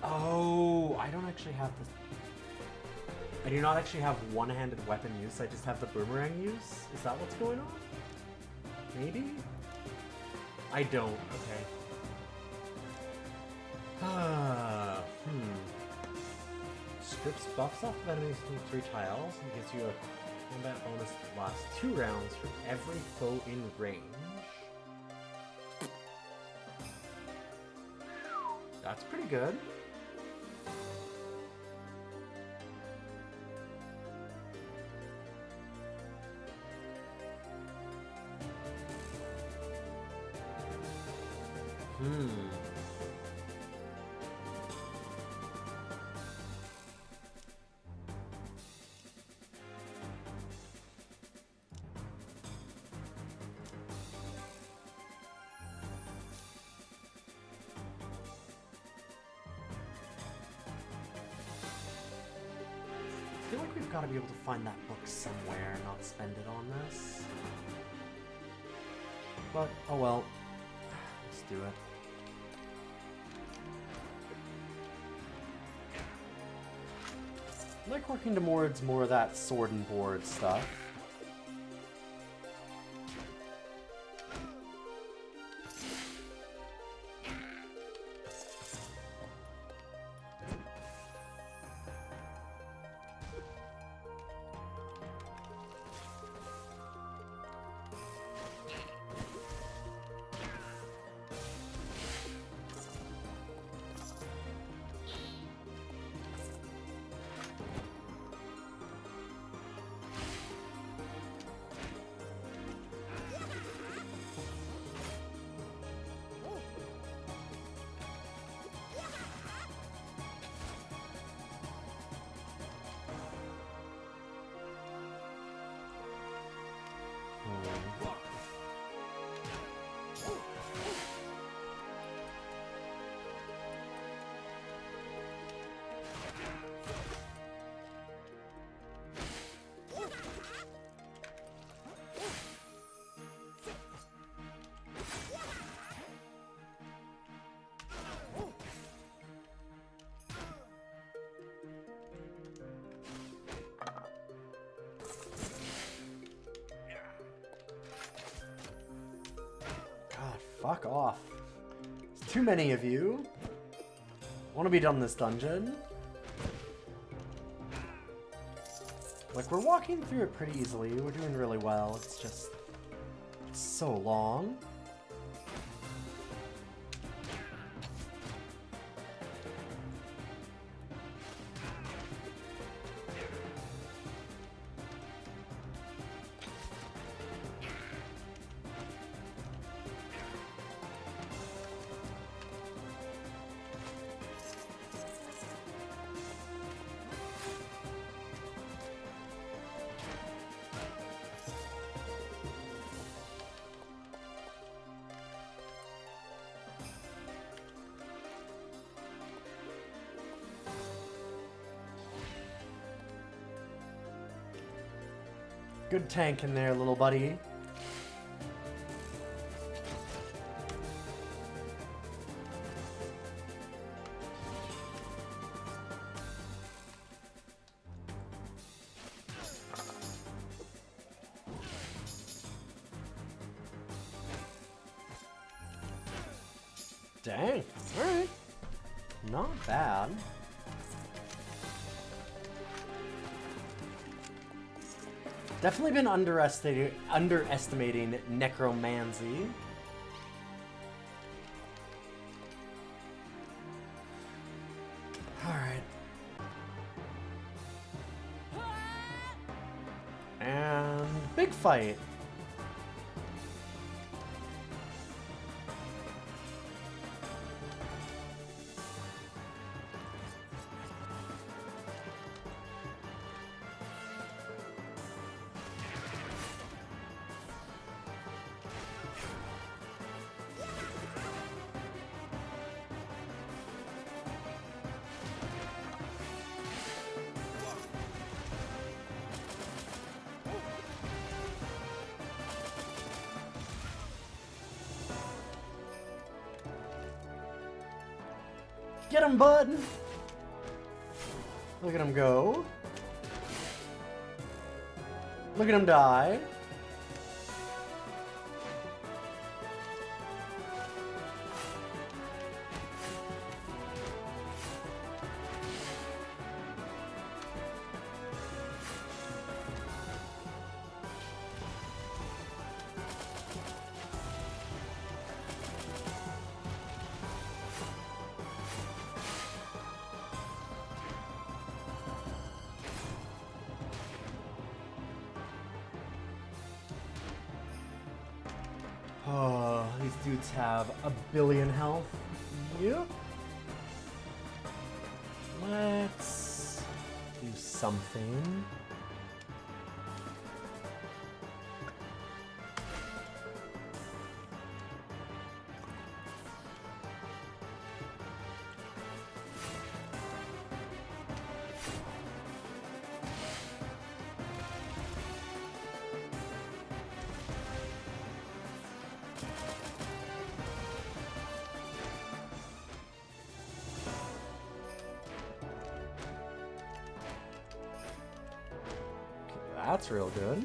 [SPEAKER 1] Oh, I don't actually have this. I do not actually have one-handed weapon use, I just have the boomerang use? Is that what's going on? Maybe? I don't, okay. Strips buffs off of enemies from 3 tiles and gives you a combat bonus that lasts 2 rounds for every foe in range. That's pretty good. I feel like we've got to be able to find that book somewhere and not spend it on this. But, oh well. Let's do it. I like working towards more of that sword and board stuff. Fuck off. There's too many of you. I want to be done this dungeon. Like, we're walking through it pretty easily. We're doing really well. It's just... it's so long. Good tank in there, little buddy. Dang, alright. Not bad. Definitely been underestimating necromancy. Alright. great fight. Get him, bud! Look at him go. Look at him die. Oh, these dudes have a billion health. Yep. Let's do something. That's real good.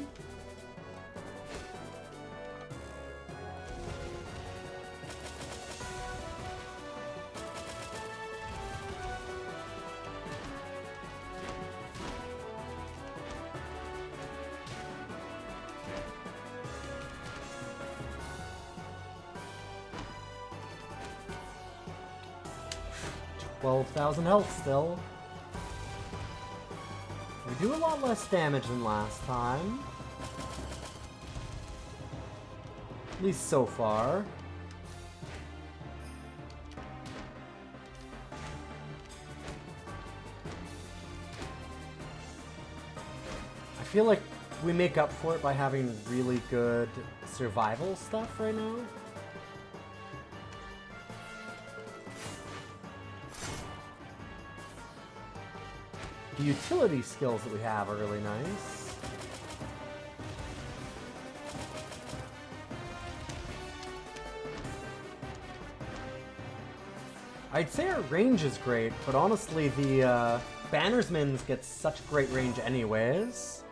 [SPEAKER 1] $12,000 health still. We do a lot less damage than last time. At least so far. I feel like we make up for it by having really good survival stuff right now. The utility skills that we have are really nice. I'd say our range is great, but honestly the Bannersman's get such great range anyways.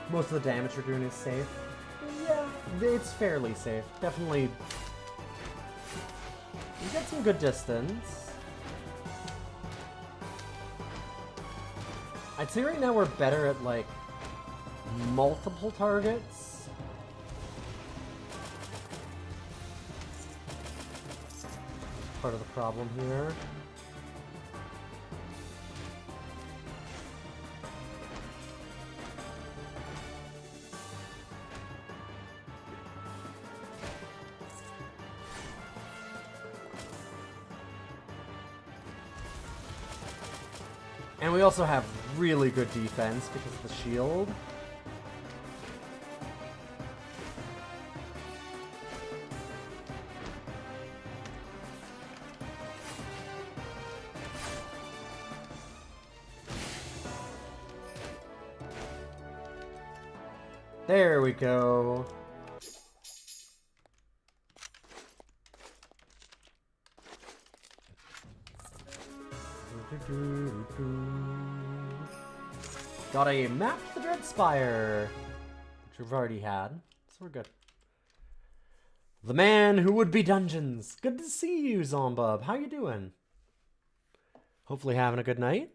[SPEAKER 1] Most of the damage we're doing is safe. Yeah, it's fairly safe. Definitely. You get some good distance. I'd say right now we're better at, like, multiple targets. Part of the problem here. And we also have really good defense because of the shield. There we go. Got a map to the Dreadspire, which we've already had, so we're good. The man who would be dungeons. Good to see you, Zombub. How you doing? Hopefully having a good night.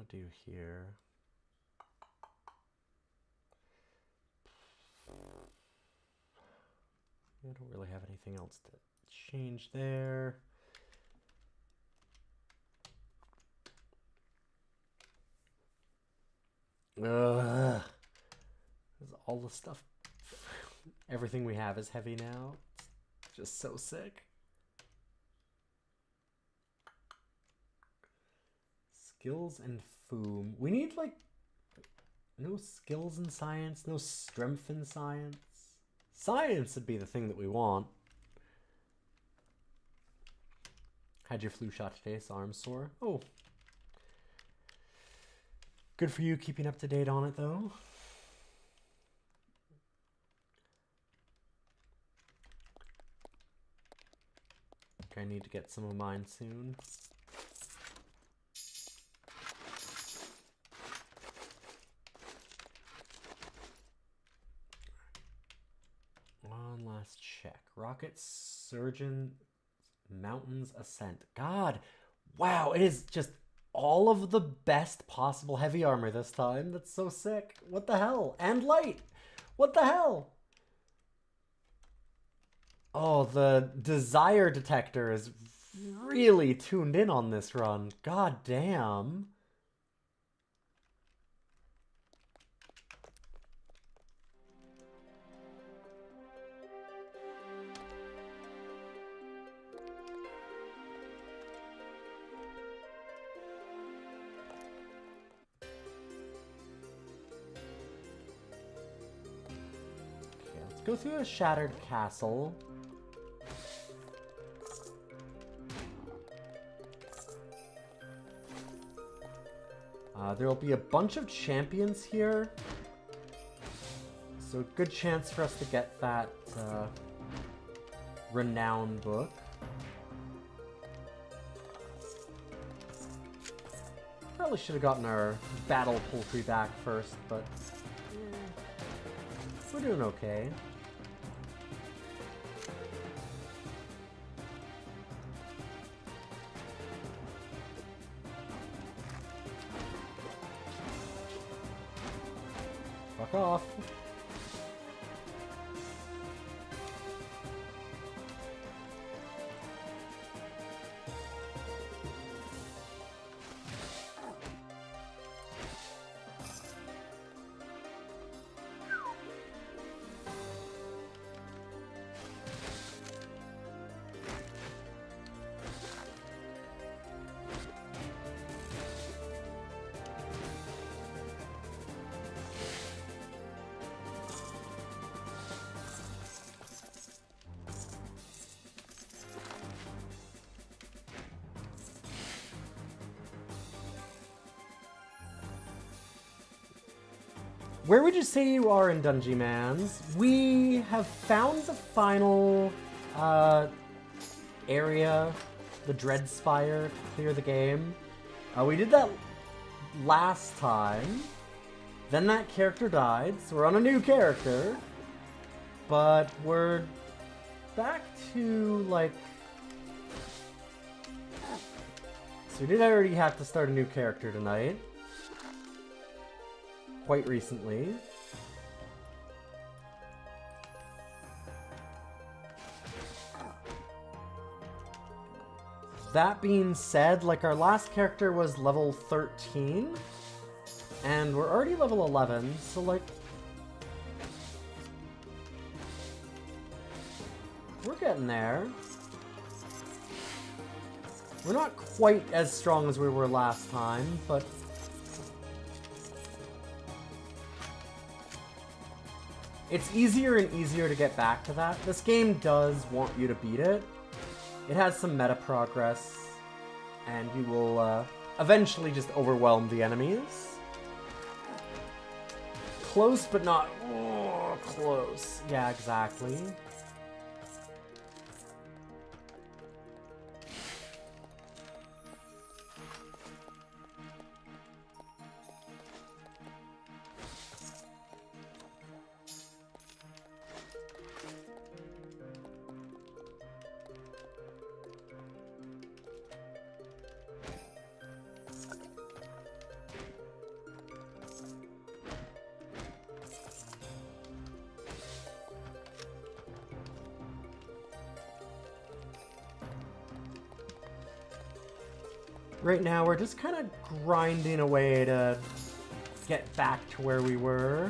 [SPEAKER 1] do here? I don't really have anything else to change there. Ugh. All the stuff. Everything we have is heavy now. It's just so sick. Skills and foom. We need, like, no skills in science, no strength in science. Science would be the thing that we want. Had your flu shot today, so arm sore. Oh. Good for you keeping up to date on it, though. I need to get some of mine soon. One last check. Rocket Surgeon Mountains Ascent. God, wow, it is just all of the best possible heavy armor this time. That's so sick. What the hell? And light. What the hell? Oh, the desire detector is really tuned in on this run. God damn. Okay, let's go through a shattered castle. There will be a bunch of champions here, so good chance for us to get that renown book. Probably should have gotten our battle poultry back first, but we're doing okay. Fuck off. Where would you say you are in Dungeymans? We have found the final area, the Dread Spire, to clear the game. We did that last time. Then that character died, so we're on a new character. But we're back to, like... So we did already have to start a new character tonight. Quite recently. That being said, like, our last character was level 13, and we're already level 11, so, like, we're getting there. We're not quite as strong as we were last time, but it's easier and easier to get back to that. This game does want you to beat it. It has some meta progress, and you will eventually just overwhelm the enemies. Close, but not close. Yeah, exactly. right now we're just kind of grinding away to get back to where we were.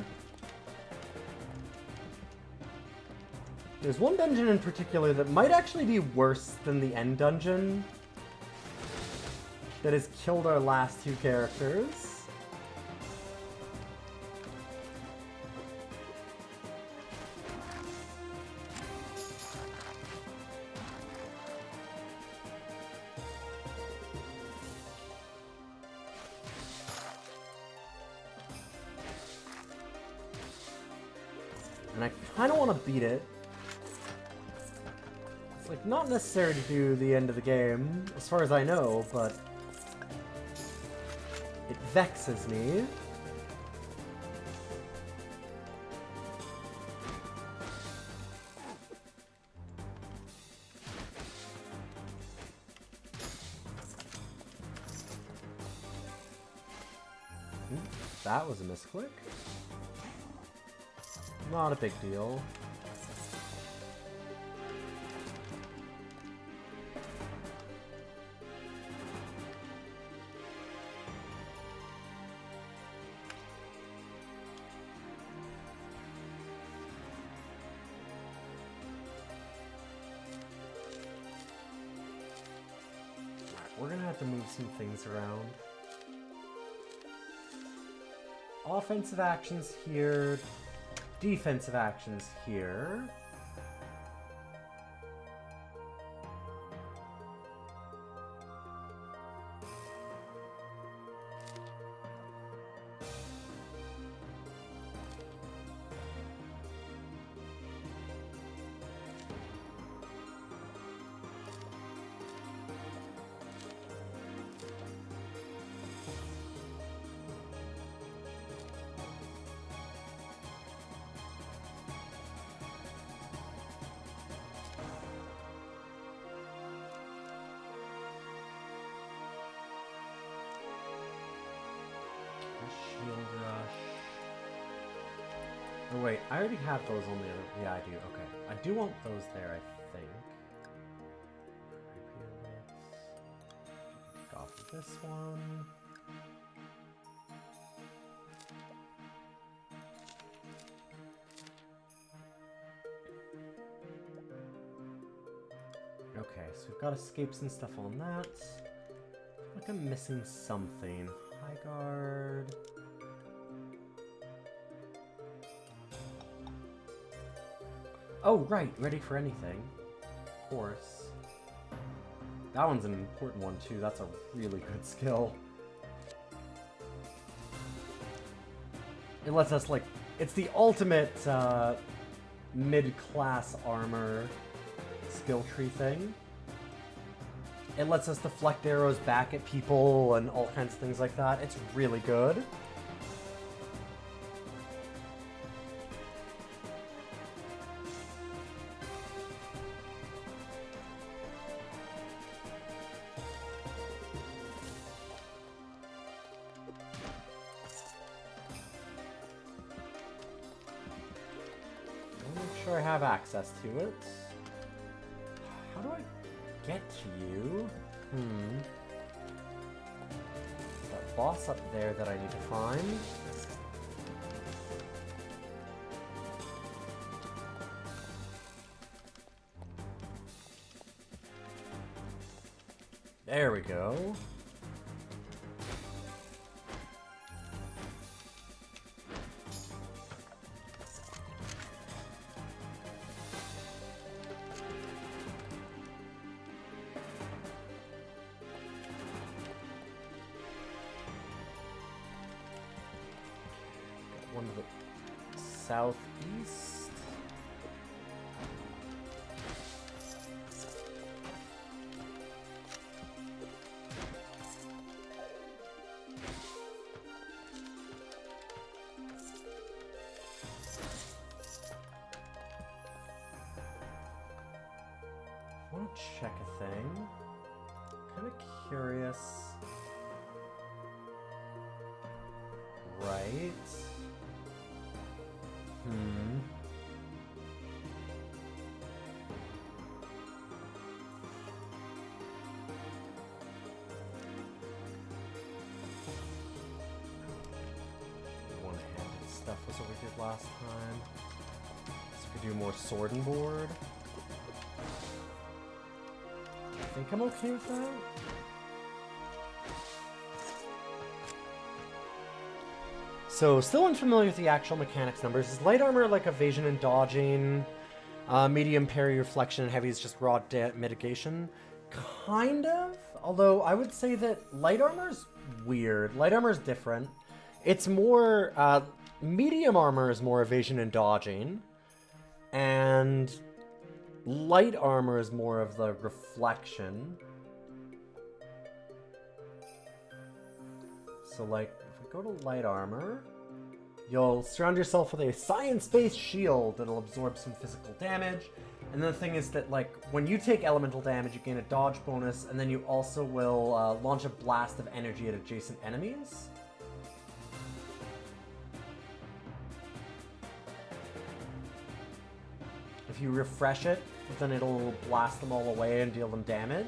[SPEAKER 1] There's one dungeon in particular that might actually be worse than the end dungeon that has killed our last two characters. And I kind of want to beat it. It's like not necessary to do the end of the game, as far as I know, but it vexes me. That was a misclick. Not a big deal. We're gonna have to move some things around. Offensive actions here, defensive actions here. Oh wait, I already have those on the other... Yeah, I do. Okay. I do want those there, I think. Take off this one. Okay, so we've got escapes and stuff on that. I feel like I'm missing something. High guard... Oh, right, ready for anything. Of course. That one's an important one, too. That's a really good skill. It lets us, like... It's the ultimate, mid-class armor skill tree thing. It lets us deflect arrows back at people and all kinds of things like that. It's really good. I have access to it. How do I get to you? That boss up there that I need to find. There we go. One to the southeast. I want to check a thing. Kind of curious. Right. stuff was what we did last time. So we could do more sword and board. I think I'm okay with that. So, still unfamiliar with the actual mechanics numbers. Is light armor like evasion and dodging? Medium parry, reflection, and heavy is just raw mitigation? Kind of. Although, I would say that light armor's weird. Light armor's different. It's more... medium armor is more evasion and dodging. And light armor is more of the reflection. So, like... Go to light armor. You'll surround yourself with a science-based shield that'll absorb some physical damage. And then the thing is that, like, when you take elemental damage, you gain a dodge bonus, and then you also will launch a blast of energy at adjacent enemies. If you refresh it, then it'll blast them all away and deal them damage.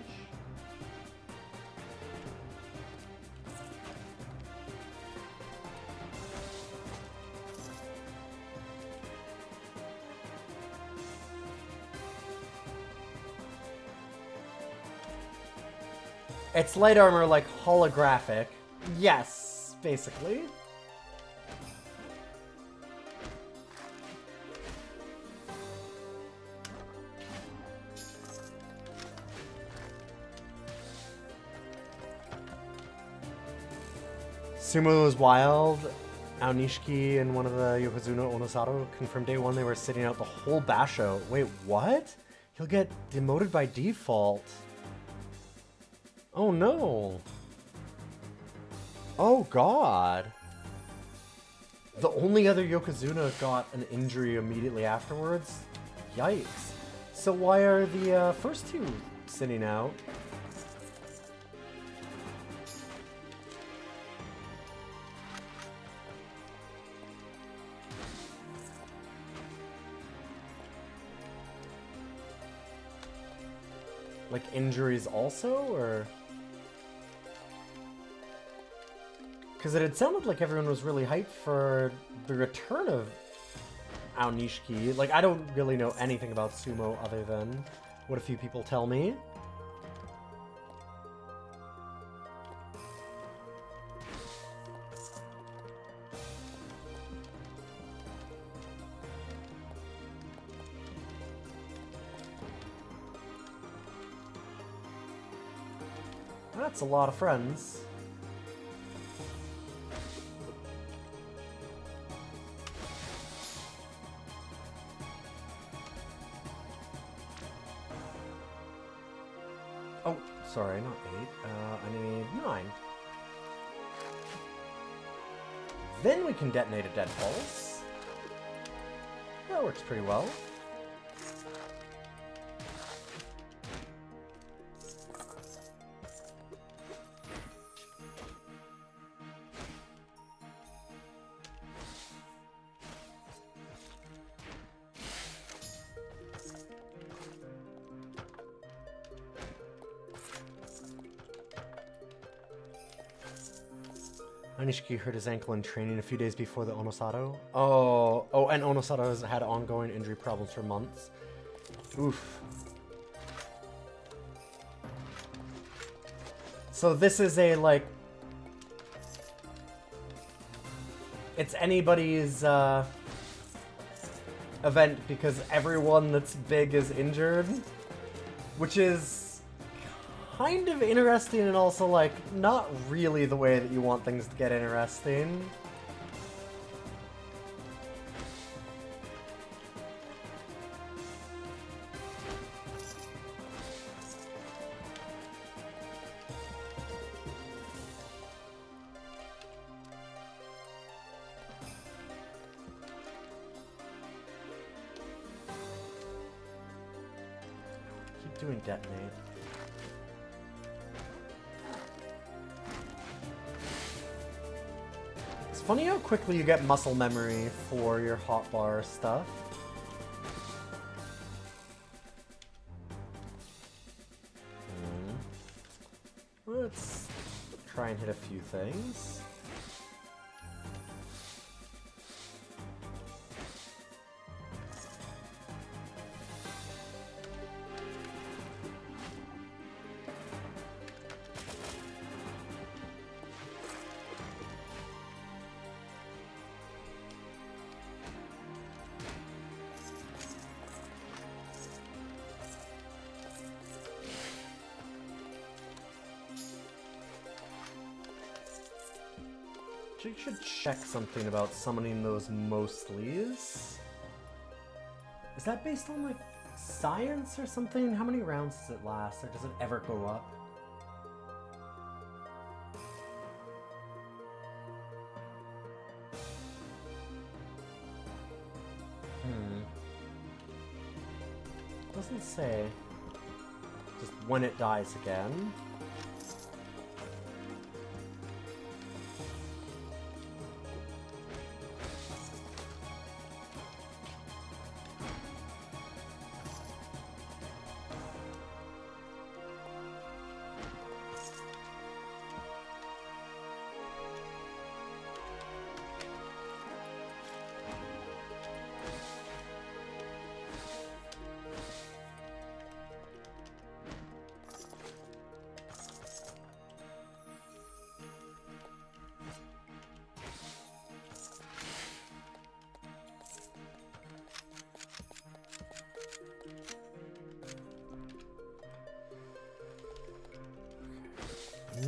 [SPEAKER 1] It's light armor, like, holographic. Yes, basically. Sumo was wild. Aonishiki and one of the Yokozuna Onosato confirmed day one they were sitting out the whole basho. Wait, what? He'll get demoted by default. Oh no. Oh god. The only other Yokozuna got an injury immediately afterwards? Yikes. So why are the first two sitting out? Like injuries also, or? Because it had sounded like everyone was really hyped for the return of Aonishiki. Like, I don't really know anything about sumo other than what a few people tell me. That's a lot of friends. Oh, sorry, not 8. I need 9. Then we can detonate a dead pulse. That works pretty well. Aonishiki hurt his ankle in training a few days before the Onosato. Oh, and Onosato has had ongoing injury problems for months. Oof. So this is a, like... It's anybody's, event because everyone that's big is injured. Which is... kind of interesting and also, like, not really the way that you want things to get interesting. Keep doing detonate. Funny how quickly you get muscle memory for your hotbar stuff. Let's try and hit a few things. Should check something about summoning those mostlies. Is that based on, like, science or something? How many rounds does it last, or does it ever go up? Doesn't say. Just when it dies again.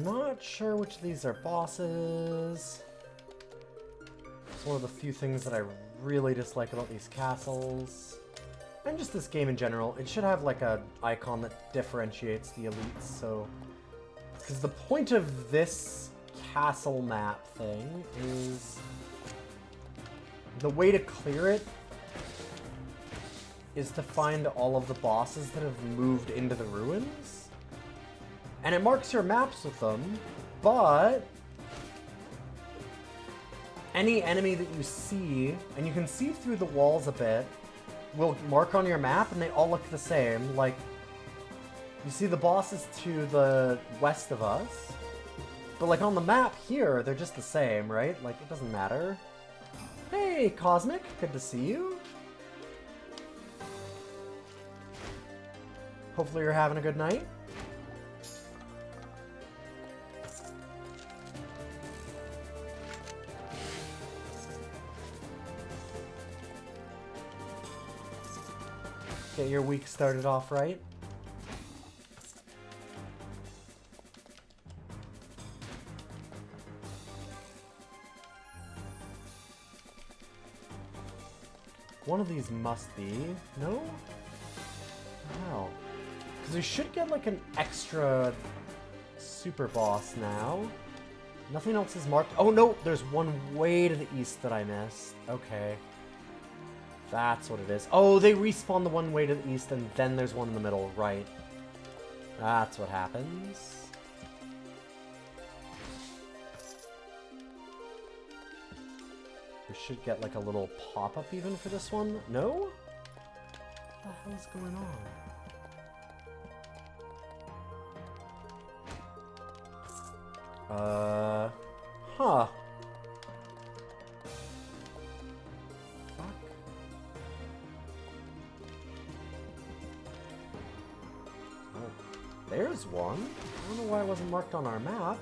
[SPEAKER 1] Not sure which of these are bosses. It's one of the few things that I really dislike about these castles. And just this game in general. It should have like a icon that differentiates the elites, so... Because the point of this castle map thing is... The way to clear it is to find all of the bosses that have moved into the ruins. And it marks your maps with them, but any enemy that you see, and you can see through the walls a bit, will mark on your map and they all look the same. Like, you see the bosses to the west of us, but like on the map here, they're just the same, right? Like, it doesn't matter. Hey, Cosmic, good to see you. Hopefully you're having a good night. Get your week started off right. One of these must be... No? Wow. Because we should get like an extra super boss now. Nothing else is marked. Oh no, there's one way to the east that I missed. Okay. That's what it is. Oh, they respawn the one way to the east and then there's one in the middle, right. That's what happens. We should get like a little pop-up even for this one. No? What the hell's going on? Huh. There's one. I don't know why it wasn't marked on our map.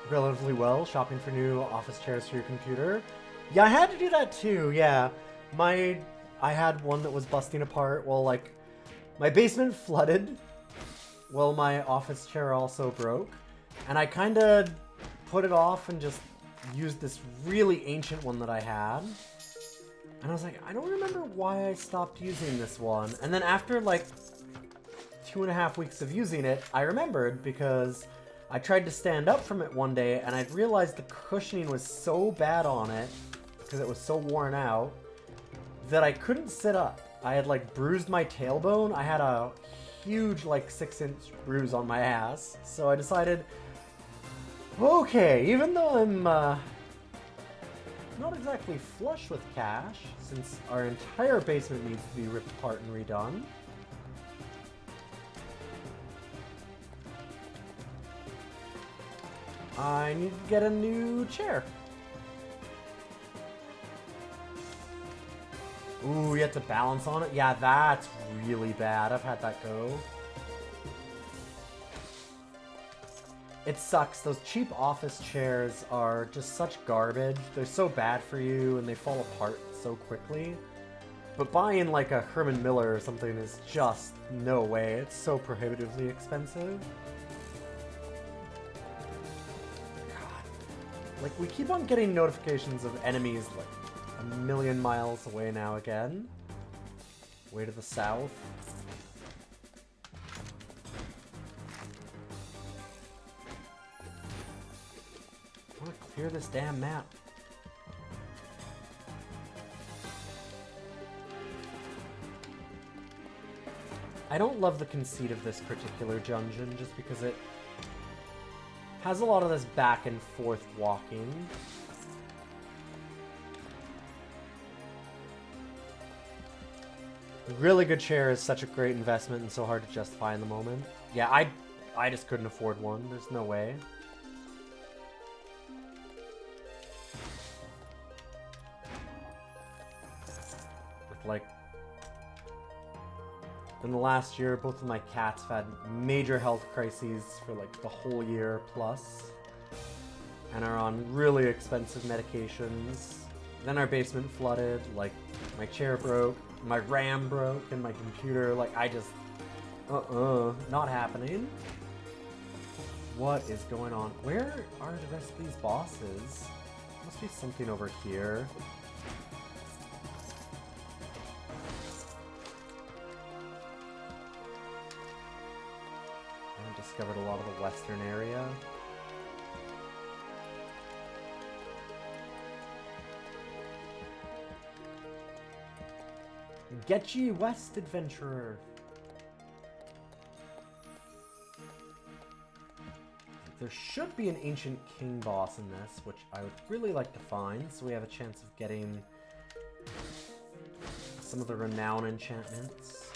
[SPEAKER 1] Relatively well, shopping for new office chairs for your computer. Yeah, I had to do that too, yeah. I had one that was busting apart. Well, like, my basement flooded. Well, my office chair also broke. And I kind of put it off and just used this really ancient one that I had. And I was like, I don't remember why I stopped using this one. And then after, like, 2.5 weeks of using it, I remembered because I tried to stand up from it one day and I realized the cushioning was so bad on it because it was so worn out that I couldn't sit up. I had like bruised my tailbone. I had a huge like 6-inch bruise on my ass. So I decided, okay, even though I'm not exactly flush with cash, since our entire basement needs to be ripped apart and redone, I need to get a new chair. Ooh, you have to balance on it? Yeah, that's really bad. I've had that go. It sucks. Those cheap office chairs are just such garbage. They're so bad for you, and they fall apart so quickly. But buying like a Herman Miller or something is just no way. It's so prohibitively expensive. God. Like, we keep on getting notifications of enemies like a million miles away now again. Way to the south. I want to clear this damn map. I don't love the conceit of this particular dungeon just because it has a lot of this back and forth walking. Really good chair is such a great investment and so hard to justify in the moment. Yeah, I just couldn't afford one. There's no way. With like... In the last year, both of my cats have had major health crises for like the whole year plus. And are on really expensive medications. Then our basement flooded, like my chair broke. My RAM broke and my computer, like, I just... not happening. What is going on? Where are the rest of these bosses? Must be something over here. I haven't discovered a lot of the western area. Get ye west, adventurer! There should be an ancient king boss in this, which I would really like to find, so we have a chance of getting some of the renown enchantments.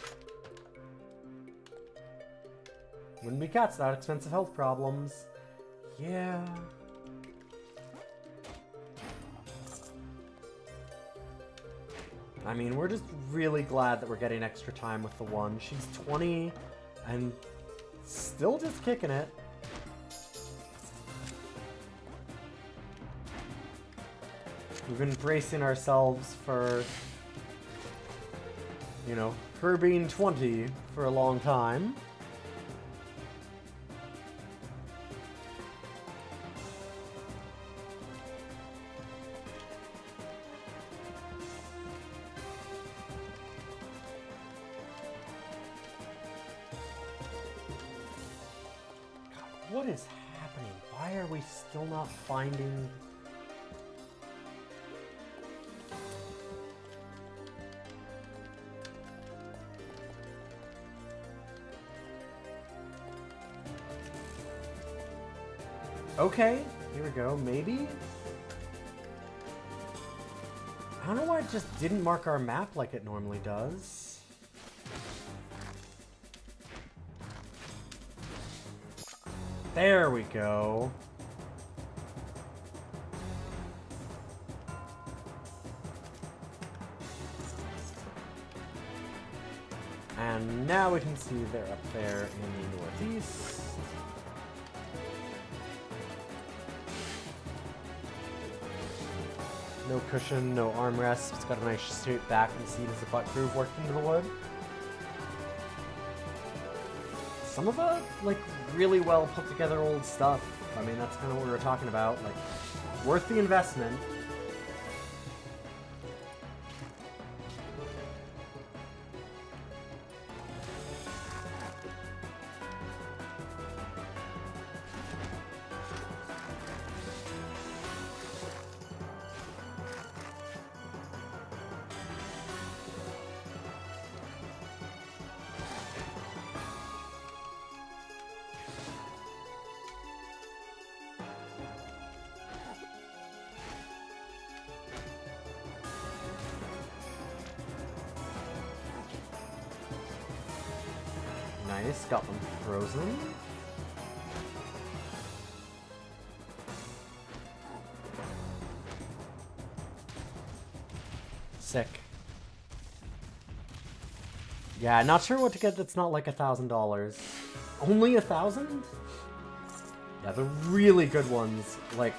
[SPEAKER 1] Wouldn't be cats without expensive health problems. Yeah... I mean, we're just really glad that we're getting extra time with the one. She's 20 and still just kicking it. We've been bracing ourselves for, you know, her being 20 for a long time. What is happening? Why are we still not finding... Okay, here we go, maybe? I don't know why it just didn't mark our map like it normally does. There we go. And now we can see they're up there in the northeast. No cushion, no armrest. It's got a nice straight back and seat as a butt groove worked into the wood. Some of the, like, really well put together old stuff. I mean, that's kind of what we were talking about. Like, worth the investment. Nice, got them frozen. Sick. Yeah, not sure what to get that's not like $1,000. Only 1,000? Yeah, the really good ones, like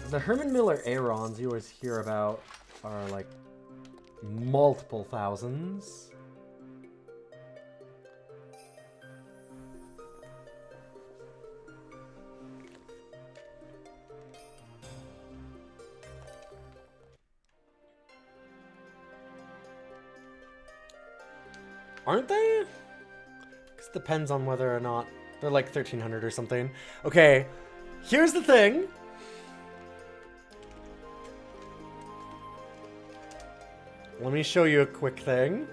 [SPEAKER 1] the Herman Miller Aerons you always hear about are like multiple thousands. Aren't they? Because it depends on whether or not they're like 1300 or something. Okay, here's the thing. Let me show you a quick thing.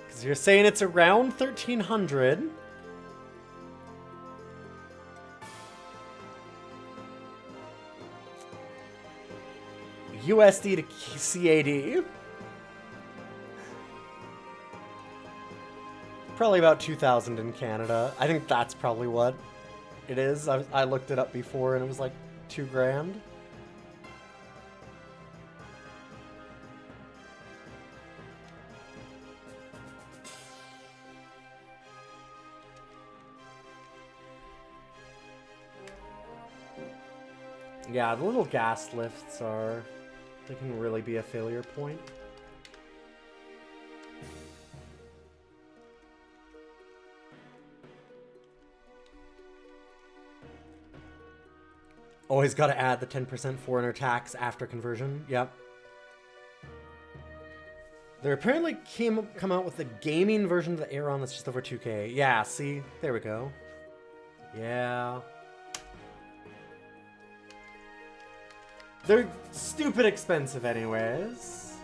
[SPEAKER 1] Because you're saying it's around 1300. USD to CAD. Probably about 2,000 in Canada. I think that's probably what it is. I looked it up before and it was like 2 grand. Yeah, the little gas lifts are... they can really be a failure point. Always got to add the 10% foreigner tax after conversion. Yep. They apparently come out with the gaming version of the Aeron that's just over 2K. Yeah, see? There we go. Yeah. They're stupid expensive anyways.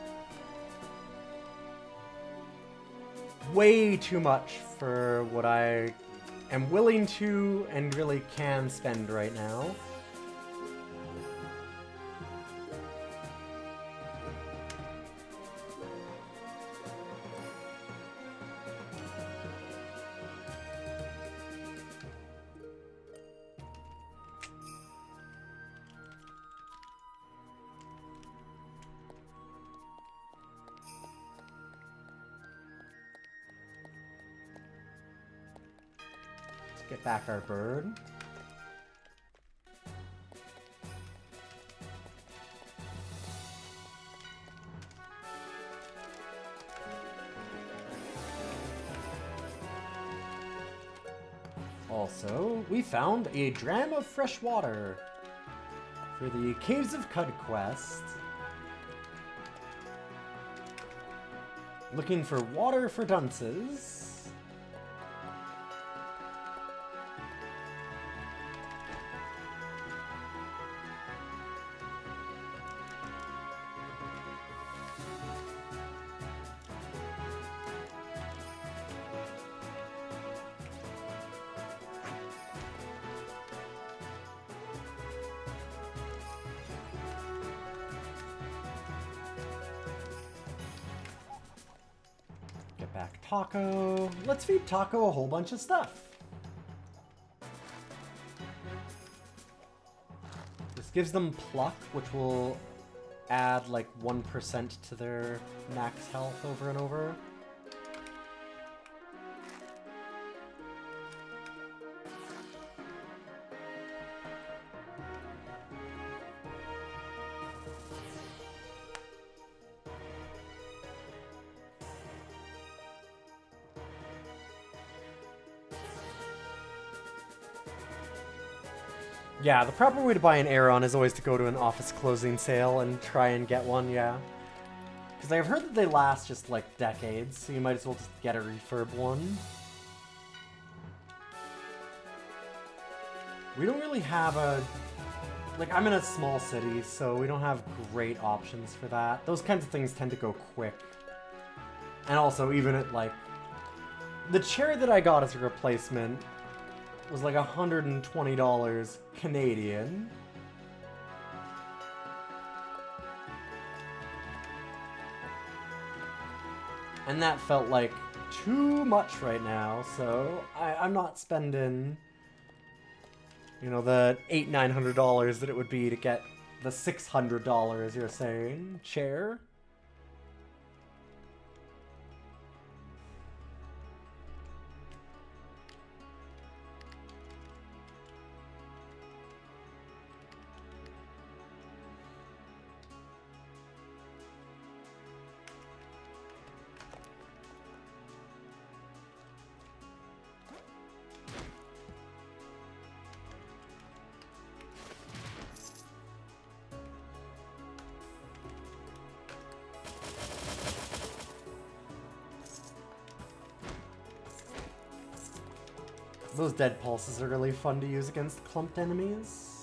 [SPEAKER 1] Way too much for what I am willing to and really can spend right now. Get back our bird. Also, we found a dram of fresh water for the Caves of Cud quest. Looking for water for dunces. Back Taco. Let's feed Taco a whole bunch of stuff. This gives them pluck, which will add like 1% to their max health over and over. Yeah, the proper way to buy an Aeron is always to go to an office closing sale and try and get one, yeah. Because I've heard that they last just like decades, so you might as well just get a refurb one. We don't really have a... like, I'm in a small city, so we don't have great options for that. Those kinds of things tend to go quick. And also, even at like... the chair that I got as a replacement was like $120 Canadian. And that felt like too much right now, so I'm not spending, you know, the $800-900 that it would be to get the $600 you're saying chair. Those dead pulses are really fun to use against clumped enemies.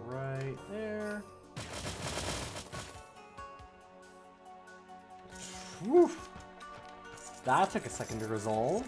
[SPEAKER 1] Right there. Whew. That took a second to resolve.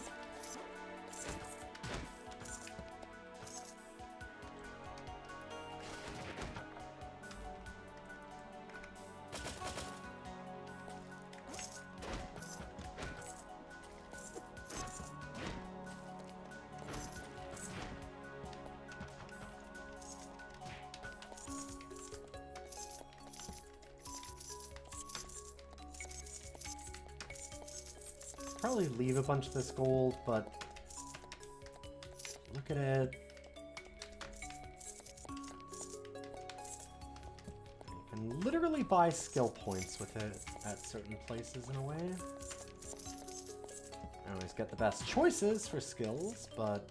[SPEAKER 1] Probably leave a bunch of this gold, but look at it. You can literally buy skill points with it at certain places in a way. I always get the best choices for skills, but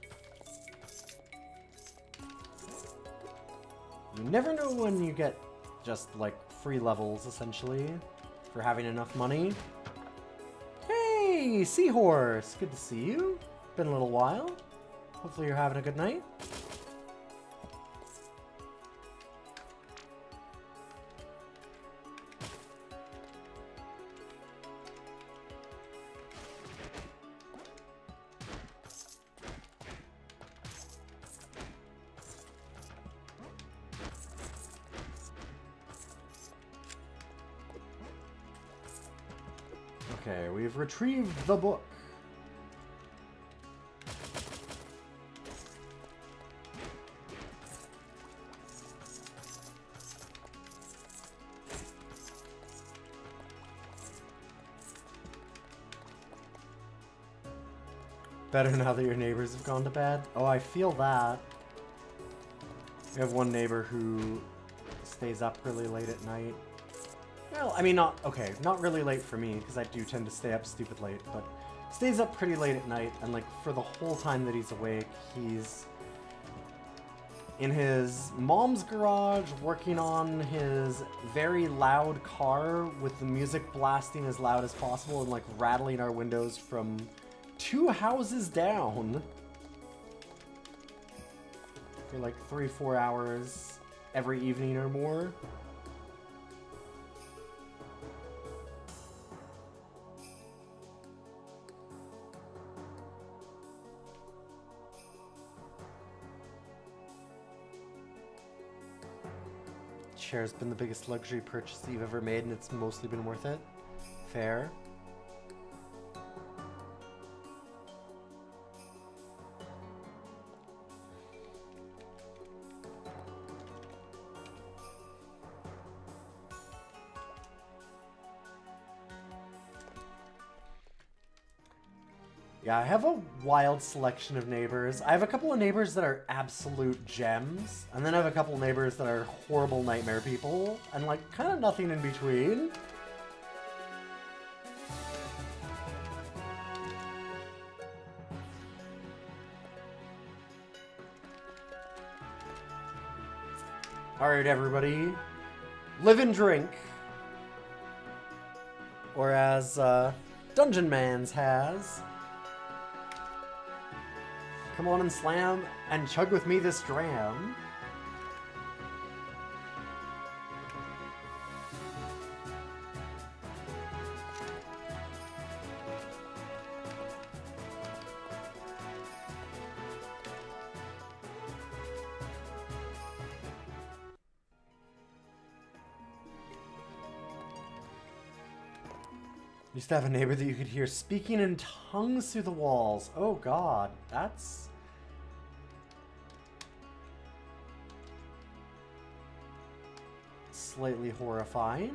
[SPEAKER 1] you never know when you get just like free levels essentially for having enough money. Hey, Seahorse! Good to see you. Been a little while. Hopefully you're having a good night. Okay, we've retrieved the book. Better now that your neighbors have gone to bed. Oh, I feel that. We have one neighbor who stays up really late at night. Well, I mean, not really late for me, because I do tend to stay up stupid late, but stays up pretty late at night, and like for the whole time that he's awake, he's in his mom's garage working on his very loud car with the music blasting as loud as possible and like rattling our windows from 2 houses down for like 3-4 hours every evening or more. Chair's been the biggest luxury purchase that you've ever made, and it's mostly been worth it. Fair. Yeah, I have a wild selection of neighbors. I have a couple of neighbors that are absolute gems, and then I have a couple of neighbors that are horrible nightmare people, and like kind of nothing in between. Alright, everybody. Live and drink. Or as Dungeon Mans has. Come on and slam and chug with me this dram. Used to have a neighbor that you could hear speaking in tongues through the walls. Oh god, that's... slightly horrifying.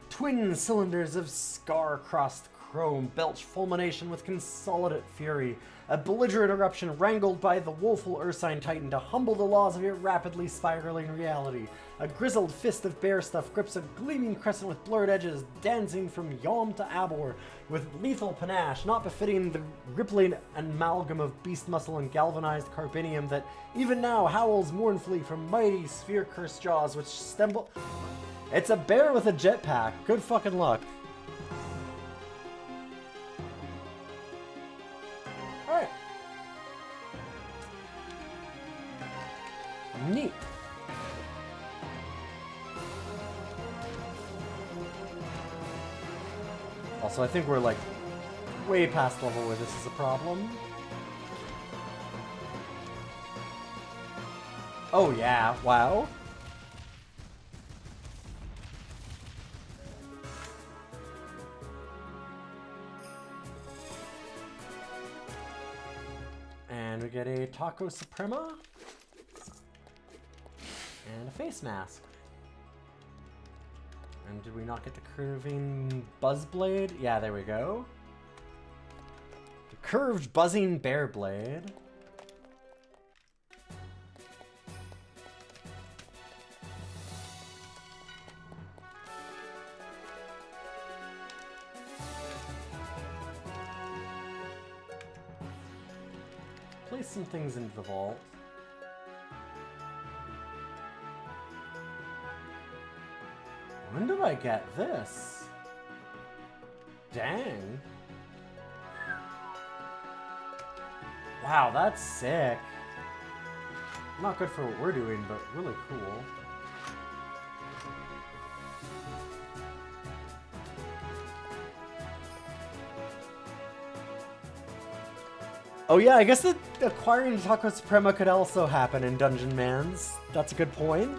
[SPEAKER 1] Twin cylinders of scar-crossed chrome belch fulmination with consolidate fury. A belligerent eruption wrangled by the woeful Ursine Titan to humble the laws of your rapidly spiraling reality. A grizzled fist of bear stuff grips a gleaming crescent with blurred edges, dancing from Yom to Abor, with lethal panache, not befitting the rippling amalgam of beast muscle and galvanized carbinium that even now howls mournfully from mighty sphere-cursed jaws which stumble... It's a bear with a jetpack. Good fucking luck. Alright. Neat. Also, I think we're like way past level where this is a problem. Oh yeah, wow. And we get a Taco Suprema. And a face mask. And did we not get the curving Buzzblade? Yeah, there we go. The curved buzzing bear blade. Place some things into the vault. When did I get this? Dang. Wow, that's sick. Not good for what we're doing, but really cool. Oh yeah, I guess that acquiring Taco Suprema could also happen in Dungeon Mans. That's a good point.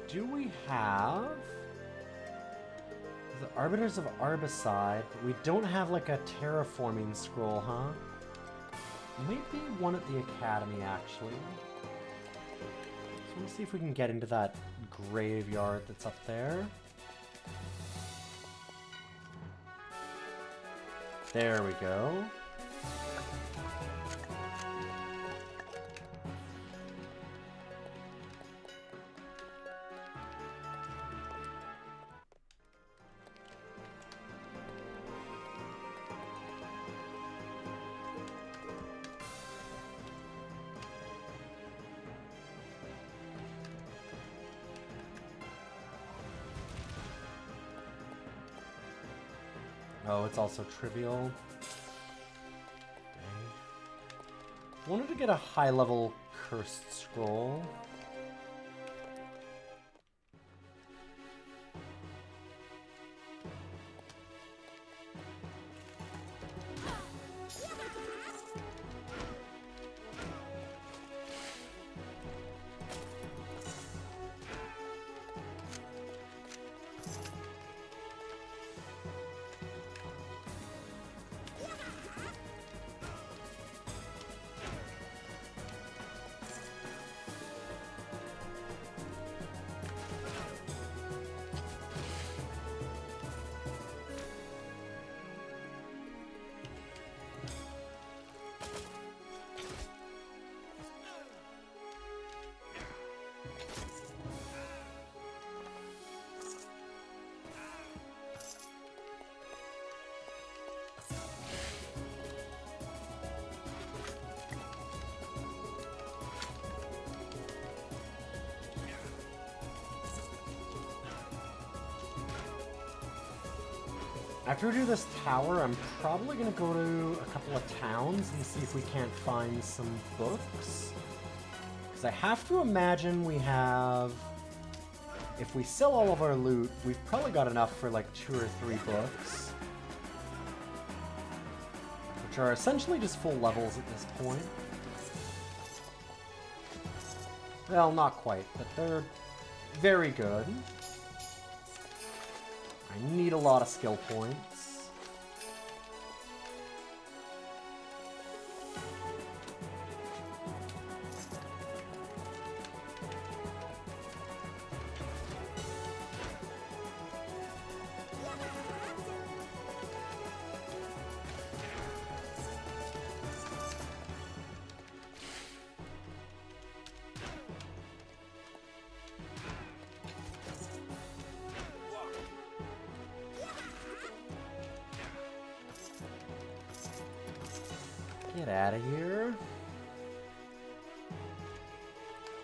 [SPEAKER 1] Do we have the Arbiters of Arbicide? But we don't have like a terraforming scroll, huh? Maybe one at the Academy, actually. So let's see if we can get into that graveyard that's up there. There we go. Oh, it's also trivial. Dang. Wanted to get a high-level cursed scroll. After we do this tower, I'm probably going to go to a couple of towns and see if we can't find some books. Because I have to imagine we have... If we sell all of our loot, we've probably got enough for like 2 or 3 books. Which are essentially just full levels at this point. Well, not quite, but they're very good. I need a lot of skill points. Get out of here.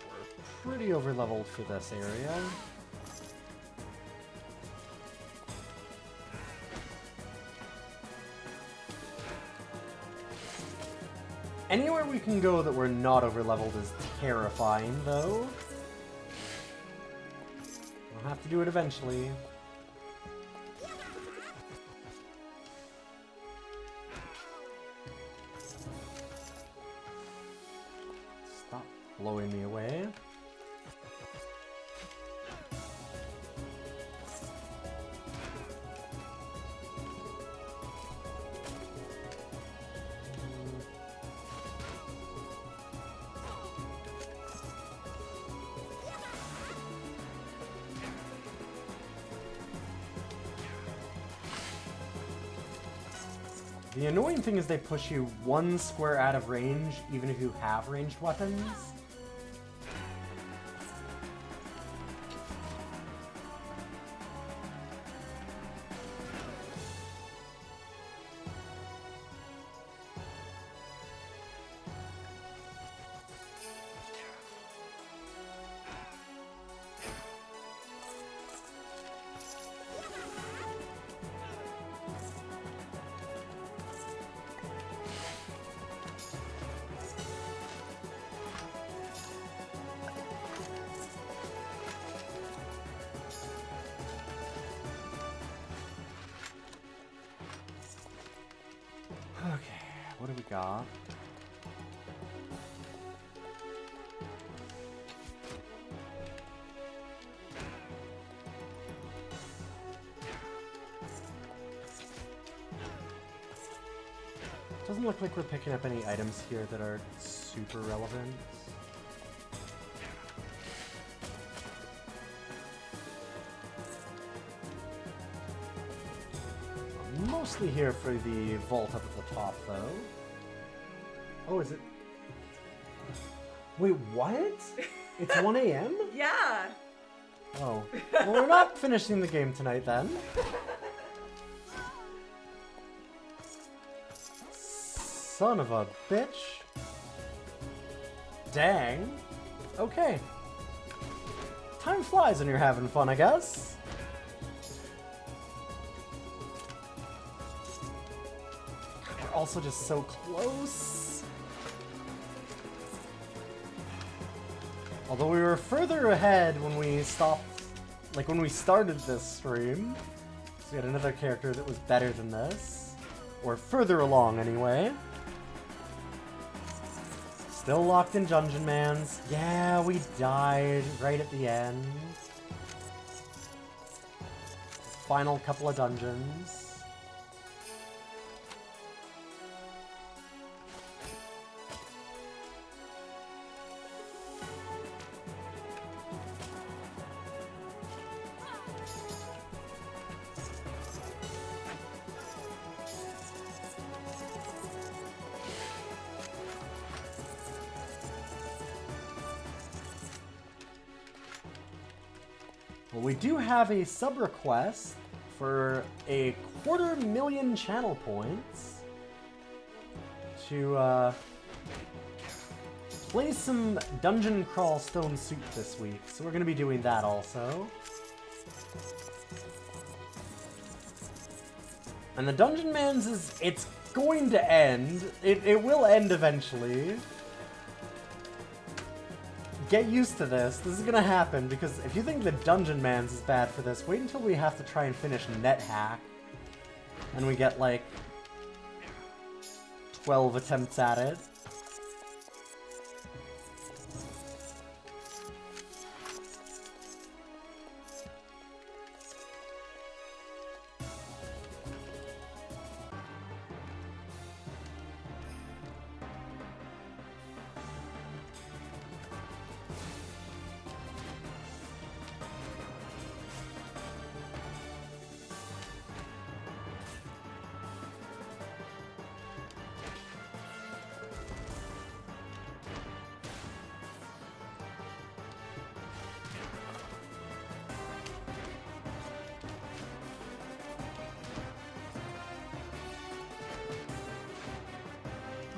[SPEAKER 1] We're pretty over-leveled for this area. Anywhere we can go that we're not over-leveled is terrifying, though. We'll have to do it eventually. Blowing me away. The annoying thing is they push you 1 square out of range, even if you have ranged weapons. What do we got? Doesn't look like we're picking up any items here that are super relevant. Mostly here for the vault up at the top, though. Oh, is it? Wait, what? It's 1 a.m.?
[SPEAKER 2] Yeah.
[SPEAKER 1] Oh. Well, we're not finishing the game tonight, then. Son of a bitch. Dang. Okay. Time flies when you're having fun, I guess. Also just so close. Although we were further ahead when we stopped, like when we started this stream. So we had another character that was better than this. Or further along anyway. Still locked in Dungeon Mans. Yeah, we died right at the end. Final couple of dungeons. Well, we do have a sub-request for a 250,000 channel points to play some Dungeon Crawl Stone Soup this week. So we're going to be doing that also. And the Dungeon Man's it's going to end. It will end eventually. Get used to this. This is gonna happen, because if you think the Dungeon Man's is bad for this, wait until we have to try and finish NetHack. And we get, like, 12 attempts at it.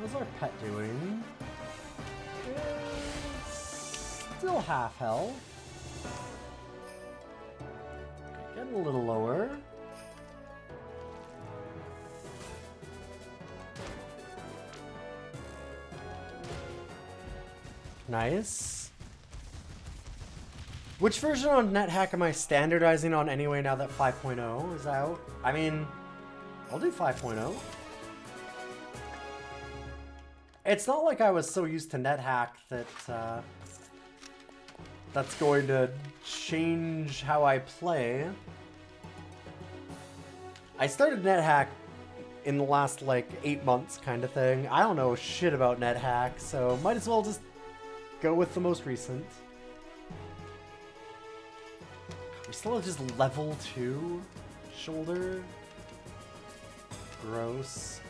[SPEAKER 1] How's our pet doing? It's still half health. Okay, getting a little lower. Nice. Which version on NetHack am I standardizing on anyway now that 5.0 is out? I mean, I'll do 5.0. It's not like I was so used to NetHack that that's going to change how I play. I started NetHack in the last, like, 8 months kind of thing. I don't know shit about NetHack, so might as well just go with the most recent. We still have just level 2 shoulder. Gross.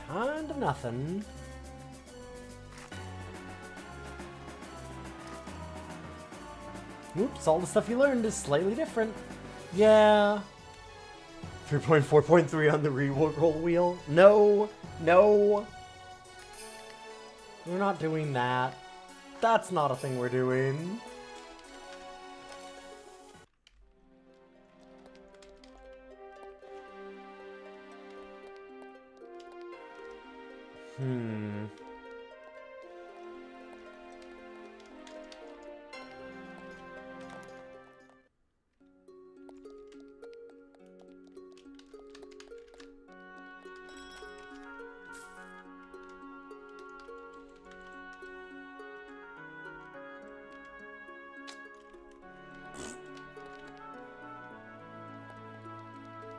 [SPEAKER 1] Kind of nothing. Oops, all the stuff you learned is slightly different. Yeah. 3.4.3 on the re-roll wheel. No, no. We're not doing that. That's not a thing we're doing.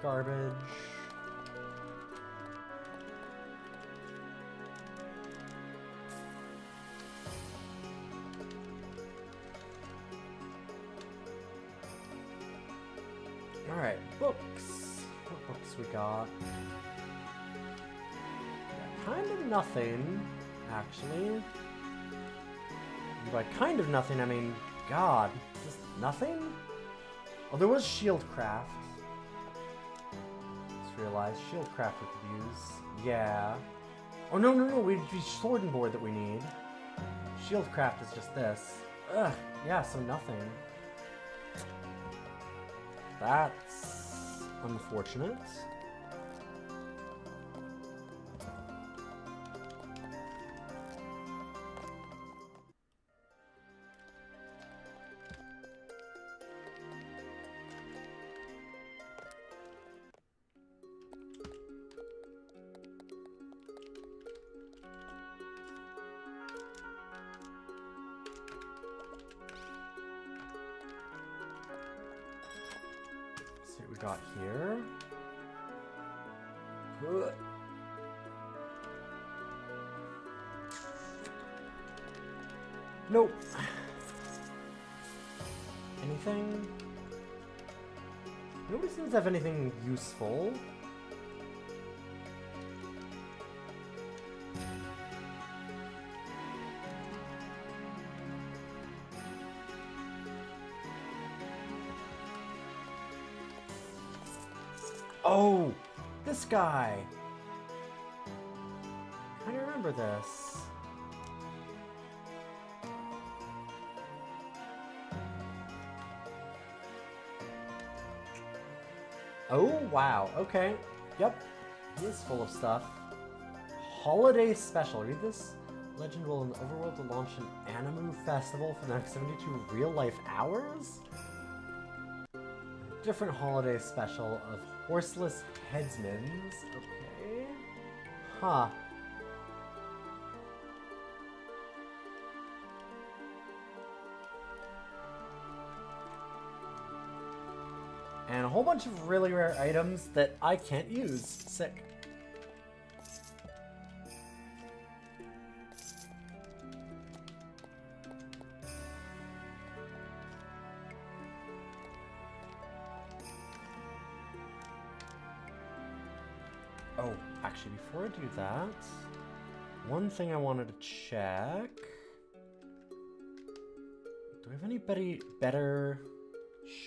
[SPEAKER 1] Garbage. Alright, books. What books we got? Kind of nothing, actually. And by kind of nothing, I mean, God, just nothing? Oh, there was Shieldcraft. Just realized, Shieldcraft we could use. Yeah. Oh, no, we'd be Sword and Board that we need. Shieldcraft is just this. Ugh, yeah, so nothing. That's unfortunate. we got here. Nope. Anything? Nobody seems to have anything useful. Oh, this guy. I remember this. Oh, wow. Okay. Yep. He is full of stuff. Holiday special. Read this. Legend will in the overworld to launch an Animu festival for the next 72 real-life hours? Different holiday special of horseless headsmans. Okay. Huh. And a whole bunch of really rare items that I can't use. Sick. Oh, actually, before I do that, one thing I wanted to check. Do we have any better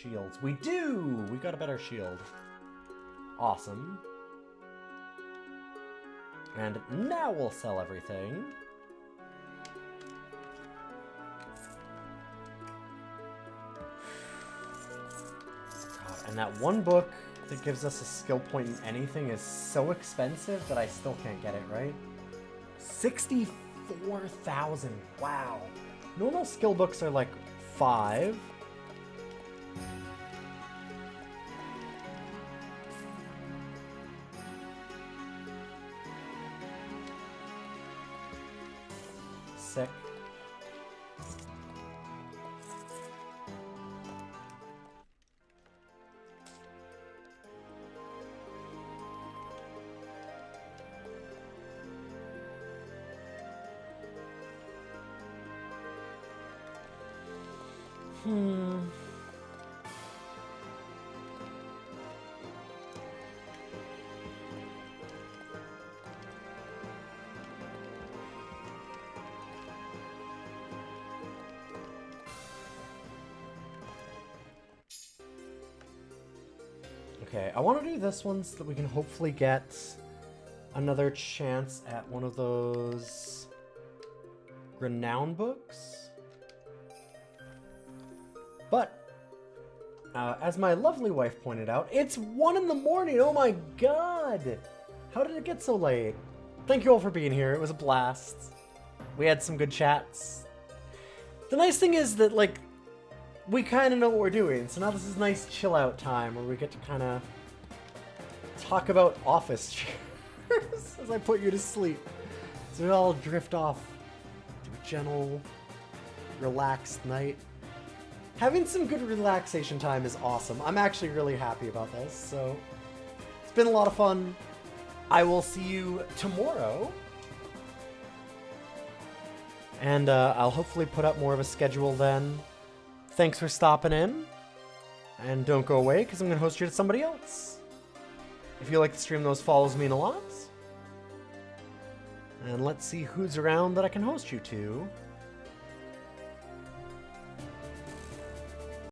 [SPEAKER 1] shields? We do! We got a better shield. Awesome. And now we'll sell everything. God, and that one book that gives us a skill point in anything is so expensive that I still can't get it, right? 64,000. Wow. Normal skill books are like 5. Sick. Okay, I want to do this one so that we can hopefully get another chance at one of those renown books. But, as my lovely wife pointed out, it's 1 in the morning! Oh my god! How did it get so late? Thank you all for being here, it was a blast. We had some good chats. The nice thing is that, like, we kind of know what we're doing, so now this is nice chill out time where we get to kind of talk about office chairs as I put you to sleep. So we all drift off to a gentle, relaxed night. Having some good relaxation time is awesome. I'm actually really happy about this, so it's been a lot of fun. I will see you tomorrow. And I'll hopefully put up more of a schedule then. Thanks for stopping in. And don't go away, because I'm going to host you to somebody else. If you like the stream, those follows mean a lot. And let's see who's around that I can host you to.